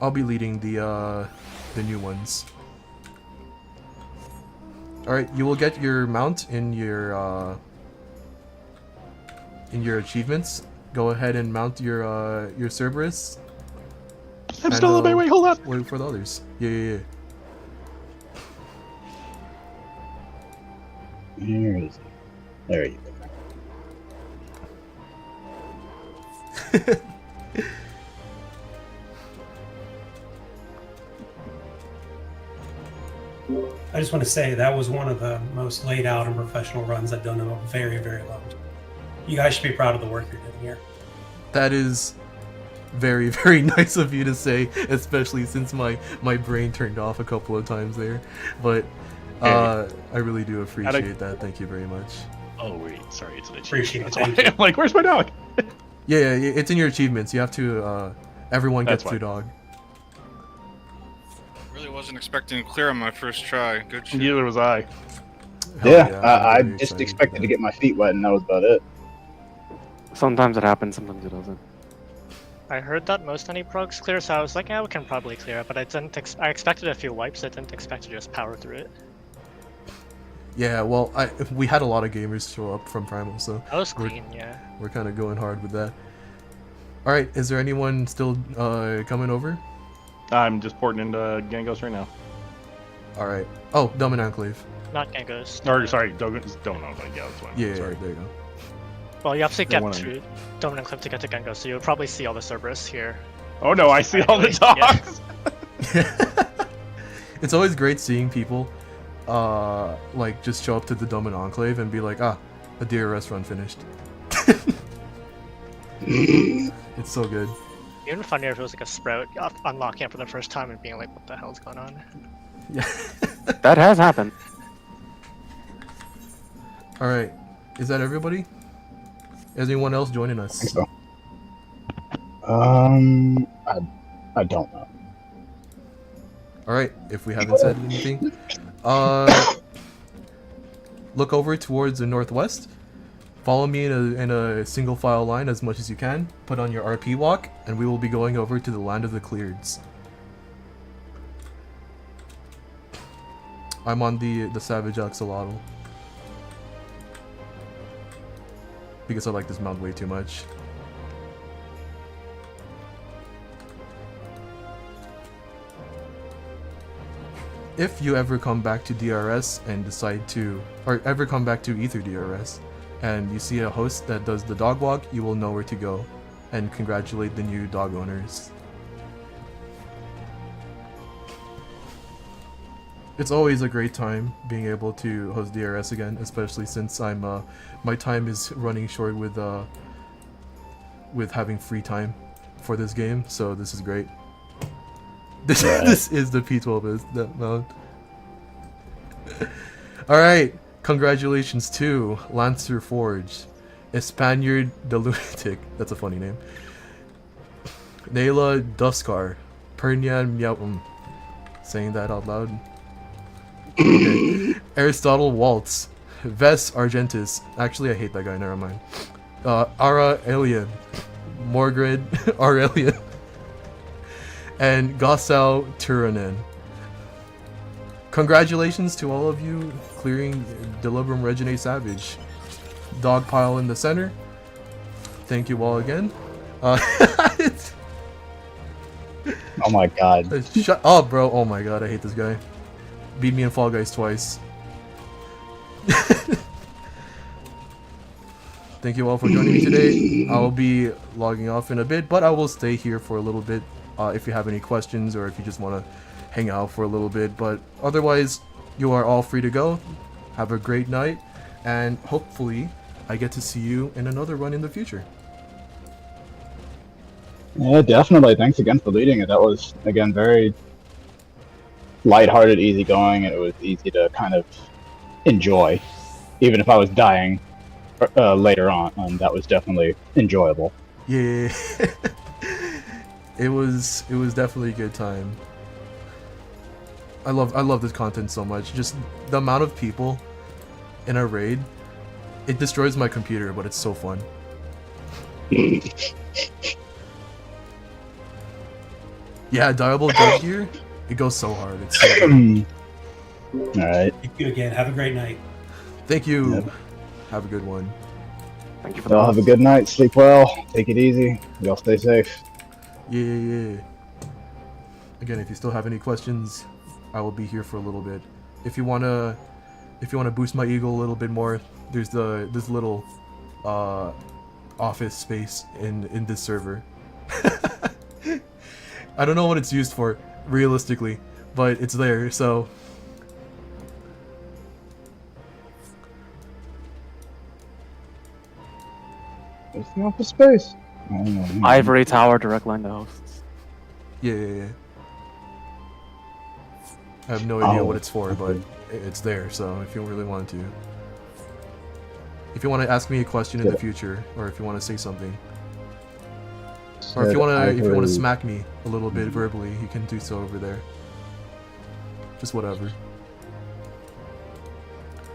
I'll be leading the new ones. Alright, you will get your mount in your achievements. Go ahead and mount your Cerberus. I'm still on my way, hold on! Wait for the others. Yeah. Where is he? There you go. I just want to say that was one of the most laid out and professional runs I've done in a very, very long time. You guys should be proud of the work you're doing here. That is very, very nice of you to say, especially since my brain turned off a couple of times there. But I really do appreciate that. Thank you very much. Oh wait, sorry, it's an Appreciate achievement. it. I'm like, where's my dog? Yeah, it's in your achievements. You have to. Everyone That's gets to fine. dog. Really wasn't expecting to clear on my first try. Good shit. Neither was I. Hell Yeah, I I'm very just excited expected about to get my feet wet, and that was about it. Sometimes it happens, sometimes it doesn't. I heard that most any progs clear, so I was like, yeah, we can probably clear it, but I didn't. I expected a few wipes. I didn't expect to just power through it. Yeah, well, we had a lot of gamers show up from Primal, so That was clean, yeah. we're kind of going hard with that. All right, is there anyone still coming over? I'm just porting into Gangos right now. All right. Oh, Domin Enclave. Not Gengos. Or sorry, don't know. Yeah, that's one. Yeah, sorry. there you go. Well, you have to The get one to Dominant Cliff to get to Gengos, so you'll probably see all the Cerberus here. Oh no, I see all the dogs. Yeah. It's always great seeing people, like just show up to the Domin Enclave and be like, ah, the DRS run finished. It's so good. Even funnier if it was like a sprout unlocking it for the first time and being like, what the hell's going on? Yeah. That has happened. All right. Is that everybody? Is anyone else joining I us? think so. I don't know. All right. If we haven't said anything, look over towards the northwest. Follow me in a single file line as much as you can. Put on your RP walk, and we will be going over to the land of the Cleareds. I'm on the Savage Axolotl because I like this mount way too much. If you ever come back to DRS and decide to, or ever come back to Ether DRS, and you see a host that does the dog walk, you will know where to go and congratulate the new dog owners. It's always a great time being able to host DRS again, especially since I'm my time is running short with having free time for this game, so this is great. This is the P12 is that mount. Alright, congratulations to Lancer Forge, Spaniard the Lunatic, that's a funny name, Nayla Duskar, Pernian Meowum, saying that out loud. Okay. Aristotle Waltz, Ves Argentis, actually I hate that guy, never mind. Ara Alien, Morgred Aurelian, and Gossau Turanen. Congratulations to all of you clearing Delibrum Regine Savage. Dogpile in the center. Thank you all again. Oh my god. Shut up, bro. Oh my god, I hate this guy. Beat me in Fall Guys twice. Thank you all for joining me today. I'll be logging off in a bit, but I will stay here for a little bit if you have any questions or if you just want to hang out for a little bit. But otherwise, you are all free to go. Have a great night, and hopefully I get to see you in another run in the future. Yeah, definitely. Thanks again for leading it. That was, again, very lighthearted, easygoing, and it was easy to kind of enjoy, even if I was dying later on. That was definitely enjoyable. Yeah. It was definitely a good time. I love this content so much. Just the amount of people in a raid, it destroys my computer, but it's so fun. Yeah, Diable Gun Gear, it goes so hard. It's so good. Alright. Thank you again. Have a great night. Thank you. Yep. Have a good one. Thank you for the Y'all have a good night. Sleep well. Take it easy. Y'all stay safe. Yeah. Again, if you still have any questions, I will be here for a little bit. If you wanna boost my ego a little bit more, there's this little office space in this server. I don't know what it's used for, realistically, but it's there, so. It's the office space. Ivory Tower, direct line to hosts. Yeah. I have no idea what it's for, but it's there, so if you really want to. If you want to ask me a question in the future, or if you want to say something. Or if you want to smack me a little bit verbally, you can do so over there. Just whatever.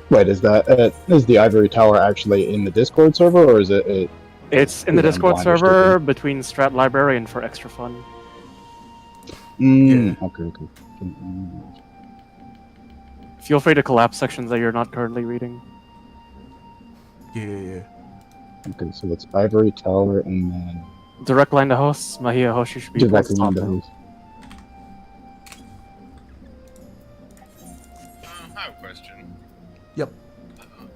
Wait, is the Ivory Tower actually in the Discord server, or is it? It's in the Discord server between Strat Library and for extra fun. Yeah. Okay. Feel free to collapse sections that you're not currently reading. Yeah. Okay, so it's Ivory Tower and then direct line to hosts. Mahia host, you should be direct towards line the to top. host. I have a question. Yep. I'm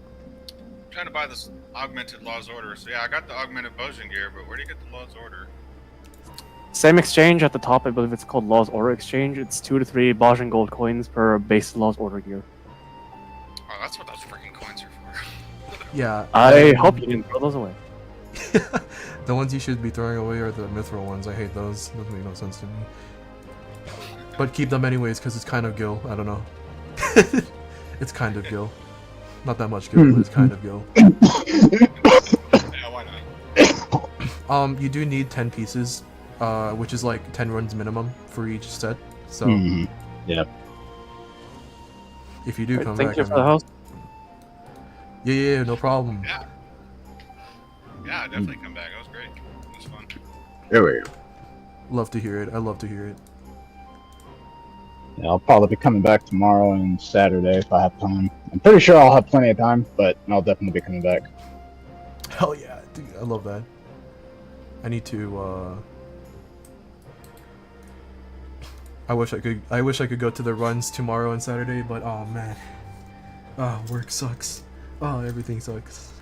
trying to buy this augmented Law's Order. So yeah, I got the augmented Bojan gear, but where do you get the Law's Order? Same exchange at the top. I believe it's called Law's Order Exchange. It's 2 to 3 Bajan gold coins per base Law's Order gear. Oh, that's what those freaking coins are for. Yeah. I hope you didn't throw those away. The ones you should be throwing away are the mithril ones. I hate those. Those make no sense to me. But keep them anyways, because it's kind of gil. I don't know. It's kind of gil. Not that much gil, but it's kind of gil. Yeah, why not? You do need 10 pieces, which is like 10 runs minimum for each set. So, yeah. If you do come Thank back, you for the host. Yeah, no problem. Yeah, definitely come back. That was great. It was fun. There we go. Love to hear it. I love to hear it. Yeah, I'll probably be coming back tomorrow and Saturday if I have time. I'm pretty sure I'll have plenty of time, but I'll definitely be coming back. Hell yeah, dude, I love that. I need to. I wish I could go to the runs tomorrow and Saturday, but oh man, work sucks. Oh, everything sucks.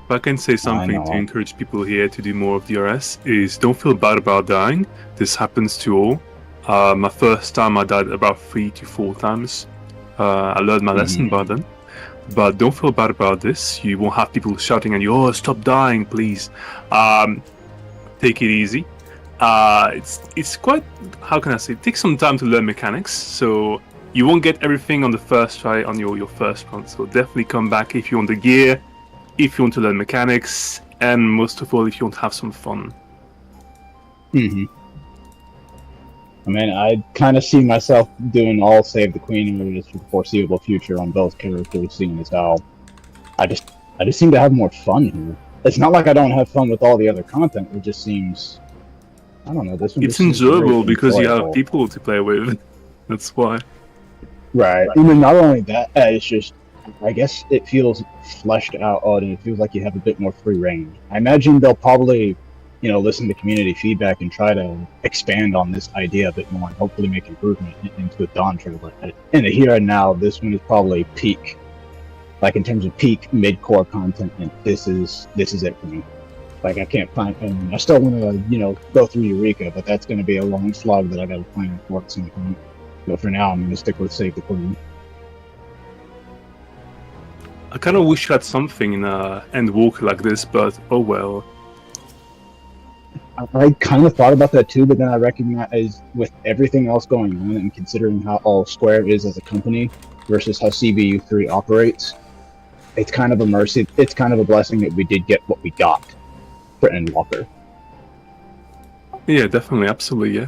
If I can say something to encourage people here to do more of DRS, is don't feel bad about dying. This happens to all. My first time I died about 3 to 4 times. I learned my lesson by then. But don't feel bad about this. You won't have people shouting at you, "Oh, stop dying, please." Take it easy. It's quite, how can I say, it takes some time to learn mechanics, so you won't get everything on the first try on your first run. So definitely come back if you want the gear, if you want to learn mechanics, and most of all, if you want to have some fun. I mean, I kind of see myself doing all save the queen areas for the foreseeable future on both characters, seeing as how I just seem to have more fun here. It's not like I don't have fun with all the other content. It just seems, I don't know. This one It's enjoyable because you have people to play with. That's why. Right, and then not only that, it's just, I guess it feels fleshed out, and it feels like you have a bit more free reign. I imagine they'll probably, listen to community feedback and try to expand on this idea a bit more and hopefully make improvement into a Dawn trailer. In the here and now, this one is probably peak, like in terms of peak mid-core content, and this is it for me. Like I can't find, and I still want to, go through Eureka, but that's going to be a long slog that I got to plan for at some point. But for now, I'm going to stick with Save the Queen. I kind of wish you had something in Endwalker like this, but oh well. I kind of thought about that too, but then I recognize with everything else going on and considering how all Square is as a company versus how CBU3 operates, it's kind of a mercy. It's kind of a blessing that we did get what we got for Endwalker. Yeah, definitely, absolutely, yeah.